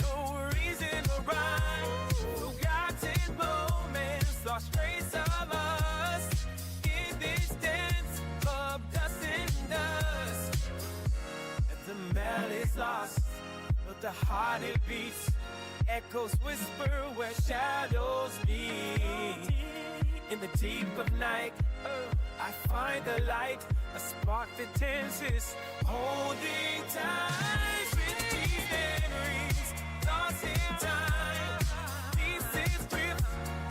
no reason or rhyme. Forgotten moments, lost trace of us in this dance of dust and dust. And the melody's lost, but the heart it beats. Echoes whisper where shadows meet. In the deep of night, I find the light, a spark that dances, holding tight. With these memories, lost in time. Pieces drift,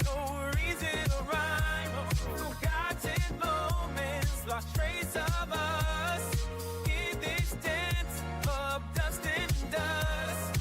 no reason or rhyme. Forgotten moments, lost trace of us in this dance of dust and dust.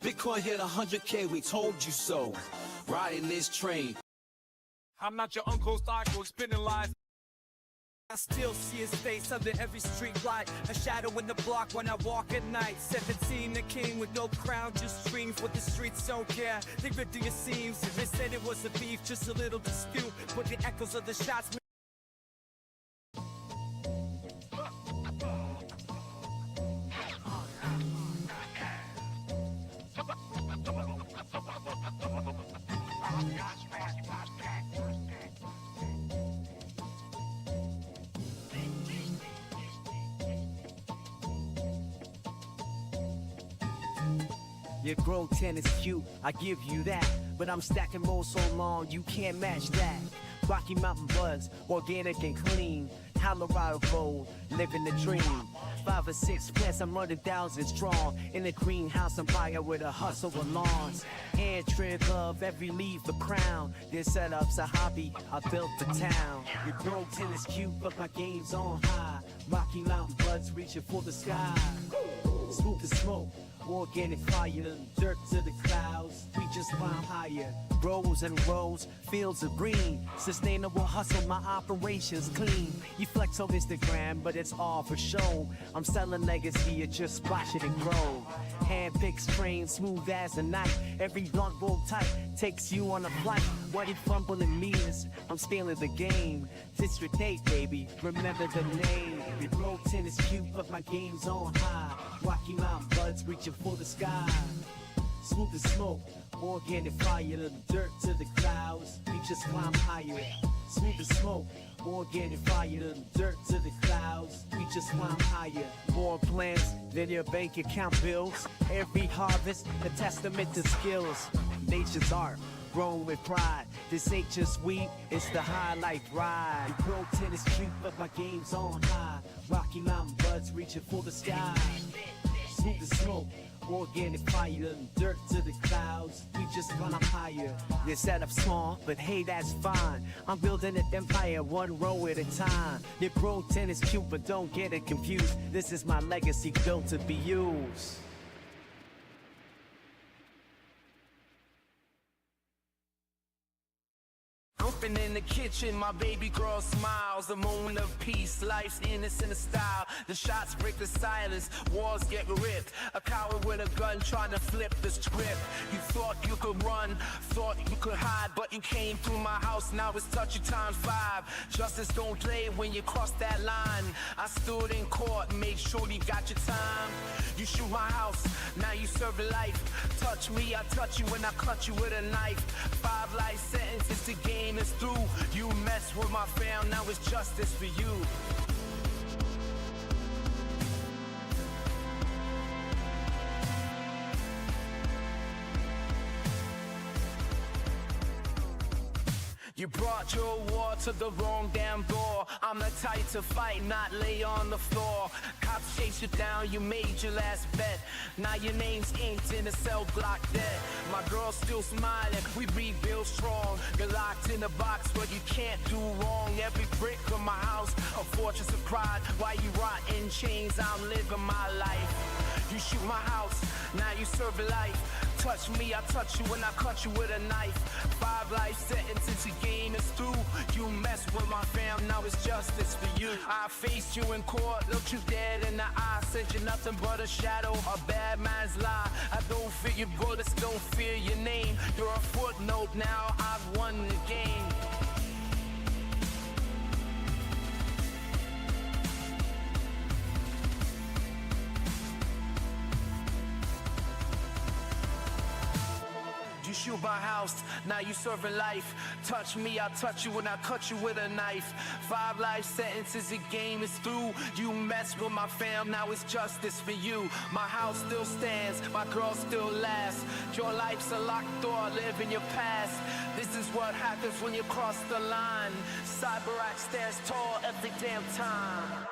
Bitcoin hit 100K, we told you so. Riding this train. I'm not your uncle Stocko spinning lies. I still see his face under every street light. A shadow in the block when I walk at night. 17, the king with no crown, just dreams. What the streets don't care. They ripped through your seams. They said it was a beef, just a little dispute. But the echoes of the shots. Your grown 10 is cute, I give you that. But I'm stacking rolls so long, you can't match that. Rocky Mountain buds, organic and clean. Colorado Gold, living the dream. 5 or 6 plants, I'm running thousands strong. In the greenhouse, I'm fire with a hustle of lawns. Hand trig of every leaf a crown. Their setup's a hobby, I built the town. Your grown 10 is cute, but my game's on high. Rocky Mountain buds reaching for the sky. Smooth as smoke. Organic fire, dirt to the clouds, we just climb higher. Rows and rows, fields of green. Sustainable hustle, my operations clean. You flex on Instagram, but it's all for show. I'm selling legacy, you just watch it and grow. Hand picks train, smooth as a knife. Every blunt roll tight takes you on a flight. What it fumbling meters, I'm scaling the game. District 8, baby, remember the name. Your road 10 is cute, but my game's on high. Rocky Mountain buds reaching for the sky. Smooth as smoke, organic fire, the dirt to the clouds, we just climb higher. Smooth as smoke, organic fire, the dirt to the clouds, we just climb higher. More plants than your bank account bills. Every harvest, a testament to skills. Nature's art, grown with pride. This ain't just wheat, it's the high life ride. Grow 10 is cute, but my game's on high. Rocky Mountain buds reaching for the sky. Smooth as smoke, organic fire, dirt to the clouds, we just climb higher. Your setup's small, but hey, that's fine. I'm building an empire one row at a time. Your grown 10 is cute, but don't get it confused. This is my legacy built to be used. Open in the kitchen, my baby girl smiles. A moment of peace, life's innocent style. The shots break the silence, walls get ripped. A coward with a gun trying to flip the script. You thought you could run, thought you could hide, but you came through my house, now it's touchy times 5. Justice don't play when you cross that line. I stood in court, made sure you got your time. You shoot my house, now you serve life. Touch me, I touch you when I cut you with a knife. 5 life sentences, the game is through. You mess with my fam, now it's justice for you. You brought your war to the wrong damn door. I'm the type to fight, not lay on the floor. Cops chase you down, you made your last bet. Now your name's inked in a cell block dead. My girl's still smiling, we rebuild strong. You're locked in a box, but you can't do wrong. Every brick of my house, a fortress of pride. While you rot in chains, I'm living my life. You shoot my house, now you serve life. Touch me, I touch you when I cut you with a knife. 5 life sentences, the game is through. You mess with my fam, now it's justice for you. I faced you in court, looked you dead in the eye. Said you're nothing but a shadow, a bad man's lie. I don't fear your bullets, don't fear your name. You're a footnote now, I've won the game. You shoot my house, now you serving life. Touch me, I touch you when I cut you with a knife. 5 life sentences, the game is through. You mess with my fam, now it's justice for you. My house still stands, my girl still lasts. Your life's a locked door, live in your past. This is what happens when you cross the line. Cyberrack stands tall every damn time.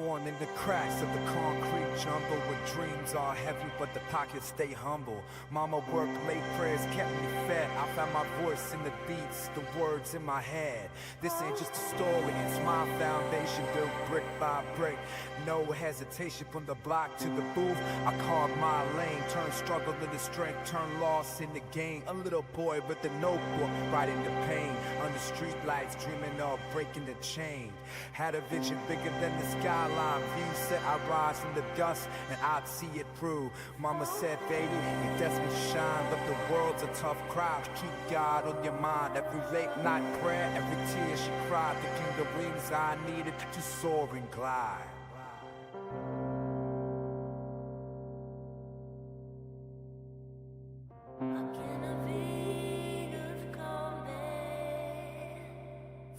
born in the cracks of the concrete jungle where dreams are heavy but the pockets stay humble. Mama worked late, prayers kept me fed. I found my voice in the beats, the words in my head. This ain't just a story, it's my foundation built brick by brick. No hesitation from the block to the booth. I carved my lane, turned struggle into strength, turned loss into gain. A little boy with a notebook, writing the pain. Under street lights, dreaming of breaking the chain. Had a vision bigger than the skyline view. Said I rise from the dust and I'd see it through. Mama said, baby, your destiny shine, but the world's a tough crowd. Keep God on your mind. Every late night prayer, every tear she cried, picking the wings I needed to soar and glide.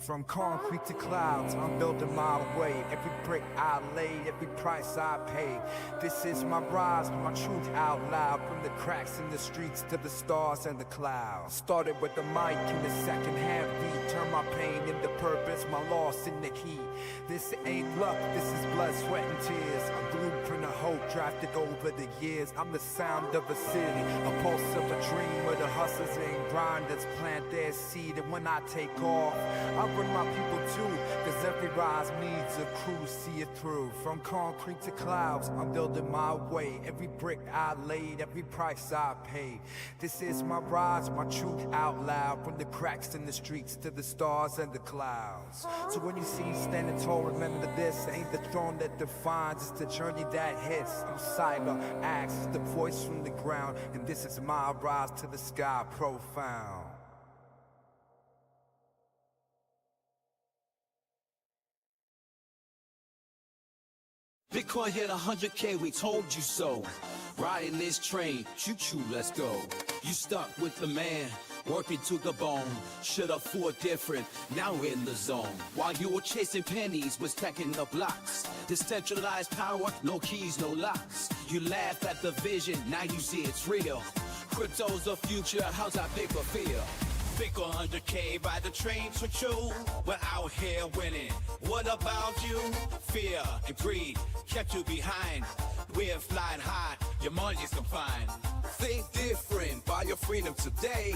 From concrete to clouds, I'm building my way. Every brick I laid, every price I paid. This is my rise, my truth out loud. From the cracks in the streets to the stars and the clouds. Started with the mic in the second half beat. Turn my pain into purpose, my loss in the heat. This ain't luck, this is blood, sweat, and tears. A blueprint of hope drafted over the years. I'm the sound of a city, a pulse of a dream where the hustlers and grinders plant their seed. And when I take off, I bring my people too, cause every rise needs a crew to see it through. From concrete to clouds, I'm building my way. Every brick I laid, every price I paid. This is my rise, my truth out loud. From the cracks in the streets to the stars and the clouds. So when you see me standing tall, remember this ain't the throne that defines, it's the journey that hits. I'm Cyber, Axe, the voice from the ground, and this is my rise to the sky profound. Bitcoin hit 100K, we told you so. Riding this train, choo-choo, let's go. You stuck with the man, working to the bone. Should've thought different, now we're in the zone. While you were chasing pennies, was stacking the blocks. Decentralized power, no keys, no locks. You laugh at the vision, now you see it's real. Crypto's the future, how's that paper feel? Bitcoin 100K by the train for true. We're out here winning. What about you? Fear and greed kept you behind. We're flying high, your money's confined. Think different, buy your freedom today.